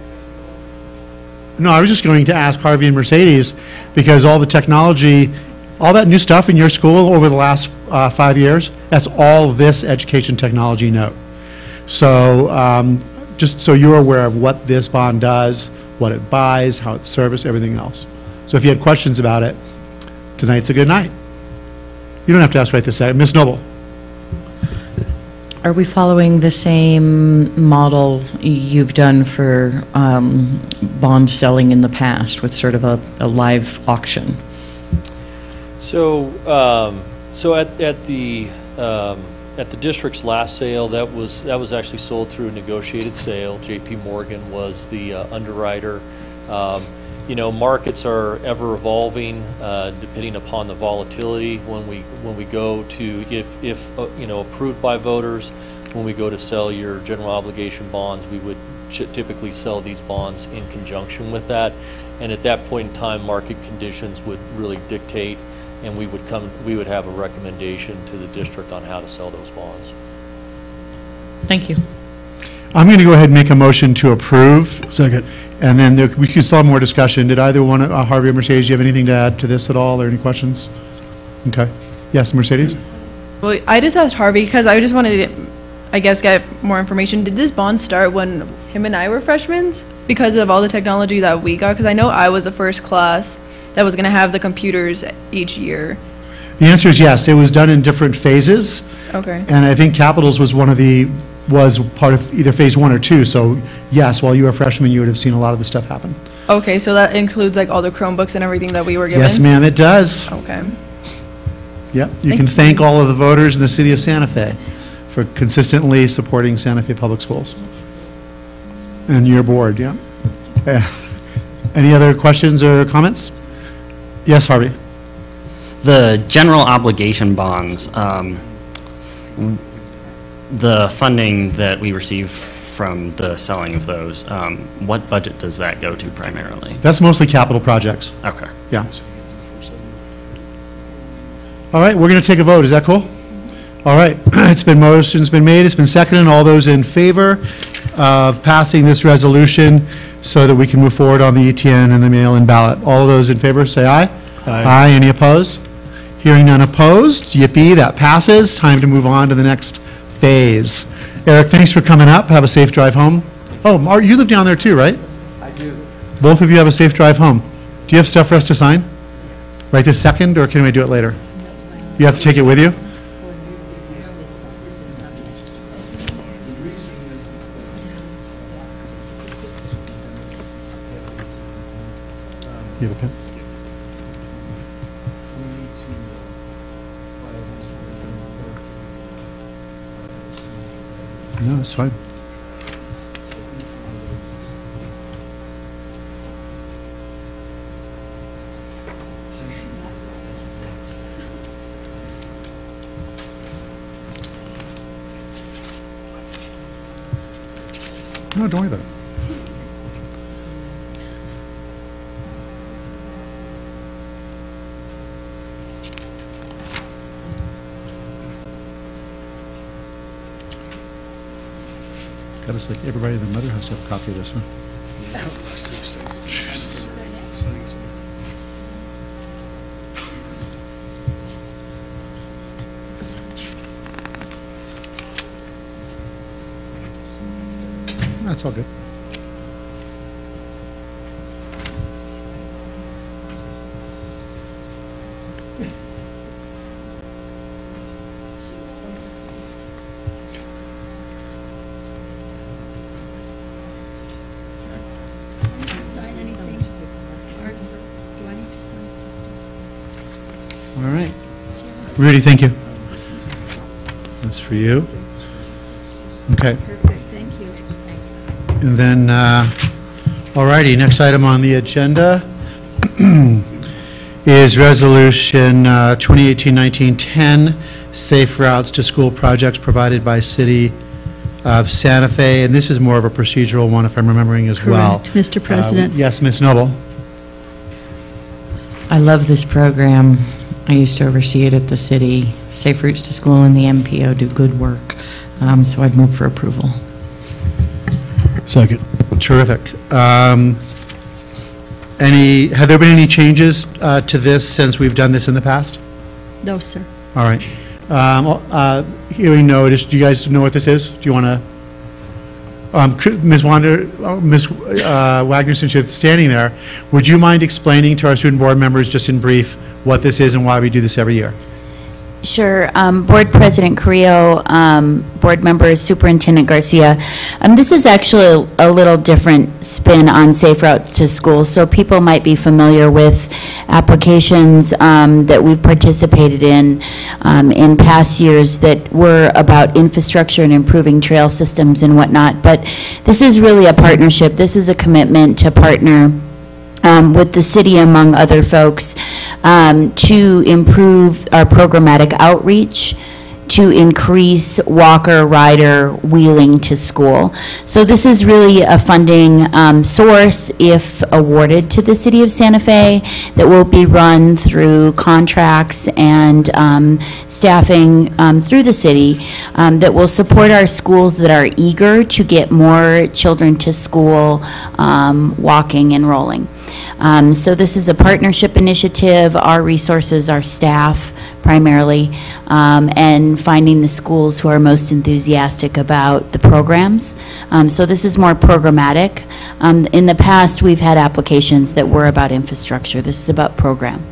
No, I was just going to ask Harvey and Mercedes, because all the technology, all that new stuff in your school over the last 5 years, that's all this education technology note. So just so you're aware of what this bond does, what it buys, how it's serviced, everything else. So if you had questions about it, tonight's a good night. You don't have to ask right this second. Ms. Noble. Are we following the same model you've done for bond selling in the past, with sort of a live auction? So, at the district's last sale, that was actually sold through a negotiated sale. J.P. Morgan was the underwriter. Markets are ever evolving depending upon the volatility. When we go to, if approved by voters, when we go to sell your general obligation bonds, we would typically sell these bonds in conjunction with that. And at that point in time, market conditions would really dictate, and we would have a recommendation to the district on how to sell those bonds. Thank you. I'm going to go ahead and make a motion to approve. Second. And then we can still have more discussion. Did either one, Harvey or Mercedes, do you have anything to add to this at all, or any questions? Okay. Yes, Mercedes? Well, I just asked Harvey because I just wanted to, I guess, get more information. Did this bond start when him and I were freshmen because of all the technology that we got? Because I know I was the first class that was going to have the computers each year. The answer is yes. It was done in different phases. Okay. And I think Capitals was was part of either phase 1 or 2. So yes, while you were a freshman, you would have seen a lot of the stuff happen. Okay, so that includes like all the Chromebooks and everything that we were given? Yes, ma'am, it does. Okay. Yep. You can thank all of the voters in the city of Santa Fe for consistently supporting Santa Fe Public Schools. And your board, yeah. Any other questions or comments? Yes, Harvey. The general obligation bonds, the funding that we receive from the selling of those, what budget does that go to primarily? That's mostly capital projects. Okay. Yeah. All right, we're going to take a vote. Is that cool? All right. Motion's been made. It's been seconded. All those in favor of passing this resolution so that we can move forward on the ETN and the mail-in ballot. All of those in favor, say aye. Aye. Any opposed? Hearing none opposed. Yippee, that passes. Time to move on to the next phase. Eric, thanks for coming up. Have a safe drive home. Oh, Mark, you live down there too, right? I do. Both of you have a safe drive home. Do you have stuff for us to sign? Right this second, or can we do it later? You have to take it with you? You have a pen? No, it's fine. No, don't worry about it. Got us like everybody in the mother has to have a copy of this, huh? That's all good. All right. Rudy, thank you. That's for you. Okay. Perfect, thank you. And then, all righty, next item on the agenda is Resolution 2018-1910, Safe Routes to School Projects provided by City of Santa Fe. And this is more of a procedural one, if I'm remembering as well. Correct, Mr. President. Yes, Ms. Noble. I love this program. I used to oversee it at the city. Safe Routes to School and the MPO do good work. So I'd move for approval. Second. Terrific. Have there been any changes to this since we've done this in the past? No, sir. All right. Hearing no, do you guys know what this is? Do you want to? Ms. Wagner, since you're standing there, would you mind explaining to our student board members, just in brief, what this is and why we do this every year? Sure. Board President Carrillo, board members, Superintendent Garcia. This is actually a little different spin on Safe Routes to School. So people might be familiar with applications that we've participated in past years that were about infrastructure and improving trail systems and whatnot. But this is really a partnership. This is a commitment to partner with the city, among other folks, to improve our programmatic outreach to increase walker, rider wheeling to school. So this is really a funding source, if awarded to the City of Santa Fe, that will be run through contracts and staffing through the city that will support our schools that are eager to get more children to school walking and rolling. So this is a partnership initiative. Our resources are staff primarily, and finding the schools who are most enthusiastic about the programs. So this is more programmatic. In the past, we've had applications that were about infrastructure. This is about program.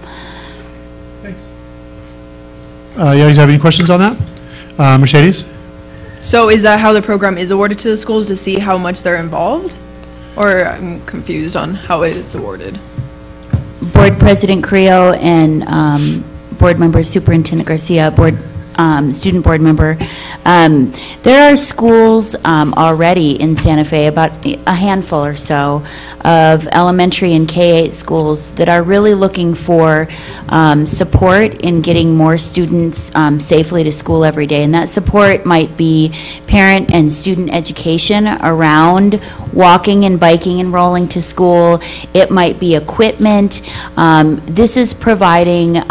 You guys have any questions on that? Mercedes? So is that how the program is awarded to the schools, to see how much they're involved? Or I'm confused on how it's awarded. Board President Creo and Board Member Superintendent Garcia, student board member. There are schools already in Santa Fe, about a handful or so, of elementary and K-8 schools that are really looking for support in getting more students safely to school every day. And that support might be parent and student education around walking and biking and rolling to school. It might be equipment. This is providing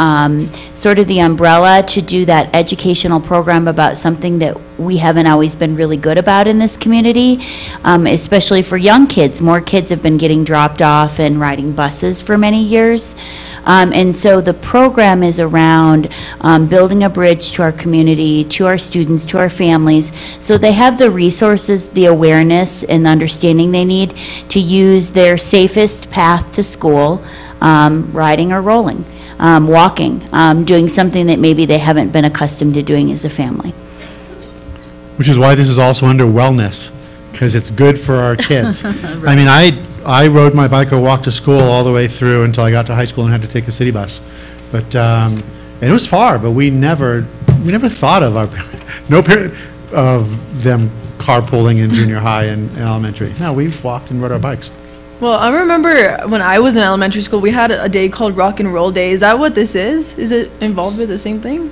sort of the umbrella to do that educational program about something that we haven't always been really good about in this community, especially for young kids. More kids have been getting dropped off and riding buses for many years. And so the program is around building a bridge to our community, to our students, to our families, so they have the resources, the awareness, and the understanding they need to use their safest path to school, riding or rolling, walking, doing something that maybe they haven't been accustomed to doing as a family. Which is why this is also under wellness, because it's good for our kids. Right. I mean, I rode my bike or walked to school all the way through until I got to high school and had to take a city bus. But and it was far, but we never thought of no parent of them carpooling in junior high and elementary. No, we walked and rode our bikes. Well, I remember when I was in elementary school, we had a day called Rock and Roll Day. Is that what this is? Is it involved with the same thing?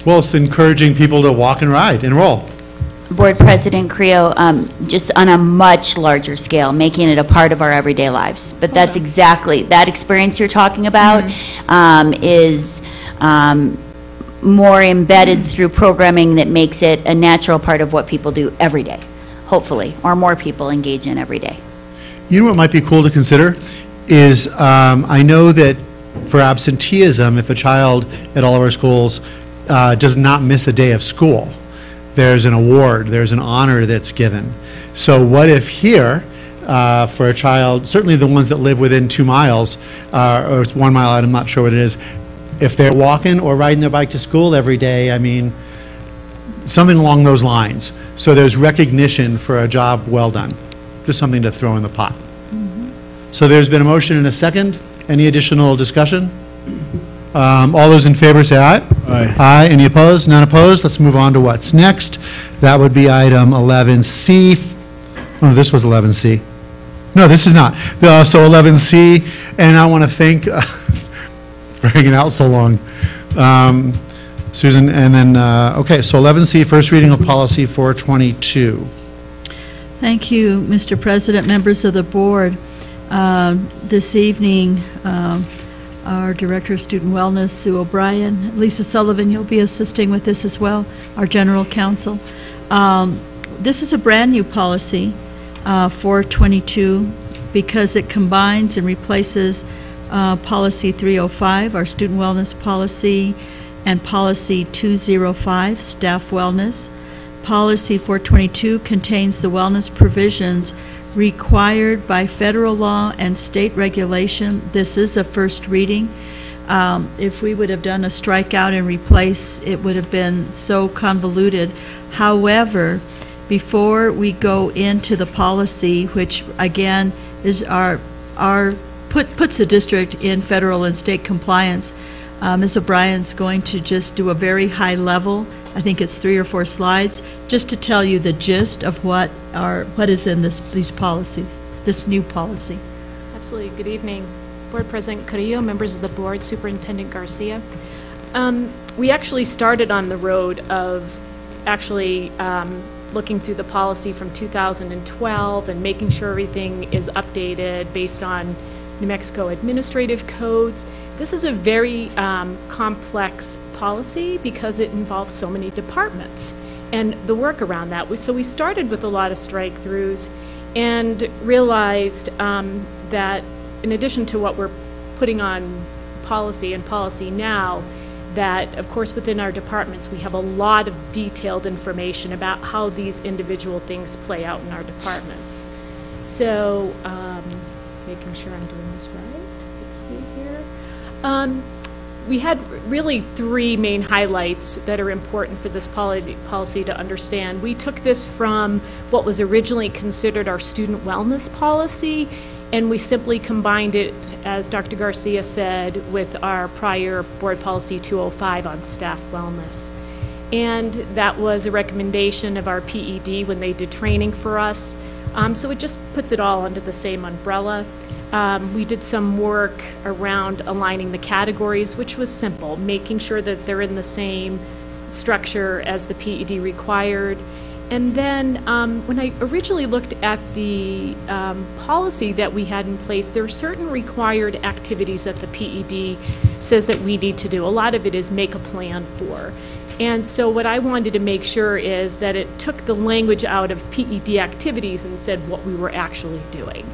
Well, it's encouraging people to walk and ride and roll. Board President Creo, just on a much larger scale, making it a part of our everyday lives. But that's exactly, that experience you're talking about is more embedded through programming that makes it a natural part of what people do every day, hopefully, or more people engage in every day. You know what might be cool to consider is, I know that for absenteeism, if a child at all of our schools does not miss a day of school, there's an award, there's an honor that's given. So what if here, for a child, certainly the ones that live within 2 miles, or it's 1 mile out, I'm not sure what it is, if they're walking or riding their bike to school every day, I mean, something along those lines. So there's recognition for a job well done. Just something to throw in the pot. So there's been a motion and a second. Any additional discussion? All those in favor say aye. Aye. Aye. Any opposed? None opposed. Let's move on to what's next. That would be item 11C. Oh, this was 11C. No, this is not. So 11C, and I want to thank for hanging out so long, Susan. And then, okay, so 11C, first reading of policy 422. Thank you, Mr. President, members of the board. This evening, our Director of Student Wellness, Sue O'Brien, Lisa Sullivan, you'll be assisting with this as well, our General Counsel. This is a brand new policy, 422, because it combines and replaces Policy 305, our Student Wellness Policy, and Policy 205, Staff Wellness. Policy 422 contains the wellness provisions required by federal law and state regulation. This is a first reading. If we would have done a strikeout and replace, it would have been so convoluted. However, before we go into the policy, which again is puts the district in federal and state compliance, Ms. O'Brien's going to just do a very high level, I think it's 3 or 4 slides, just to tell you the gist of what is in these policies, this new policy. Absolutely. Good evening, Board President Carrillo, members of the board, Superintendent Garcia. We actually started on the road of actually looking through the policy from 2012 and making sure everything is updated based on New Mexico administrative codes. This is a very complex policy because it involves so many departments and the work around that. So we started with a lot of strike-throughs and realized that in addition to what we're putting on policy and policy now, that of course within our departments we have a lot of detailed information about how these individual things play out in our departments. So making sure I'm doing this right, let's see here. We had really three main highlights that are important for this policy to understand. We took this from what was originally considered our student wellness policy, and we simply combined it, as Dr. Garcia said, with our prior board policy 205 on staff wellness. And that was a recommendation of our PED when they did training for us. So it just puts it all under the same umbrella. We did some work around aligning the categories, which was simple, making sure that they're in the same structure as the PED required. And then when I originally looked at the policy that we had in place, there are certain required activities that the PED says that we need to do. A lot of it is make a plan for. And so what I wanted to make sure is that it took the language out of PED activities and said what we were actually doing.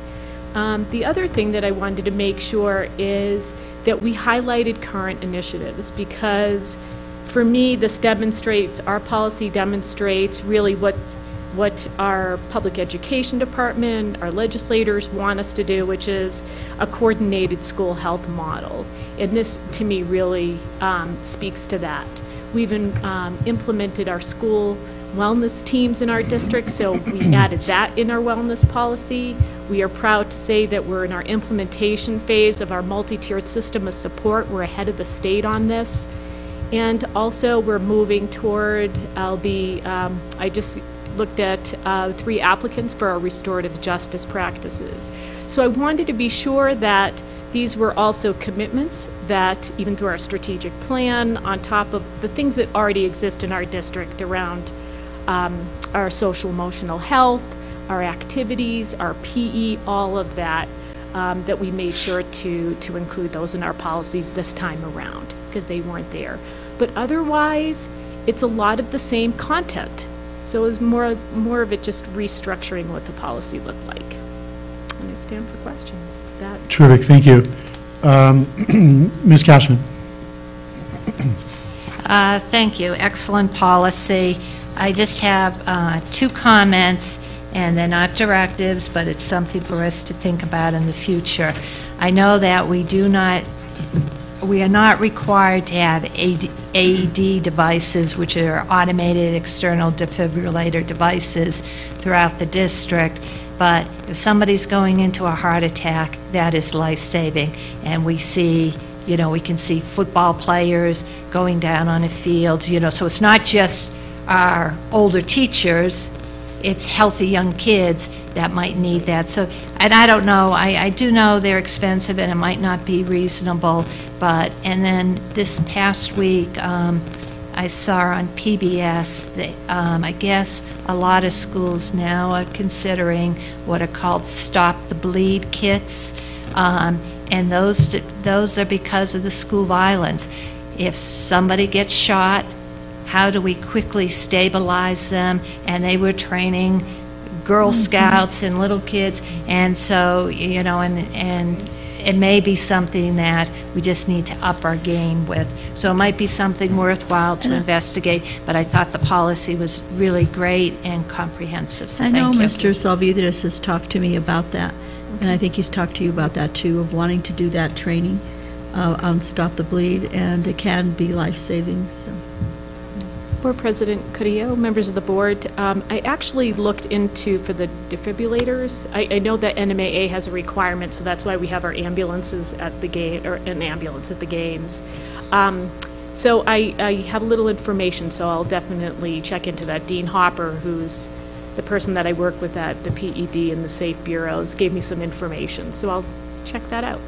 The other thing that I wanted to make sure is that we highlighted current initiatives, because for me this demonstrates, our policy demonstrates really what our public education department, our legislators want us to do, which is a coordinated school health model. And this to me really speaks to that. We've implemented our school wellness teams in our district, so we added that in our wellness policy. We are proud to say that we're in our implementation phase of our multi-tiered system of support. We're ahead of the state on this. And also we're moving toward, I just looked at 3 applicants for our restorative justice practices. So I wanted to be sure that these were also commitments that, even through our strategic plan, on top of the things that already exist in our district around our social emotional health, our activities, our PE, all of that, that we made sure to include those in our policies this time around, because they weren't there. But otherwise, it's a lot of the same content. So it was more of it just restructuring what the policy looked like. And I stand for questions. It's that. Terrific, thank you. Ms. Cashman. Thank you. Excellent policy. I just have 2 comments, and they're not directives, but it's something for us to think about in the future. I know that we are not required to have AED devices, which are automated external defibrillator devices, throughout the district. But if somebody's going into a heart attack, that is life-saving. And we see, we can see football players going down on a field, so it's not just our older teachers, it's healthy young kids that might need that. So, and I don't know, I do know they're expensive and it might not be reasonable, and then this past week, I saw on PBS that I guess a lot of schools now are considering what are called Stop the Bleed kits, and those are because of the school violence. If somebody gets shot, how do we quickly stabilize them? And they were training Girl Scouts and little kids, and so, and it may be something that we just need to up our game with. So it might be something worthwhile to investigate, but I thought the policy was really great and comprehensive, so thank you. I know Mr. Salvidis has talked to me about that, and I think he's talked to you about that too, of wanting to do that training on Stop the Bleed, and it can be life-saving, so. Board President Carrillo, members of the board, I actually looked into, for the defibrillators, I know that NMAA has a requirement, so that's why we have our ambulances at the game, or an ambulance at the games. So I have a little information, so I'll definitely check into that. Dean Hopper, who's the person that I work with at the PED and the Safe Bureaus, gave me some information, so I'll check that out.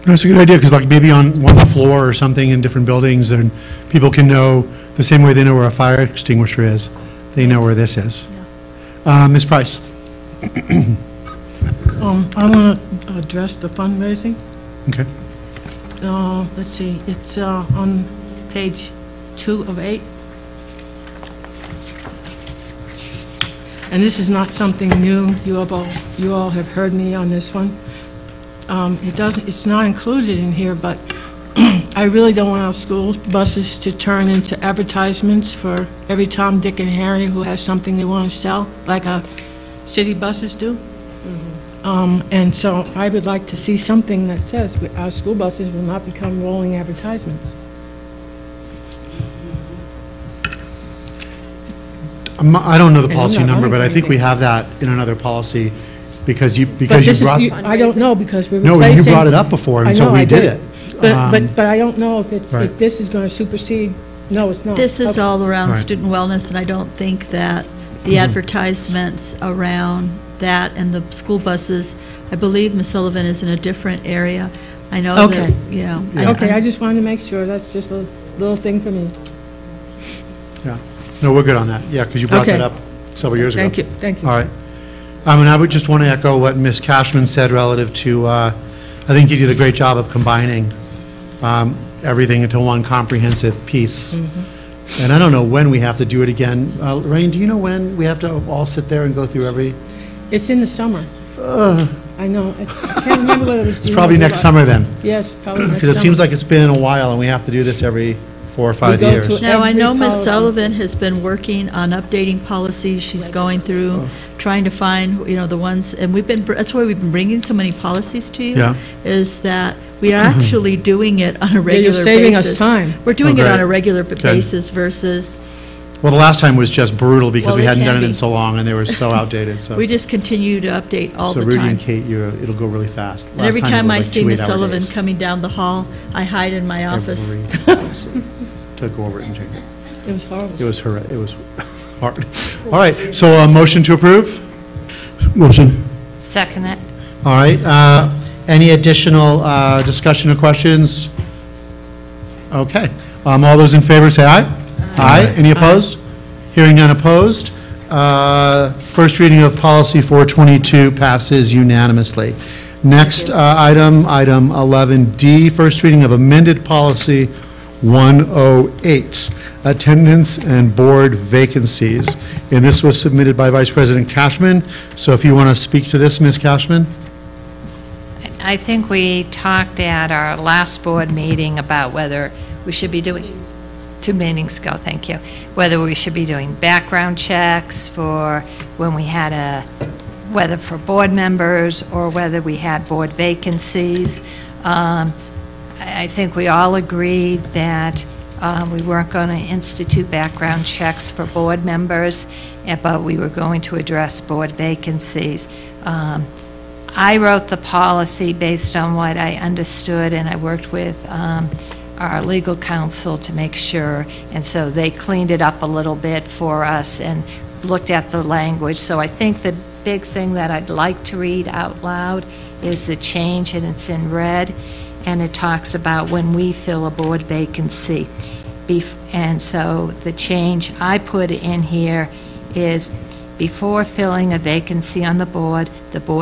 No, it's a good idea, because like maybe on one floor or something in different buildings, and people can know, the same way they know where a fire extinguisher is, they know where this is. Ms. Price? I want to address the fundraising. Okay. Let's see, it's on page 2 of 8. And this is not something new. You all have heard me on this one. It's not included in here, but I really don't want our school buses to turn into advertisements for every Tom, Dick, and Harry who has something they want to sell, like city buses do. And so I would like to see something that says our school buses will not become rolling advertisements. I don't know the policy number, but I think we have that in another policy, because you brought. I don't know, because we're No, replacing. you brought it up before, and so we did it. But I don't know if it's, Right. if this is going to supersede. No, it's not. This is Okay. all around Right. student wellness, and I don't think that the advertisements around that and the school buses, I believe Ms. Sullivan is in a different area. I know that, Okay. yeah. Okay, I just wanted to make sure. That's just a little thing for me. Yeah. No, we're good on that. Yeah, because you brought that Okay. up several years ago. Thank you, thank you. All right. And I would just want to echo what Ms. Cashman said relative to, I think you did a great job of combining everything into one comprehensive piece. And I don't know when we have to do it again. Rain, do you know when we have to all sit there and go through every? It's in the summer. I know. I can't remember whether it was. It's probably next summer then. Yes, probably next summer. Because it seems like it's been a while, and we have to do this every 4 or 5 go years. through Now, I know every Ms. policy. Sullivan has been working on updating policies. She's going through, trying to find, the ones, and that's why we've been bringing so many policies to you. Yeah. Is that we are actually doing it on a regular you're basis. saving us time. We're doing Oh, it on great. a regular Good. basis versus, Well, the last time was just brutal because Well, we it hadn't can done it in be. so long, and they were so outdated, so. we just continue to update all So the Rudy time. and Kate, it'll go really fast. And every Last time it I was like see 2 Ms. 8-hour Sullivan days. coming down the hall, I hide in my office. To go over it and change it. It was horrible. It was hard. All right, so a motion to approve? Motion. Second it. All right, any additional discussion or questions? Okay, all those in favor say aye. Aye. Any opposed? Hearing none opposed. First reading of policy 422 passes unanimously. Next item 11D, first reading of amended policy 108, attendance and board vacancies. And this was submitted by Vice President Cashman. So if you want to speak to this, Ms. Cashman? I think we talked at our last board meeting about whether we should be doing, 2 meetings ago, thank you, whether we should be doing background checks for when we had whether for board members or whether we had board vacancies. I think we all agreed that we weren't going to institute background checks for board members, but we were going to address board vacancies. I wrote the policy based on what I understood, and I worked with our legal counsel to make sure, and so they cleaned it up a little bit for us and looked at the language. So I think the big thing that I'd like to read out loud is the change, and it's in red, and it talks about when we fill a board vacancy. And so the change I put in here is, before filling a vacancy on the board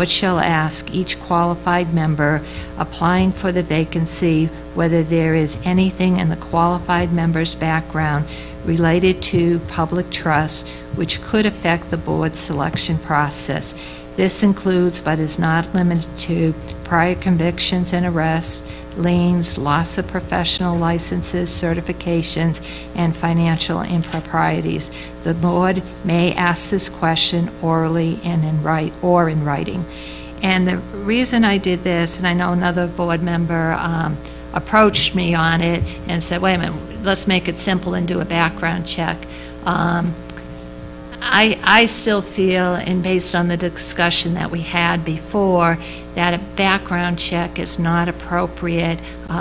shall ask each qualified member applying for the vacancy whether there is anything in the qualified member's background related to public trust which could affect the board's selection process. This includes, but is not limited to, prior convictions and arrests, liens, loss of professional licenses, certifications, and financial improprieties. The board may ask this question orally and in writing. And the reason I did this, and I know another board member approached me on it and said, wait a minute, let's make it simple and do a background check. I still feel, and based on the discussion that we had before, that a background check is not appropriate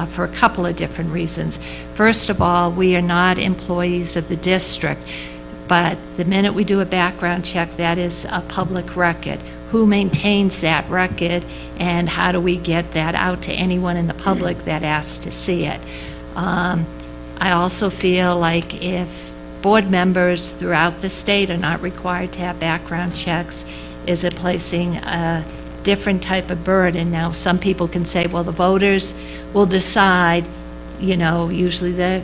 for a couple of different reasons. First of all, we are not employees of the district, but the minute we do a background check, that is a public record. who maintains that record, and how do we get that out to anyone in the public that asks to see it? I also feel like if board members throughout the state are not required to have background checks, is it placing a different type of burden? Now, some people can say, well, the voters will decide, you know, usually the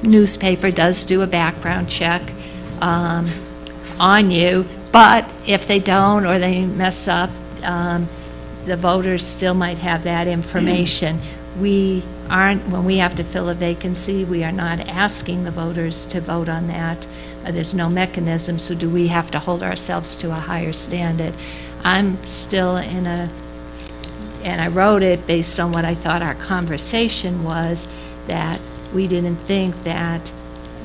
newspaper does do a background check on you, but if they don't or they mess up, the voters still might have that information. We aren't, when we have to fill a vacancy, we are not asking the voters to vote on that. There's no mechanism, so do we have to hold ourselves to a higher standard? I'm still in a, and I wrote it based on what I thought our conversation was, that we didn't think that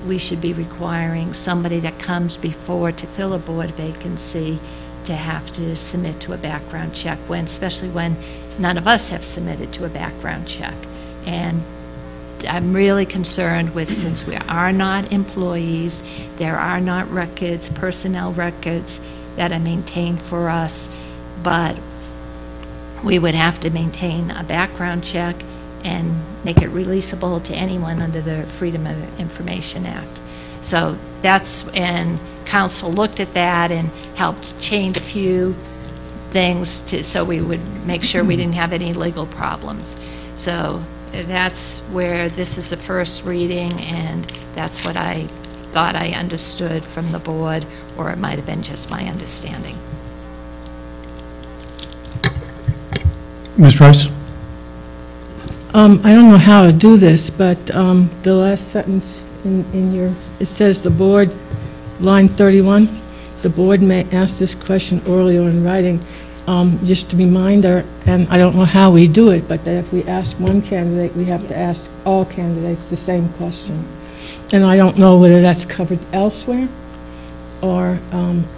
we should be requiring somebody that comes before to fill a board vacancy to have to submit to a background check, when, especially when none of us have submitted to a background check. And I'm really concerned with, since we are not employees, there are not records, personnel records that are maintained for us, but we would have to maintain a background check and make it releasable to anyone under the Freedom of Information Act. So that's, and council looked at that and helped change a few things to, so we would make sure we didn't have any legal problems. So that's where this is the first reading, and that's what I thought I understood from the board, or it might have been just my understanding. Ms. Price? I don't know how to do this, but the last sentence in your, it says the board, line 31, the board may ask this question orally or in writing. Just a reminder, and I don't know how we do it, but that if we ask one candidate, we have to ask all candidates the same question. And I don't know whether that's covered elsewhere, or,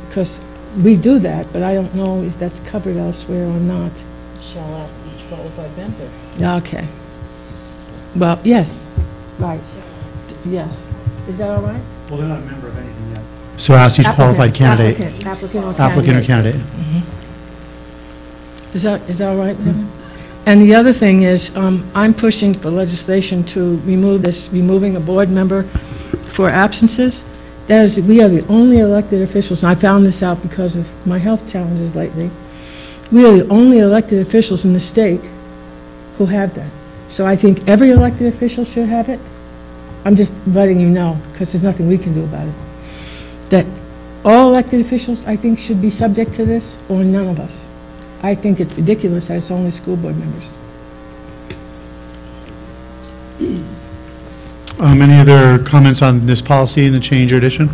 because we do that, but I don't know if that's covered elsewhere or not. Shall ask each qualified member. Okay. Well, yes, right, yes. Is that all right? Well, they're not a member of anything yet. So ask each qualified candidate. Applicant or candidate. Applicant or candidate. Is that all right, Kevin? And the other thing is, I'm pushing for legislation to remove this, removing a board member for absences. That is, we are the only elected officials, and I found this out because of my health challenges lately. We are the only elected officials in the state who have that. So I think every elected official should have it. I'm just letting you know, because there's nothing we can do about it. That all elected officials, I think, should be subject to this, or none of us. I think it's ridiculous that it's only school board members. Any other comments on this policy and the change or addition?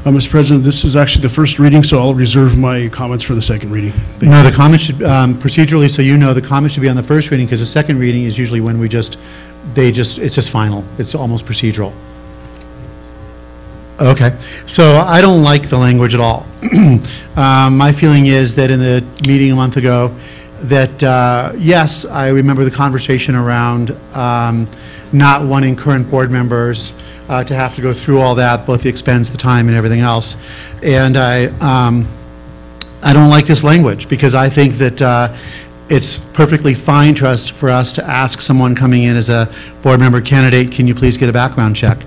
Mr. President, this is actually the first reading, so I'll reserve my comments for the second reading. No, the comments should, procedurally, so you know, the comments should be on the first reading, because the second reading is usually when we just, it's just final. It's almost procedural. Okay, so I don't like the language at all. My feeling is that in the meeting a month ago, that, yes, I remember the conversation around not wanting current board members to have to go through all that, both the expense, the time, and everything else. And I don't like this language, because I think that it's perfectly fine for us to ask someone coming in as a board member candidate, can you please get a background check?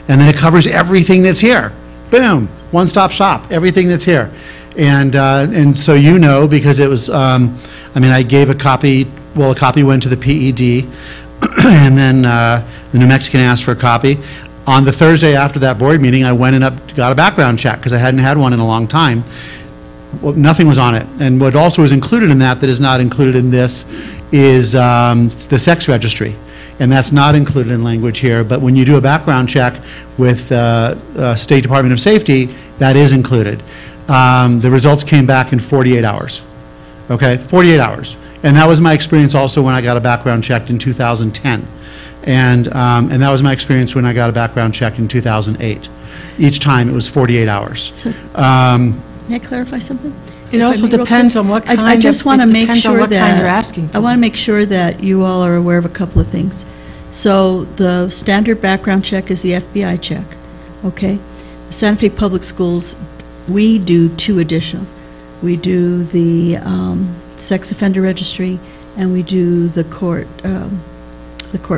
And then it covers everything that's here. Boom, one-stop shop, everything that's here. And so you know, because it was, I mean, I gave a copy, well, a copy went to the PED, and then the New Mexican asked for a copy. On the Thursday after that board meeting, I went and got a background check, because I hadn't had one in a long time. Well, nothing was on it. And what also is included in that is not included in this is the sex registry. And that's not included in language here, but when you do a background check with State Department of Safety, that is included. The results came back in 48 hours, okay, 48 hours. And that was my experience also when I got a background checked in 2010. And that was my experience when I got a background check in 2008. Each time it was 48 hours. So, may I clarify something? It also depends on what kind of, I just want to make sure that you're asking for. I want to make sure that you all are aware of a couple of things. So the standard background check is the FBI check, okay? The Santa Fe Public Schools, we do 2 additional. we do the sex offender registry, and we do the court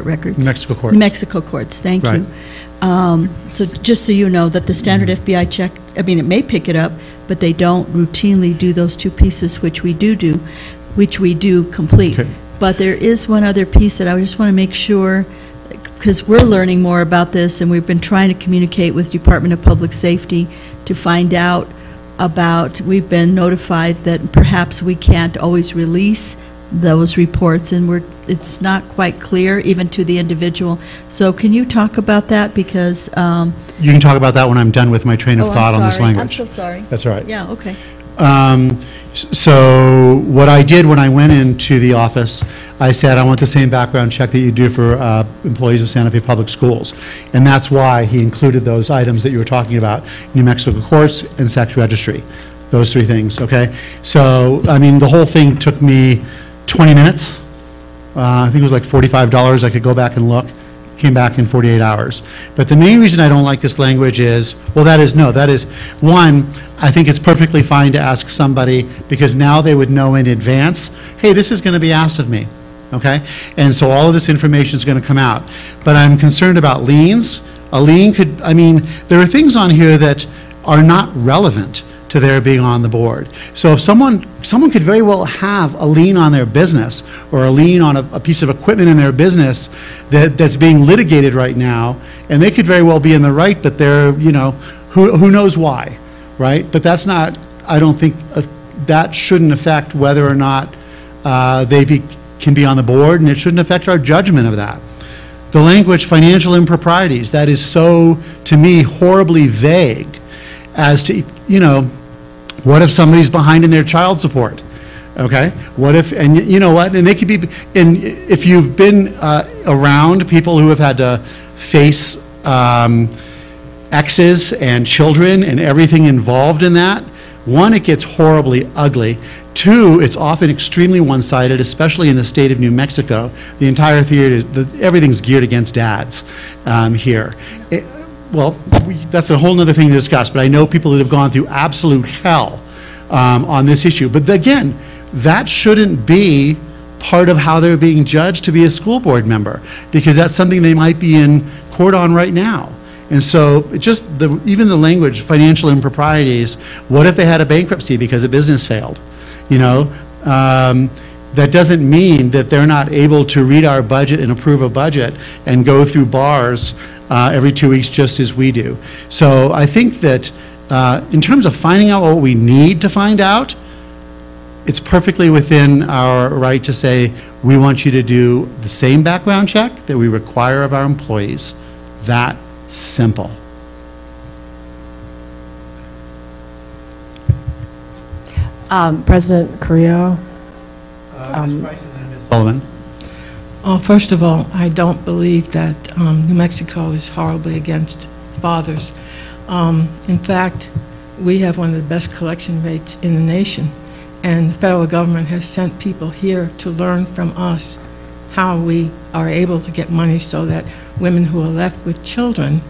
records. New Mexico courts. New Mexico courts, thank Right. you. So just so you know, that the standard FBI check, I mean, it may pick it up, but they don't routinely do those two pieces, which we do complete. Okay. But there is one other piece that I just want to make sure, because we're learning more about this, and we've been trying to communicate with Department of Public Safety to find out about, we've been notified that perhaps we can't always release those reports, and it's not quite clear even to the individual. So can you talk about that? Because You can talk about that when I'm done with my train of thought on this language. I'm so sorry. That's all right. Yeah, okay. So what I did when I went into the office, I said, I want the same background check that you do for employees of Santa Fe Public Schools. And that's why he included those items that you were talking about, New Mexico courts and sex registry, those three things, okay? So, I mean, the whole thing took me 20 minutes. I think it was like $45. I could go back and look. Came back in 48 hours. But the main reason I don't like this language is, well, that is, one, I think it's perfectly fine to ask somebody, because now they would know in advance, hey, this is going to be asked of me, okay? And so all of this information is going to come out. But I'm concerned about liens. A lien could, I mean, there are things on here that are not relevant to their being on the board. So if someone could very well have a lien on their business, or a lien on a piece of equipment in their business that's being litigated right now, and they could very well be in the right, but they're, who knows why, right? But that's not, I don't think, that shouldn't affect whether or not can be on the board, and it shouldn't affect our judgment of that. The language, financial improprieties, that is so, to me, horribly vague as to, what if somebody's behind in their child support? Okay, what if, and you know what, and they could be, and if you've been around people who have had to face exes and children and everything involved in that, one, it gets horribly ugly. Two, it's often extremely one-sided, especially in the state of New Mexico. The entire theater, everything's geared against dads here. Well, that's a whole other thing to discuss, but I know people that have gone through absolute hell on this issue. But again, that shouldn't be part of how they're being judged to be a school board member, because that's something they might be in court on right now. And so even the language, financial improprieties, what if they had a bankruptcy because a business failed? That doesn't mean that they're not able to read our budget and approve a budget and go through bars every 2 weeks just as we do. So I think that in terms of finding out what we need to find out, it's perfectly within our right to say, we want you to do the same background check that we require of our employees. That simple. President Carrillo. Sullivan. First of all, I don't believe that New Mexico is horribly against fathers. In fact, we have one of the best collection rates in the nation, and the federal government has sent people here to learn from us how we are able to get money so that women who are left with children,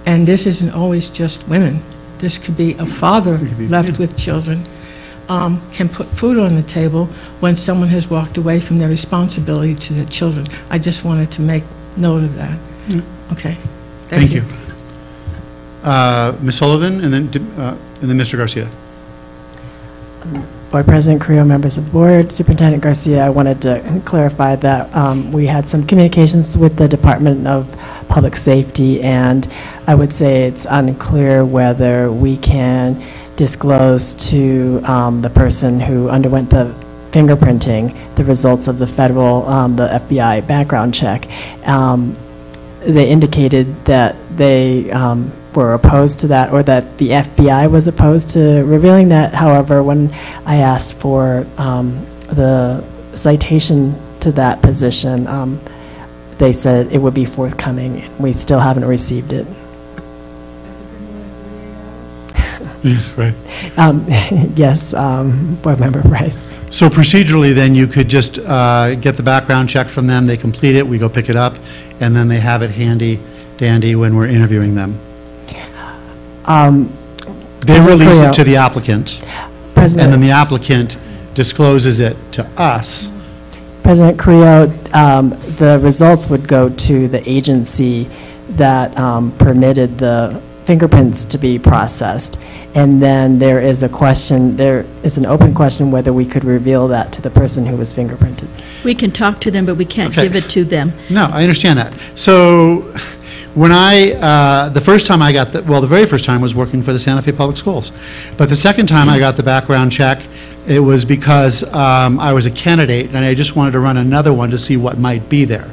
and this isn't always just women, this could be a father left with children, can put food on the table when someone has walked away from their responsibility to their children. I just wanted to make note of that. Okay. Thank you. Ms. Sullivan, and then Mr. Garcia. Board President Carrillo, members of the board, Superintendent Garcia, I wanted to clarify that we had some communications with the Department of Public Safety, and I would say it's unclear whether we can disclose to the person who underwent the fingerprinting the results of the federal, the FBI background check. They indicated that they were opposed to that, or that the FBI was opposed to revealing that. However, when I asked for the citation to that position, they said it would be forthcoming. We still haven't received it. Right. Yes, Board Member Rice. So procedurally, then, you could just get the background check from them, they complete it, we go pick it up, and then they have it handy dandy when we're interviewing them. They release it to the applicant. and then the applicant discloses it to us. President Carrillo, the results would go to the agency that permitted the fingerprints to be processed. And then there is a question, there is an open question whether we could reveal that to the person who was fingerprinted. We can talk to them, but we can't give it to them. No, I understand that. So when the first time I got the very first time was working for the Santa Fe Public Schools. But the second time I got the background check, it was because I was a candidate and I just wanted to run another one to see what might be there.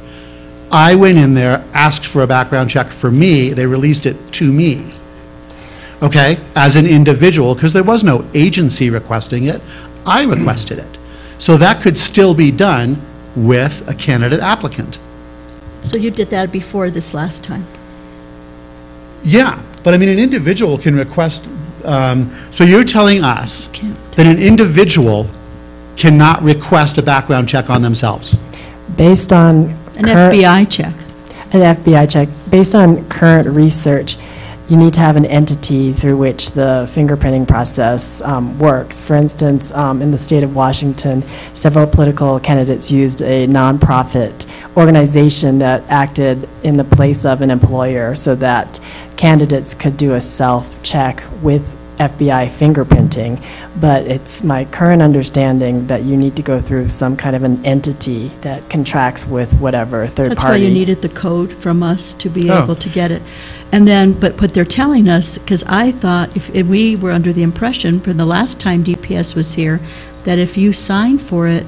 I went in there, asked for a background check for me, they released it to me, okay, as an individual, because there was no agency requesting it, I requested it. So that could still be done with a candidate applicant. So you did that before this last time? Yeah, but I mean, an individual can request, so you're telling us that an individual cannot request a background check on themselves? Based on an FBI check. An FBI check. Based on current research, you need to have an entity through which the fingerprinting process works. For instance, in the state of Washington, several political candidates used a nonprofit organization that acted in the place of an employer so that candidates could do a self-check with FBI fingerprinting, but it's my current understanding that you need to go through some kind of an entity that contracts with whatever third That's party. why you needed the code from us to be able to get it. And then, but they're telling us, because I thought, if we were under the impression from the last time DPS was here, that if you sign for it,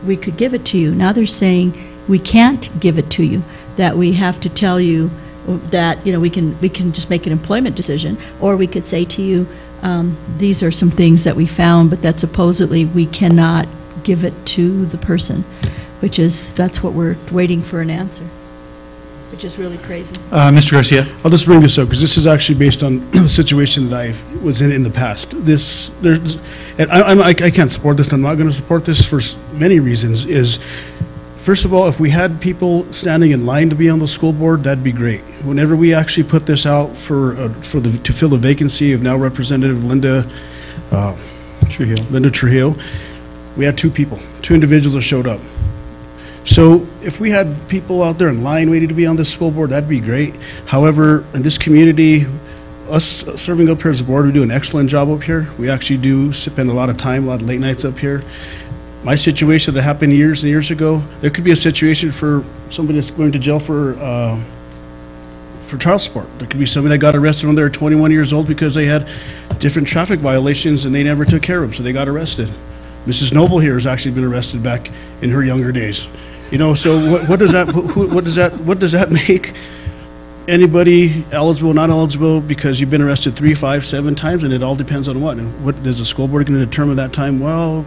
we could give it to you. Now they're saying we can't give it to you, that we have to tell you that, you know, we can just make an employment decision, or we could say to you, these are some things that we found, but that supposedly we cannot give it to the person, that's what we're waiting for an answer, which is really crazy. Mr. Garcia? I'll just bring this up because this is actually based on the situation that I was in the past. And I can't support this. I'm not going to support this for many reasons. First of all, if we had people standing in line to be on the school board, that'd be great. Whenever we actually put this out to fill the vacancy of now Representative Linda Trujillo, we had two individuals that showed up. So if we had people out there in line waiting to be on the school board, that'd be great. However, in this community, us serving up here as a board, we do an excellent job up here. We actually do spend a lot of time, a lot of late nights up here. My situation that happened years and years ago, there could be a situation for somebody that's going to jail for child support. There could be somebody that got arrested when they were 21 years old because they had different traffic violations and they never took care of them, so they got arrested. Mrs. Noble here has actually been arrested back in her younger days. You know, so what does that make anybody eligible, not eligible, because you've been arrested 3, 5, 7 times, and it all depends on what. And what is the school board going to determine that time? Well,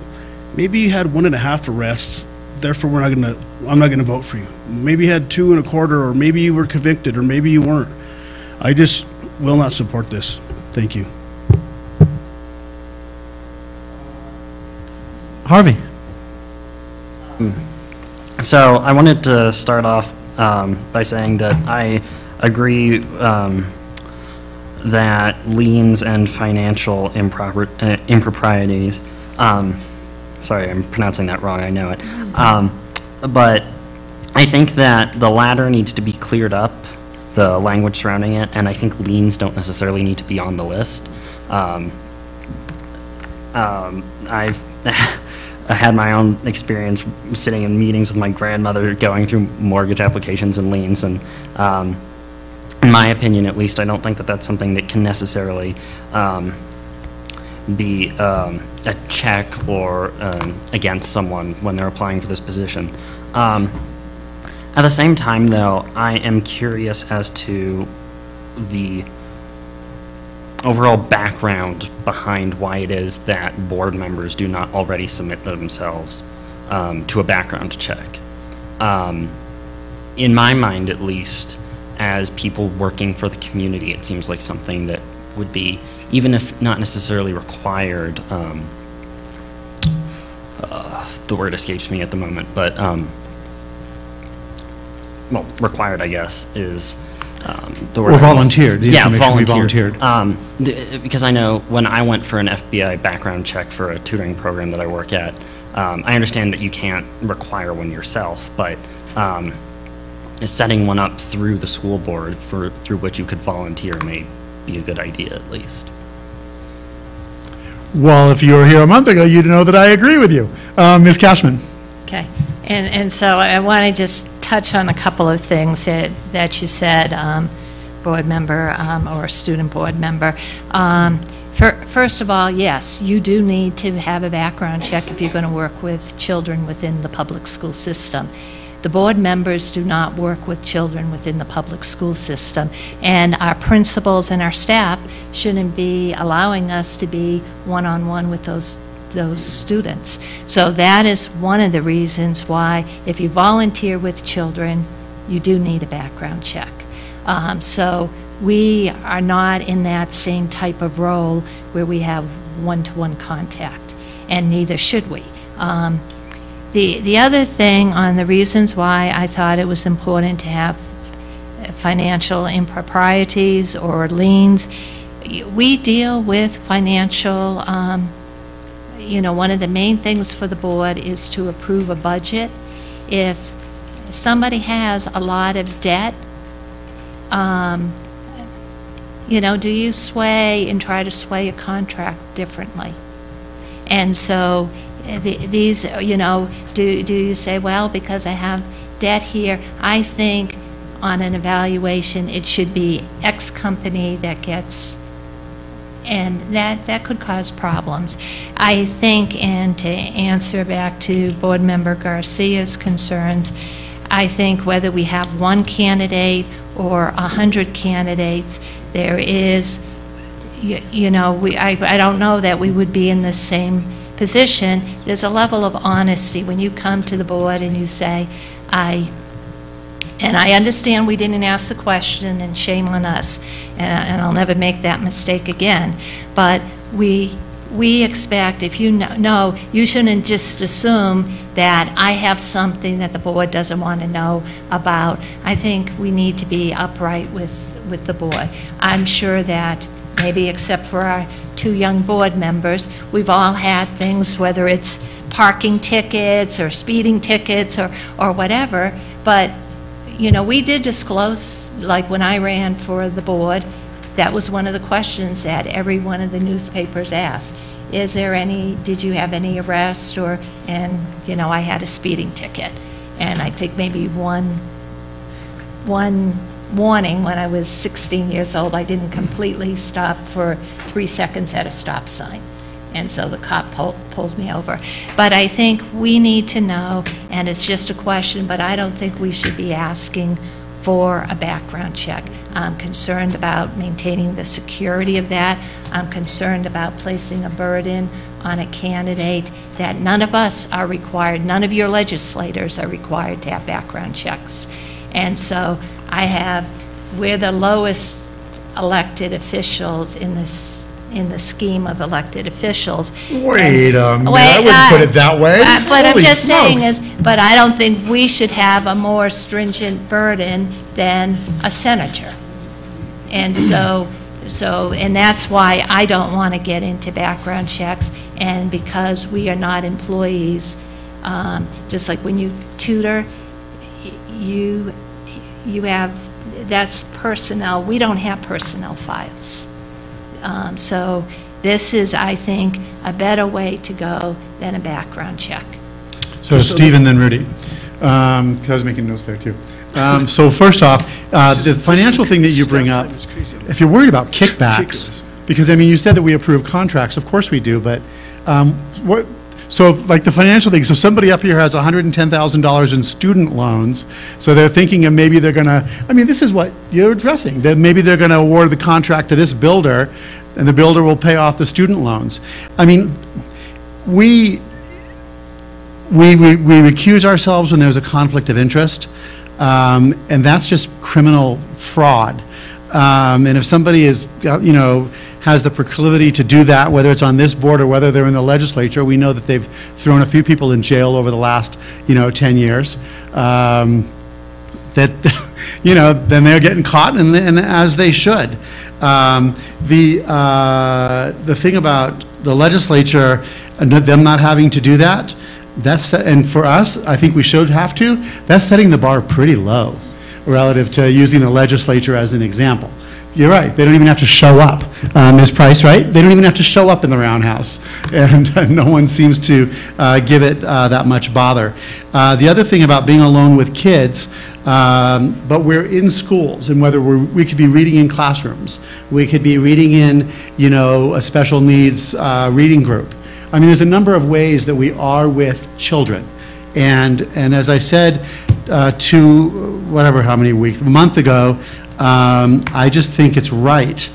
maybe you had 1.5 arrests, therefore I'm not going to vote for you. Maybe you had 2.25, or maybe you were convicted, or maybe you weren't. I just will not support this. Thank you. Harvey. So I wanted to start off by saying that I agree that liens and financial improprieties, sorry, I'm pronouncing that wrong, I know it, but I think that the latter needs to be cleared up, the language surrounding it, and I think liens don't necessarily need to be on the list. I've I had my own experience sitting in meetings with my grandmother going through mortgage applications and liens, and in my opinion at least, I don't think that that's something that can necessarily be a check or against someone when they're applying for this position. At the same time though, I am curious as to the overall background behind why it is that board members do not already submit themselves to a background check. In my mind, at least, as people working for the community, it seems like something that would be, even if not necessarily required, the word escapes me at the moment, but, well, required, I guess, is Or volunteered, the Yeah, information we volunteered. volunteered. Because I know when I went for an FBI background check for a tutoring program that I work at, I understand that you can't require one yourself, but setting one up through the school board through which you could volunteer may be a good idea at least. Well, if you were here a month ago, you'd know that I agree with you. Ms. Cashman. Okay, and so I want to just touch on a couple of things that you said, board member or student board member. First of all, yes, you do need to have a background check if you're going to work with children within the public school system. The board members do not work with children within the public school system, and our principals and our staff shouldn't be allowing us to be one-on-one with those students. So that is one of the reasons why if you volunteer with children, you do need a background check. So we are not in that same type of role where we have one-to-one contact, and neither should we. The other thing on the reasons why I thought it was important to have financial improprieties or liens, we deal with financial, one of the main things for the board is to approve a budget. If somebody has a lot of debt, do you sway and try to sway a contract differently? And so these, do you say, well, because I have debt here, I think on an evaluation it should be X company that gets, and that could cause problems. I think, and to answer back to Board Member Garcia's concerns, I think whether we have one candidate or 100 candidates, there is, I don't know that we would be in the same position. There's a level of honesty when you come to the board and you say, and I understand we didn't ask the question, and shame on us, and I'll never make that mistake again, but we expect, if you know, you shouldn't just assume that I have something that the board doesn't want to know about. I think we need to be upright with the board. I'm sure that maybe except for our 2 young board members, we've all had things, whether it's parking tickets or speeding tickets or whatever, but we did disclose, like when I ran for the board, that was one of the questions that every one of the newspapers asked. Did you have any arrest and I had a speeding ticket. And I think maybe one warning when I was 16 years old, I didn't completely stop for 3 seconds at a stop sign. And so the cop pulled me over. But I think we need to know, and it's just a question, but I don't think we should be asking for a background check. I'm concerned about maintaining the security of that. I'm concerned about placing a burden on a candidate that none of us are required, none of your legislators are required to have background checks. And so we're the lowest elected officials in the scheme of elected officials. Wait a minute, I wouldn't put it that way. But Holy I'm just smokes. saying but I don't think we should have a more stringent burden than a senator. And and that's why I don't want to get into background checks, and because we are not employees, just like when you tutor, you have, that's personnel. We don't have personnel files. So this is, I think, a better way to go than a background check. So Stephen, then Rudy. I was making notes there too. So first off, the financial thing that you bring up, if you're worried about kickbacks, because I mean, you said that we approve contracts, of course we do, but so like the financial thing, so somebody up here has $110,000 in student loans, so they're thinking of maybe they're gonna, I mean, this is what you're addressing, that maybe they're gonna award the contract to this builder, and the builder will pay off the student loans. I mean, we recuse ourselves when there's a conflict of interest, and that's just criminal fraud. And if somebody is, has the proclivity to do that, whether it's on this board or whether they're in the legislature, we know that they've thrown a few people in jail over the last, 10 years. that, then they're getting caught, and as they should. The thing about the legislature and them not having to do that, and for us, I think we should have to, that's setting the bar pretty low relative to using the legislature as an example. You're right, they don't even have to show up. Ms. Price, right? They don't even have to show up in the roundhouse, and no one seems to give it that much bother. The other thing about being alone with kids, but we're in schools, and whether we could be reading in classrooms, we could be reading in, a special needs reading group. I mean, there's a number of ways that we are with children. And as I said a month ago, I just think it's right.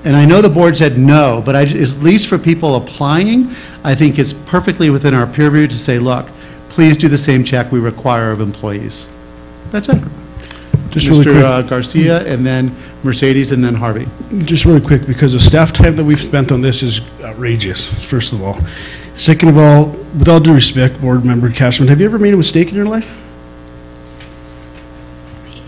And I know the board said no, but at least for people applying, I think it's perfectly within our peer review to say, look, please do the same check we require of employees. That's it. Just Mr. really quick. Garcia, and then Mercedes, and then Harvey. Just really quick, because the staff time that we've spent on this is outrageous, first of all. Second of all, with all due respect, Board Member Cashman, have you ever made a mistake in your life?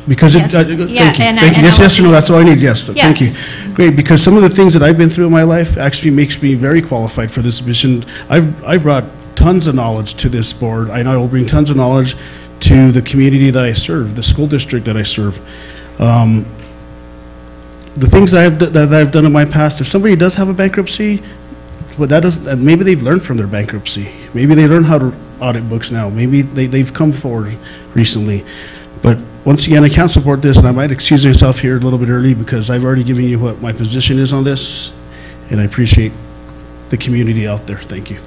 Because Yes. thank you. Yeah, Thank and you. Yes, I yes, or no, that's all I need, yes. Thank you. Yes. Great, because some of the things that I've been through in my life actually makes me very qualified for this position. I've brought tons of knowledge to this board, and I will bring tons of knowledge to the community that I serve, the school district that I serve. The things that I've done in my past, if somebody does have a bankruptcy, but maybe they've learned from their bankruptcy. Maybe they learn how to audit books now. Maybe they've come forward recently. But once again, I can't support this, and I might excuse myself here a little bit early because I've already given you what my position is on this, and I appreciate the community out there. Thank you.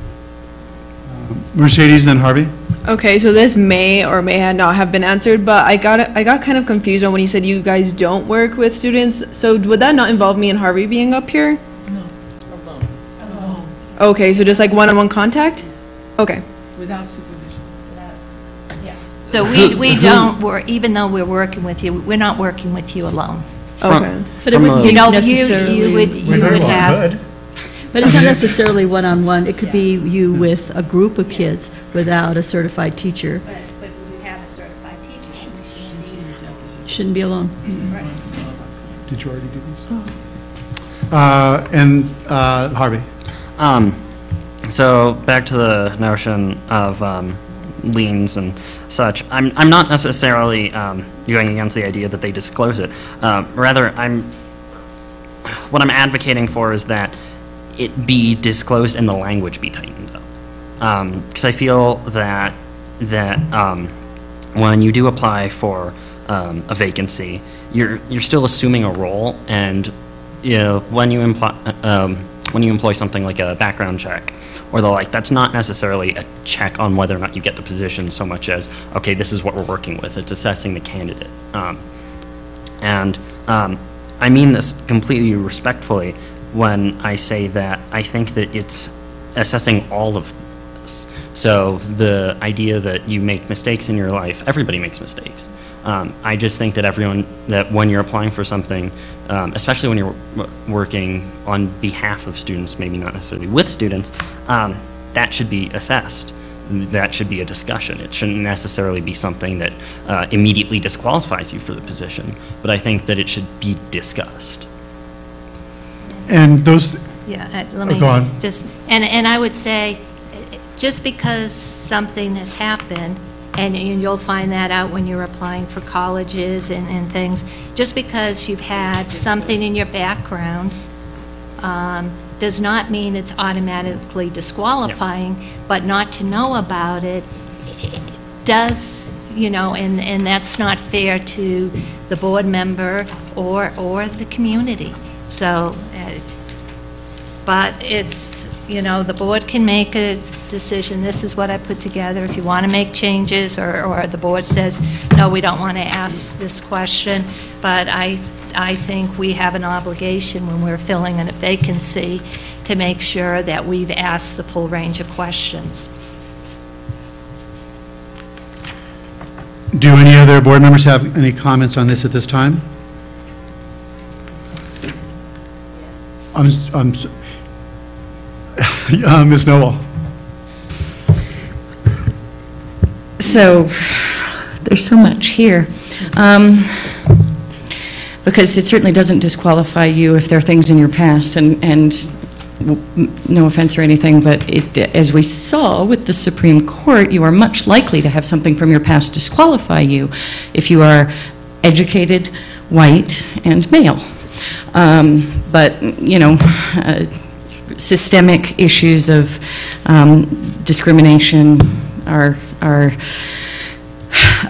Mercedes, then Harvey. Okay, so this may or may not have been answered, but I got kind of confused on when you said you guys don't work with students. So would that not involve me and Harvey being up here? No. Alone. Okay, so just like one-on-one contact? Okay. Without supervision. So we don't work, even though we're working with you, we're not working with you alone. Okay. But it wouldn't be You necessarily. would have. But it's not necessarily one-on-one. It could be you with a group of kids without a certified teacher. But we have a certified teacher. Shouldn't be alone. Did you already do these? And Harvey. So back to the notion of liens and such. I'm not necessarily going against the idea that they disclose it. Rather, what I'm advocating for is that it be disclosed and the language be tightened up. Because I feel that when you do apply for a vacancy, you're still assuming a role, and when you employ something like a background check or the like, that's not necessarily a check on whether or not you get the position so much as, okay, this is what we're working with. It's assessing the candidate. I mean this completely respectfully when I say that I think that it's assessing all of this. So the idea that you make mistakes in your life, everybody makes mistakes. I just think that that when you're applying for something, especially when you're working on behalf of students, maybe not necessarily with students, that should be assessed. That should be a discussion. It shouldn't necessarily be something that immediately disqualifies you for the position, but I think that it should be discussed. And those... Yeah, let me go on. And I would say, just because something has happened, and you'll find that out when you're applying for colleges and things, just because you've had something in your background does not mean it's automatically disqualifying, but not to know about it does, and that's not fair to the board member or the community. So, but it's, the board can make a decision. This is what I put together. If you want to make changes, or the board says, no, we don't want to ask this question, but I think we have an obligation when we're filling in a vacancy to make sure that we've asked the full range of questions. Do any other board members have any comments on this at this time? Ms. Noel. So there's so much here. Because it certainly doesn't disqualify you if there are things in your past, and no offense or anything, but as we saw with the Supreme Court, you are much likely to have something from your past disqualify you if you are educated, white, and male. But, you know, systemic issues of discrimination are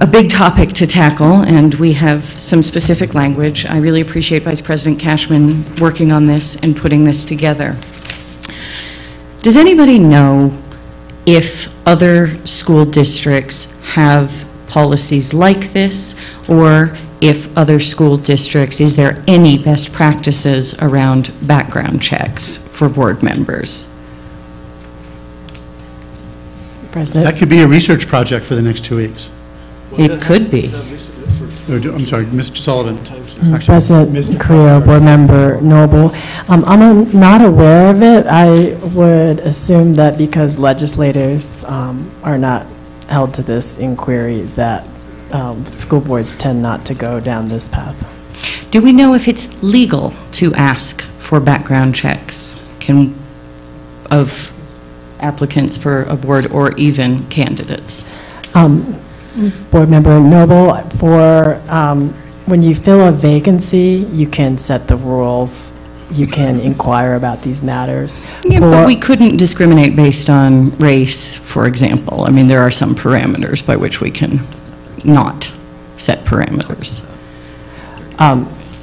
a big topic to tackle, and we have some specific language. I really appreciate Vice President Cashman working on this and putting this together. Does anybody know if other school districts have policies like this, or if other school districts, is there any best practices around background checks for board members? President? That could be a research project for the next 2 weeks. It could be. I'm sorry, Mr. Sullivan. President Carrillo, Board Member Noble. I'm not aware of it. I would assume that because legislators are not held to this inquiry, that school boards tend not to go down this path. Do we know if it's legal to ask for background checks of applicants for a board or even candidates? Board Member Noble, for when you fill a vacancy, you can set the rules. You can inquire about these matters. Yeah, but we couldn't discriminate based on race, for example. I mean, there are some parameters by which we can not set parameters.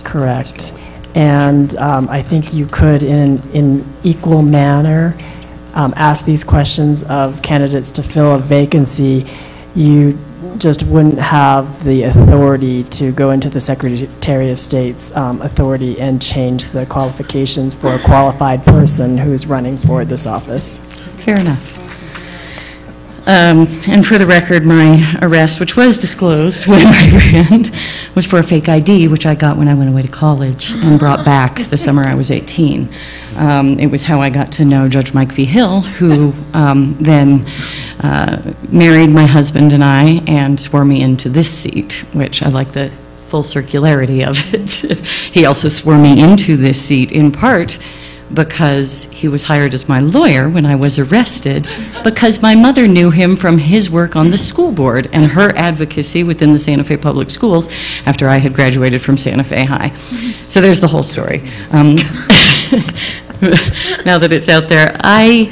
Correct. And I think you could, in equal manner, ask these questions of candidates to fill a vacancy. You just wouldn't have the authority to go into the Secretary of State's authority and change the qualifications for a qualified person who's running for this office. Fair enough. And for the record, my arrest, which was disclosed when I ran, was for a fake ID, which I got when I went away to college and brought back the summer I was 18. It was how I got to know Judge Mike V. Hill, who then married my husband and I and swore me into this seat, which I like the full circularity of it. He also swore me into this seat in part because he was hired as my lawyer when I was arrested, because my mother knew him from his work on the school board and her advocacy within the Santa Fe Public Schools after I had graduated from Santa Fe High. So there's the whole story. Now that it's out there, I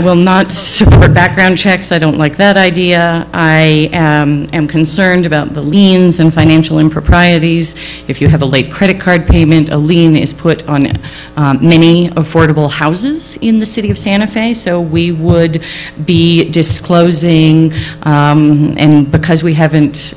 will not support background checks. I don't like that idea. I am concerned about the liens and financial improprieties. If you have a late credit card payment, a lien is put on many affordable houses in the city of Santa Fe, so we would be disclosing, and because we haven't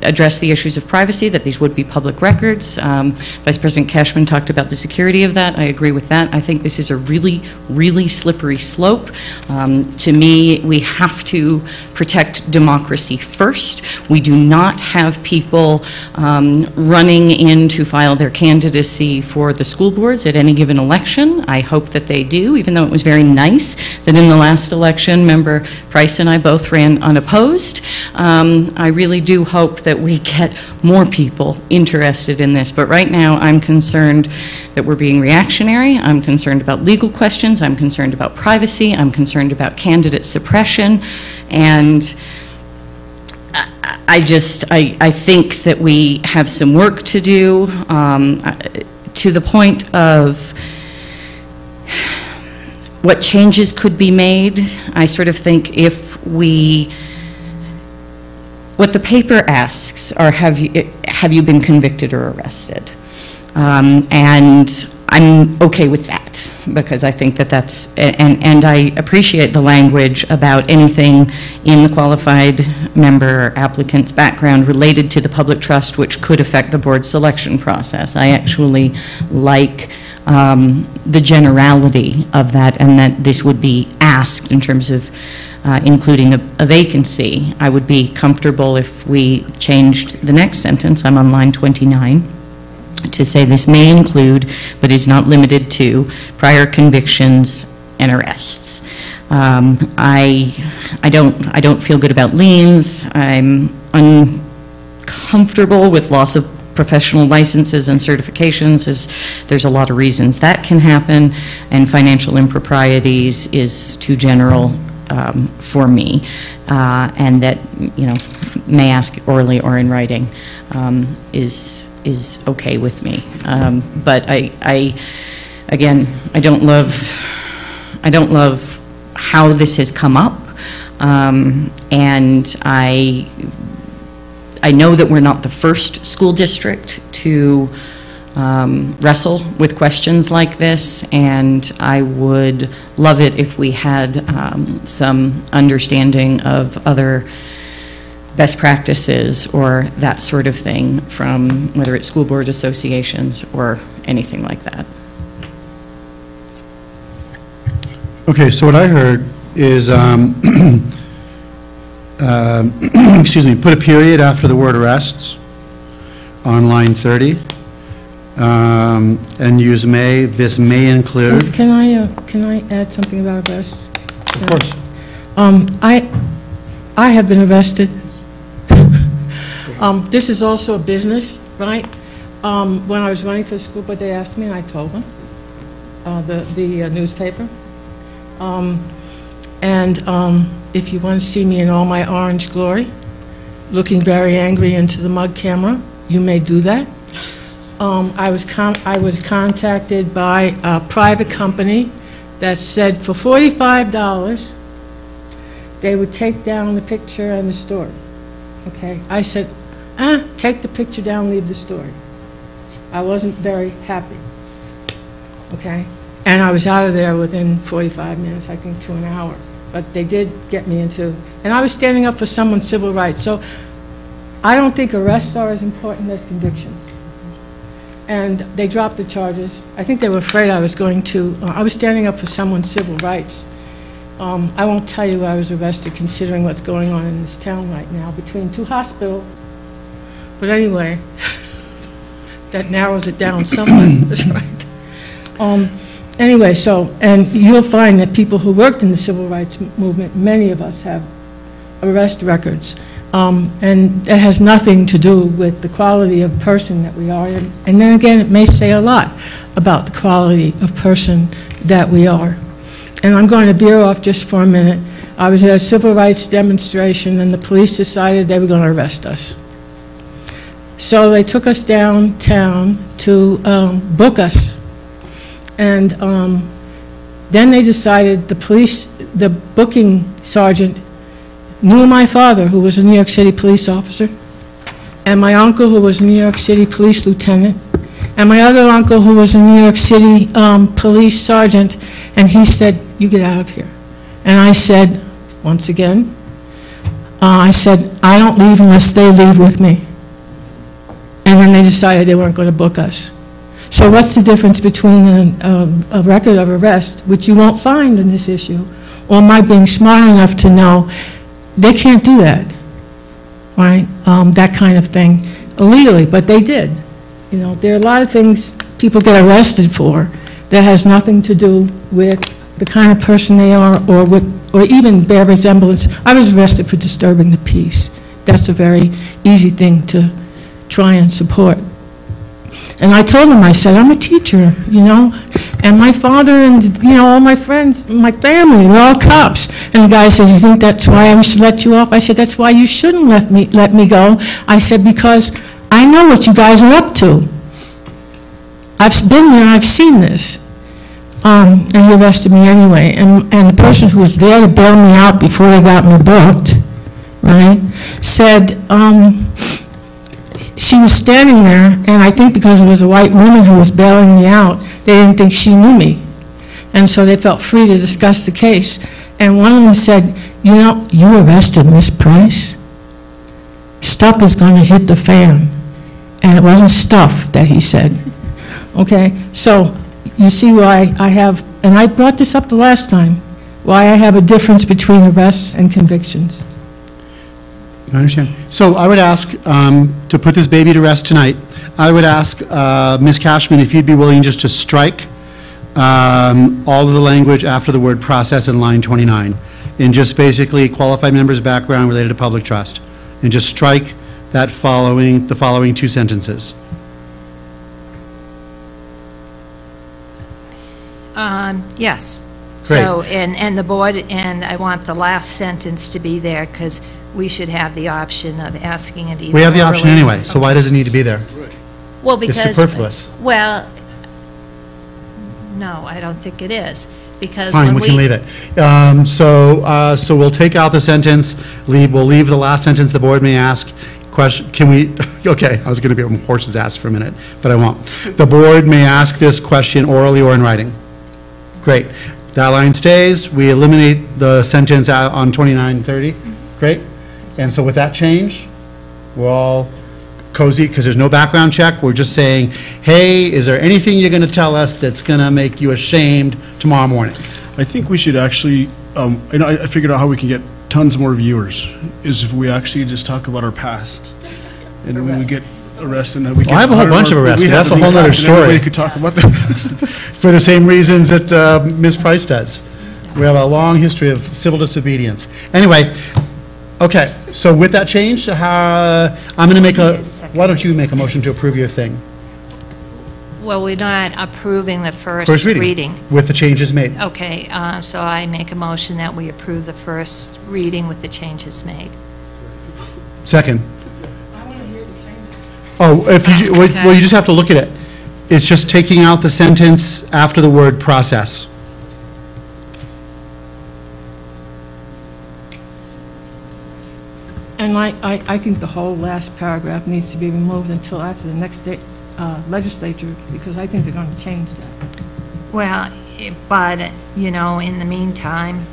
addressed the issues of privacy, that these would be public records. Vice President Cashman talked about the security of that. I agree with that. I think this is a really, really slippery slope. To me, we have to protect democracy first. We do not have people running in to file their candidacy for the school boards at any given election. I hope that they do, even though it was very nice that in the last election, Member Price and I both ran unopposed. I really do hope that we get more people interested in this. But right now, I'm concerned that we're being reactionary. I'm concerned about legal questions. I'm concerned about privacy. I'm concerned about candidate suppression. And I think that we have some work to do, to the point of what changes could be made. I sort of think if we, what the paper asks are, have you been convicted or arrested? And I'm okay with that, because I think that that's, and I appreciate the language about anything in the qualified member or applicant's background related to the public trust which could affect the board selection process. I actually like the generality of that, and that this would be asked in terms of including a vacancy. I would be comfortable if we changed the next sentence. I'm on line 29. To say this may include, but is not limited to, prior convictions and arrests. I don't feel good about liens. I'm uncomfortable with loss of professional licenses and certifications. There's a lot of reasons that can happen, and financial improprieties is too general for me, and that, you know, may ask orally or in writing is okay with me. But again, I don't love how this has come up, and I know that we're not the first school district to wrestle with questions like this, and I would love it if we had some understanding of other best practices or that sort of thing from whether it's school board associations or anything like that. Okay, so what I heard is, excuse me, put a period after the word arrests on line 30, and use may. This may include. Can I add something about arrests? Of course. I have been arrested. This is also a business, right? When I was running for school, but they asked me, and I told them, the newspaper. If you want to see me in all my orange glory, looking very angry into the mug camera, you may do that. I was contacted by a private company that said for $45, they would take down the picture and the story. Okay, I said, take the picture down, leave the story. I wasn't very happy. Okay, and I was out of there within 45 minutes, I think, to an hour. But they did get me into, and I was standing up for someone's civil rights. So I don't think arrests are as important as convictions. And they dropped the charges. I think they were afraid I was going to, I was standing up for someone's civil rights. I won't tell you I was arrested considering what's going on in this town right now between two hospitals. But anyway, that narrows it down somewhat, that's right. Anyway, so, and you'll find that people who worked in the civil rights movement, many of us have arrest records. And that has nothing to do with the quality of person that we are. And then again, it may say a lot about the quality of person that we are. And I'm going to veer off just for a minute. I was at a civil rights demonstration, and the police decided they were going to arrest us. So they took us downtown to book us. And then they decided, the booking sergeant knew my father, who was a New York City police officer, and my uncle, who was a New York City police lieutenant, and my other uncle, who was a New York City police sergeant, and he said, you get out of here. And I said, once again, I said, I don't leave unless they leave with me. And then they decided they weren't going to book us. So what's the difference between a record of arrest, which you won't find in this issue, or my being smart enough to know they can't do that, right? That kind of thing illegally, but they did. You know, there are a lot of things people get arrested for that has nothing to do with the kind of person they are, or even bear resemblance. I was arrested for disturbing the peace. That's a very easy thing to try and support. And I told him, I said, I'm a teacher, you know, and my father and, you know, all my friends, my family, we're all cops. And the guy says, you think that's why I should let you off? I said, that's why you shouldn't let me go. I said, because I know what you guys are up to. I've been there, I've seen this. And he arrested me anyway. And the person who was there to bail me out before they got me booked, right, said, she was standing there, and I think because it was a white woman who was bailing me out, they didn't think she knew me. And so they felt free to discuss the case. And one of them said, you know, you arrested Miss Price? Stuff is going to hit the fan. And it wasn't stuff that he said. Okay, so you see why I have, and I brought this up the last time, why I have a difference between arrests and convictions. I understand. So I would ask, to put this baby to rest tonight, I would ask Ms. Cashman if you'd be willing just to strike all of the language after the word process in line 29, and just basically qualified member's background related to public trust, and just strike that the following two sentences. Yes. Great. So, and the board, and I want the last sentence to be there, because we should have the option of asking it either. We have the option orally- anyway, so why does it need to be there? Well, because. It's superfluous. Well, no, I don't think it is, because Fine, when we can leave it. So we'll take out the sentence, we'll leave the last sentence, the board may ask, can we, okay, I was going to be on horse's ass for a minute, but I won't. The board may ask this question orally or in writing. Great. That line stays, we eliminate the sentence out on 2930. Great. And so with that change, we're all cozy, because there's no background check. We're just saying, hey, is there anything you're going to tell us that's going to make you ashamed tomorrow morning? I think we should actually, I figured out how we can get tons more viewers, is if we actually just talk about our past. And then when we get arrested, then we get... Well, I have a whole bunch of arrests, but that's a whole other story. Everybody could talk about the past. For the same reasons that Ms. Price does. We have a long history of civil disobedience. Anyway, okay, so with that change, I'm going to why don't you make a motion to approve your thing? Well, we're not approving the first reading. With the changes made. Okay, so I make a motion that we approve the first reading with the changes made. Second. Oh, well, you just have to look at it. It's just taking out the sentence after the word process. And I think the whole last paragraph needs to be removed until after the next legislature, because I think they're going to change that. Well, but, you know, in the meantime,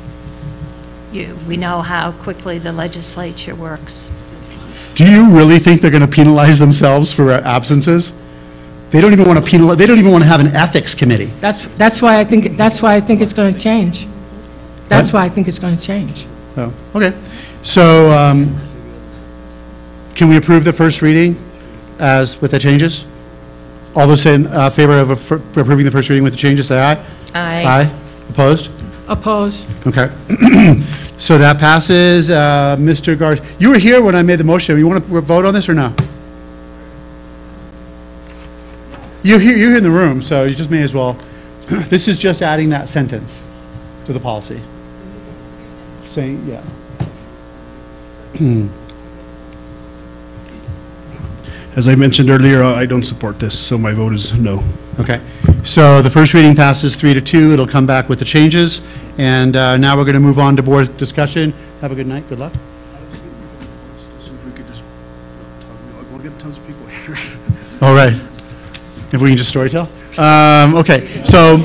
we know how quickly the legislature works. Do you really think they're going to penalize themselves for absences? They don't even want to penalize. They don't even want to have an ethics committee. That's why I think it's going to change. That's why I think it's going to change. Oh, okay. So, can we approve the first reading as with the changes? All those in favor of approving the first reading with the changes, say aye. Aye. Aye. Opposed? Opposed. Okay. So that passes. Mr. Garcia, you were here when I made the motion. You want to vote on this or no? You're here in the room, so you just may as well. This is just adding that sentence to the policy. Saying, yeah. As I mentioned earlier, I don't support this, so my vote is no. Okay. So the first reading passes 3-2. It'll come back with the changes. And now we're going to move on to board discussion. Have a good night. Good luck. We'll get tons of people here. All right. If we can just storytell. Okay. So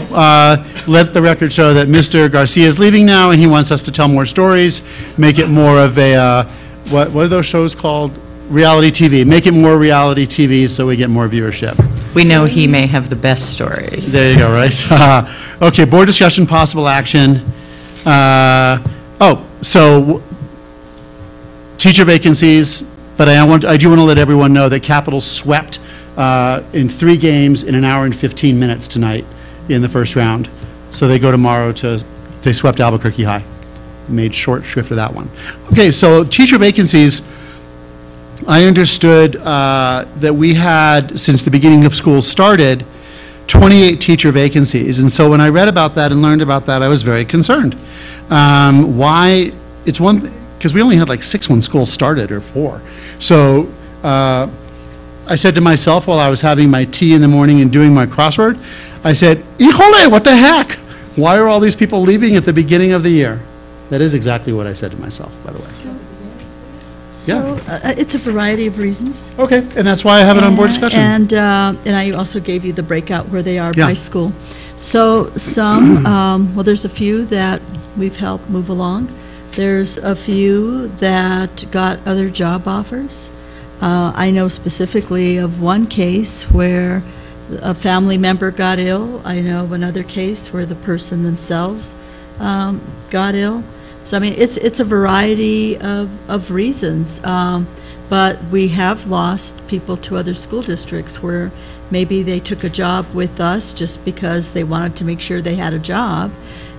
let the record show that Mr. Garcia is leaving now, and he wants us to tell more stories, make it more of a, what are those shows called? Reality TV. Make it more reality TV so we get more viewership. We know he may have the best stories. There you go, right? Okay, board discussion, possible action. So teacher vacancies, but I do want to let everyone know that Capital swept in 3 games in an hour and 15 minutes tonight in the first round. So they go tomorrow they swept Albuquerque High. Made short shrift of that one. Okay, so teacher vacancies. I understood that we had, since the beginning of school started, 28 teacher vacancies. And so when I read about that and learned about that, I was very concerned. Why? It's because we only had like 6 when school started, or 4. So I said to myself while I was having my tea in the morning and doing my crossword, I said, híjole, what the heck? Why are all these people leaving at the beginning of the year? That is exactly what I said to myself, by the way. So it's a variety of reasons. Okay, and that's why I have it on board discussion. And I also gave you the breakout where they are by school. So some, well, there's a few that we've helped move along. There's a few that got other job offers. I know specifically of one case where a family member got ill. I know of another case where the person themselves got ill. So, I mean, it's a variety of reasons, but we have lost people to other school districts where maybe they took a job with us just because they wanted to make sure they had a job,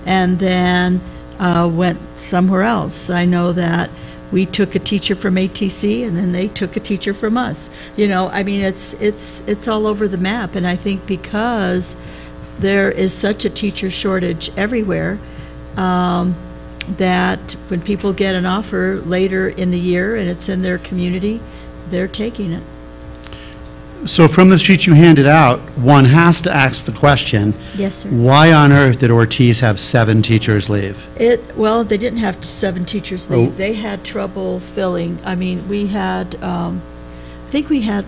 and then went somewhere else. I know that we took a teacher from ATC, and then they took a teacher from us. You know, I mean, it's all over the map, and I think because there is such a teacher shortage everywhere, that when people get an offer later in the year and it's in their community, they're taking it. So from the sheet you handed out, one has to ask the question, Yes, sir. why on earth did Ortiz have 7 teachers leave? Well, they didn't have 7 teachers leave. They had trouble filling. I mean, we had, I think we had.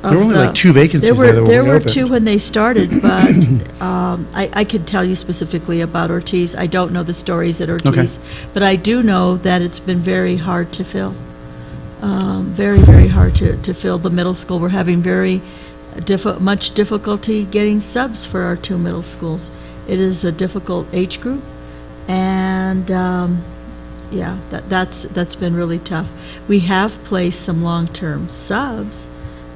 There were only like 2 vacancies there that were There were open. 2 when they started, but I could tell you specifically about Ortiz. I don't know the stories at Ortiz, but I do know that it's been very hard to fill. Very, very hard to fill the middle school. We're having much difficulty getting subs for our 2 middle schools. It is a difficult age group, and yeah, that's been really tough. We have placed some long-term subs,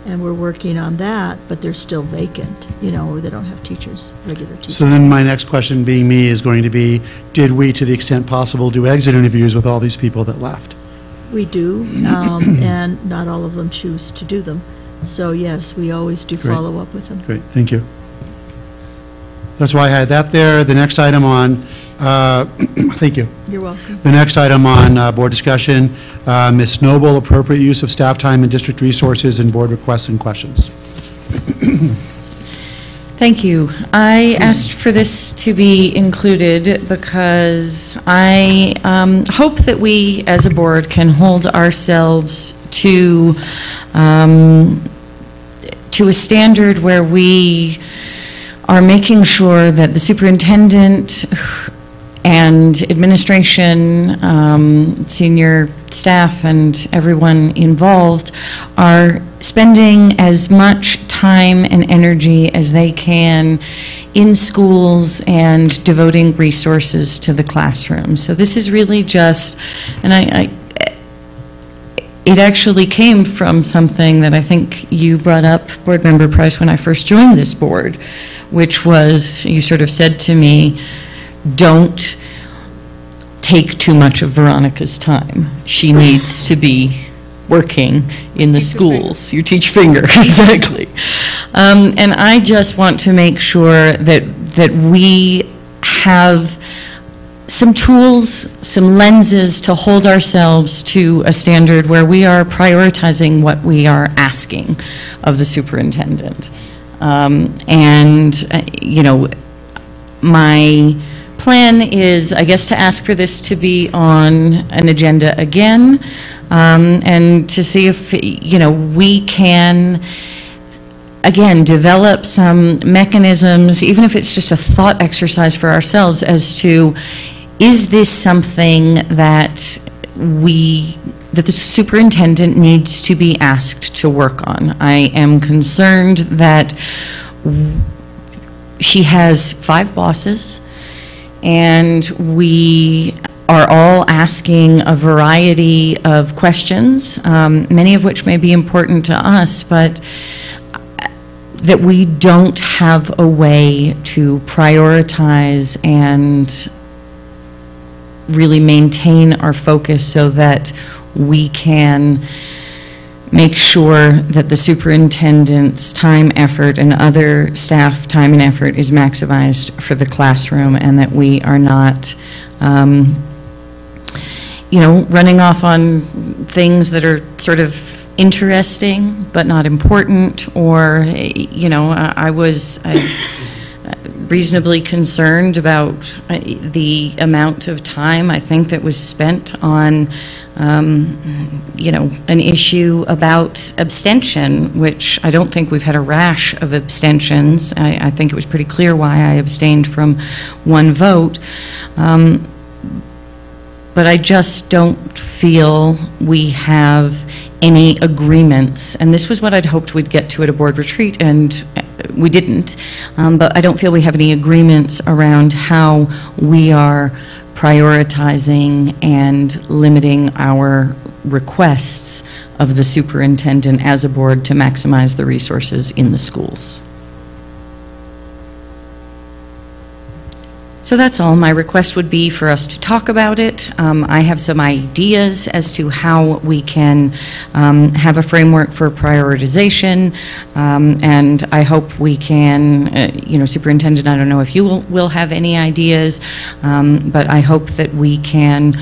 and we're working on that, but they're still vacant, you know, or they don't have teachers, regular teachers. So then my next question, being me, is going to be, did we, to the extent possible, do exit interviews with all these people that left? We do, and not all of them choose to do them. So yes, we always do Great. follow up with them. Great, thank you. That's why I had that there. The next item on, thank you. You're welcome. The next item on board discussion, Ms. Noble, appropriate use of staff time and district resources and board requests and questions. Thank you. I asked for this to be included because I hope that we, as a board, can hold ourselves to a standard where we are making sure that the superintendent and administration, senior staff, and everyone involved are spending as much time and energy as they can in schools and devoting resources to the classroom. So this is really just, and it actually came from something that I think you brought up, Board Member Price, when I first joined this board, which was, you sort of said to me, don't take too much of Veronica's time. She needs to be working in the schools. You teach finger, exactly. And I just want to make sure that we have some tools, some lenses to hold ourselves to a standard where we are prioritizing what we are asking of the superintendent. You know, my plan is, I guess, to ask for this to be on an agenda again, and to see if, you know, we can, again, develop some mechanisms, even if it's just a thought exercise for ourselves, as to, is this something that the superintendent needs to be asked to work on? I am concerned that she has 5 bosses, and we are all asking a variety of questions, many of which may be important to us, but that we don't have a way to prioritize and really maintain our focus so that we can make sure that the superintendent's time, effort, and other staff time and effort is maximized for the classroom, and that we are not, you know, running off on things that are sort of interesting but not important, or, you know, I was reasonably concerned about the amount of time I think that was spent on you know, an issue about abstention, which I don't think we've had a rash of abstentions. I think it was pretty clear why I abstained from 1 vote. But I just don't feel we have any agreements. And this was what I'd hoped we'd get to at a board retreat, and we didn't. But I don't feel we have any agreements around how we are prioritizing and limiting our requests of the superintendent as a board to maximize the resources in the schools. So that's all. My request would be for us to talk about it. I have some ideas as to how we can have a framework for prioritization, and I hope we can, Superintendent, I don't know if you will have any ideas, but I hope that we can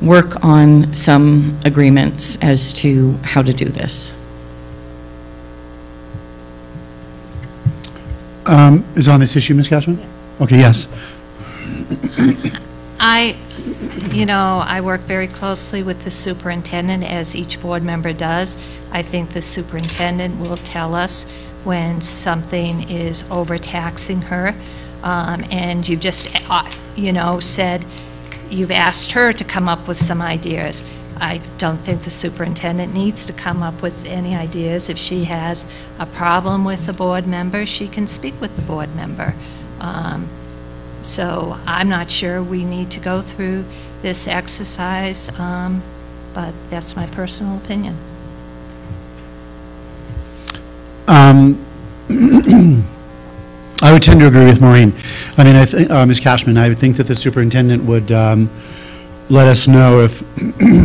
work on some agreements as to how to do this. Is on this issue, Ms. Cashman? Yes. Okay, yes. I work very closely with the superintendent, as each board member does. I think the superintendent will tell us when something is overtaxing her. And you've just, said you've asked her to come up with some ideas. I don't think the superintendent needs to come up with any ideas. If she has a problem with a board member, she can speak with the board member. So I'm not sure we need to go through this exercise, but that's my personal opinion. I would tend to agree with Maureen. I mean, Ms. Cashman, I would think that the superintendent would let us know if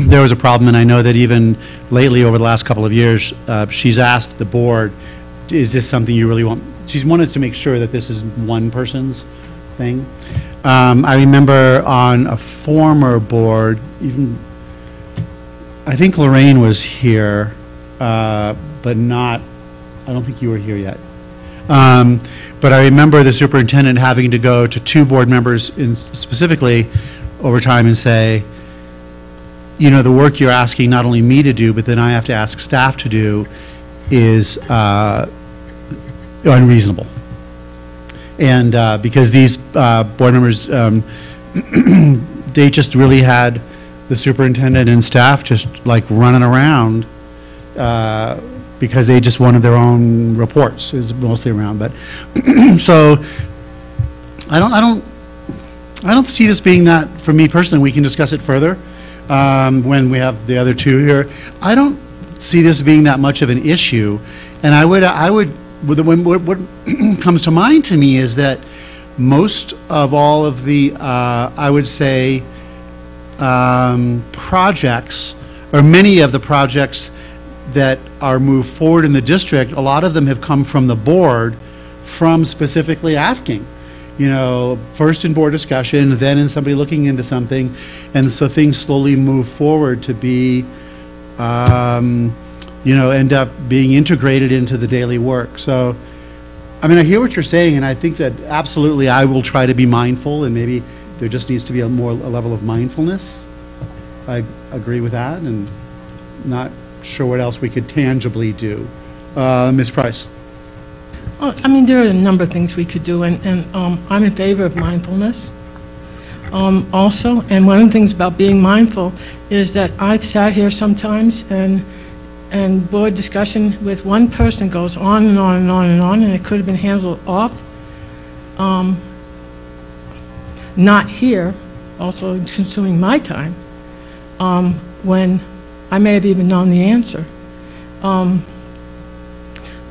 there was a problem, and I know that even lately over the last couple of years, she's asked the board, is this something you really want? She's wanted to make sure that this is one person's thing. I remember on a former board, even, I think Lorraine was here, but not, I don't think you were here yet. But I remember the superintendent having to go to two board members specifically over time and say, the work you're asking not only me to do, but then I have to ask staff to do is unreasonable. And because these board members, they just really had the superintendent and staff just like running around because they just wanted their own reports. Is mostly around, but so I don't see this being that. For me personally, we can discuss it further when we have the other two here. I don't see this being that much of an issue, and I would. What comes to mind to me is that most of all of the, I would say, projects, or many of the projects that are moved forward in the district, a lot of them have come from the board, from specifically asking, first in board discussion, then in somebody looking into something, and so things slowly move forward to be end up being integrated into the daily work. So, I mean, I hear what you're saying, and I think that absolutely I will try to be mindful, and maybe there just needs to be a level of mindfulness. I agree with that, and not sure what else we could tangibly do. Ms. Price. Well, I mean, there are a number of things we could do, and I'm in favor of mindfulness also. And one of the things about being mindful is that I've sat here sometimes and board discussion with one person goes on and on and on and on, and it could have been handled off. Not here, also consuming my time, when I may have even known the answer.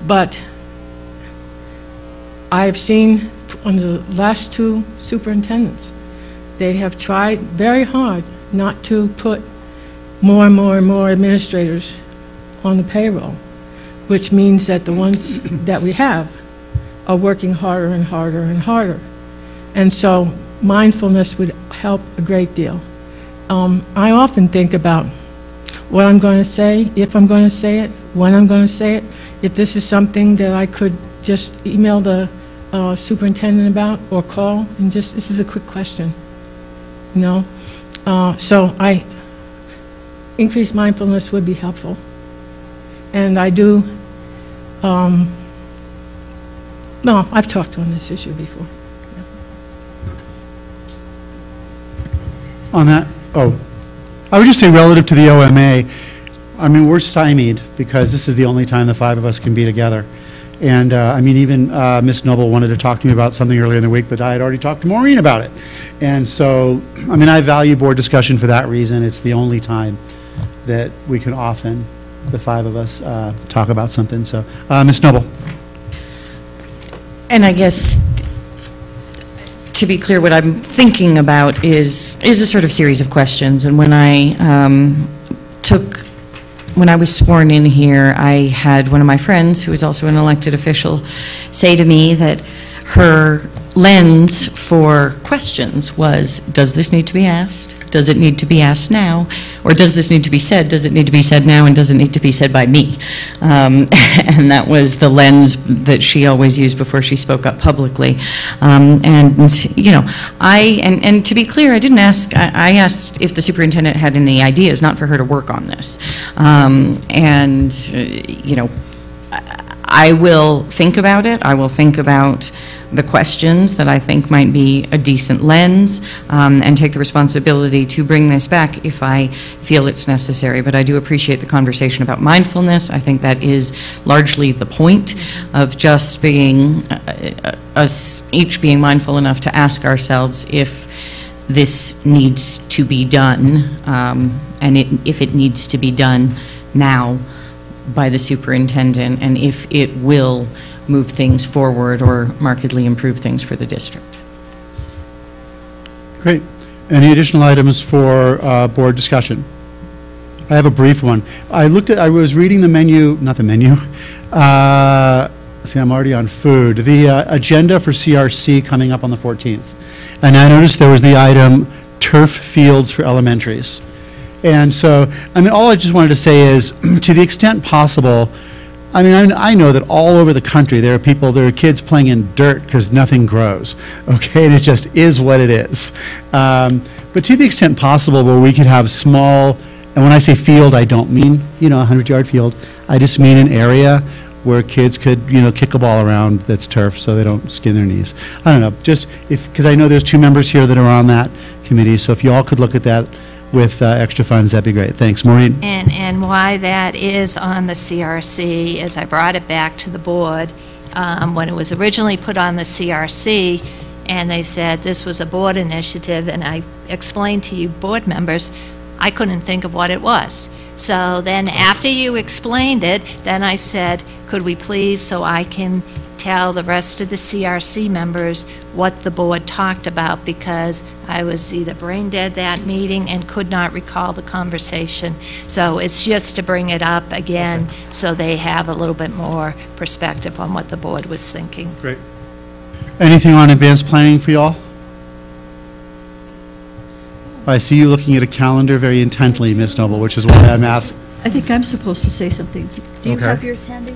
But I've seen on the last two superintendents, they have tried very hard not to put more and more and more administrators on the payroll, which means that the ones that we have are working harder and harder and harder. And so mindfulness would help a great deal. I often think about what I'm going to say, if I'm going to say it, when I'm going to say it, if this is something that I could just email the superintendent about or call and just, this is a quick question, So increased mindfulness would be helpful. And I do, well, I've talked on this issue before. On that, I would just say relative to the OMA, I mean, we're stymied because this is the only time the five of us can be together. And I mean, even Ms. Noble wanted to talk to me about something earlier in the week, but I had already talked to Maureen about it. And so, I mean, I value board discussion for that reason. It's the only time that we can often, the five of us, talk about something. So, Ms. Noble. And I guess, to be clear, what I'm thinking about is a sort of series of questions. And when when I was sworn in here, I had one of my friends, who is also an elected official, say to me that her lens for questions was, does this need to be asked? Does it need to be asked now? Or does this need to be said? Does it need to be said now, and does it need to be said by me? And that was the lens that she always used before she spoke up publicly. And, you know, and to be clear, I didn't ask, I asked if the superintendent had any ideas, not for her to work on this. You know, I will think about it. I will think about the questions that I think might be a decent lens, and take the responsibility to bring this back if I feel it's necessary. But I do appreciate the conversation about mindfulness. I think that is largely the point of just being, us each being mindful enough to ask ourselves if this needs to be done, and if it needs to be done now by the superintendent, and if it will move things forward or markedly improve things for the district. Great. Any additional items for board discussion? I have a brief one. I was reading the menu, not the menu. See, I'm already on food. The agenda for CRC coming up on the 14th. And I noticed there was the item turf fields for elementaries. And so, I mean, all I just wanted to say is, to the extent possible, I mean, I know that all over the country there are kids playing in dirt because nothing grows, okay? And it just is what it is. But to the extent possible where we could have small, and when I say field, I don't mean, you know, a 100-yard field. I just mean an area where kids could, you know, kick a ball around that's turf so they don't skin their knees. I don't know, just because I know there's 2 members here that are on that committee, so if you all could look at that with extra funds, that'd be great. Thanks. Maureen? And why that is on the CRC is I brought it back to the board when it was originally put on the CRC, and they said this was a board initiative, and I explained to you board members, I couldn't think of what it was. So then after you explained it, then I said, could we please, so I can tell the rest of the CRC members what the board talked about, because I was either brain dead that meeting and could not recall the conversation. So it's just to bring it up again so they have a little bit more perspective on what the board was thinking. Great. Anything on advanced planning for y'all? I see you looking at a calendar very intently, Ms. Noble, which is why I'm asking. I think I'm supposed to say something. Do you Okay. have yours handy?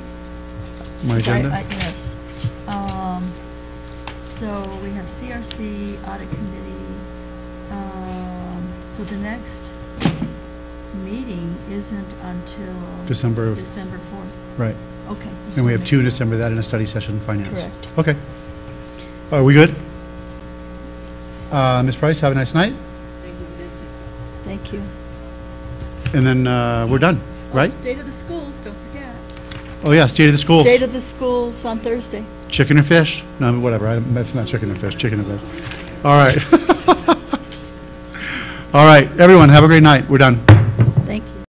My agenda? Yes. So we have CRC, Audit Committee. So the next meeting isn't until December 4th. Right. Okay. And we have 2 in December, that and a study session, finance. Correct. Okay. Are we good? Ms. Price, have a nice night. Thank you. And then we're done, right? State of the schools, don't forget. Oh, yeah, state of the schools. State of the schools on Thursday. Chicken or fish? No, whatever. That's not chicken and fish. Chicken and fish. All right. All right. Everyone, have a great night. We're done.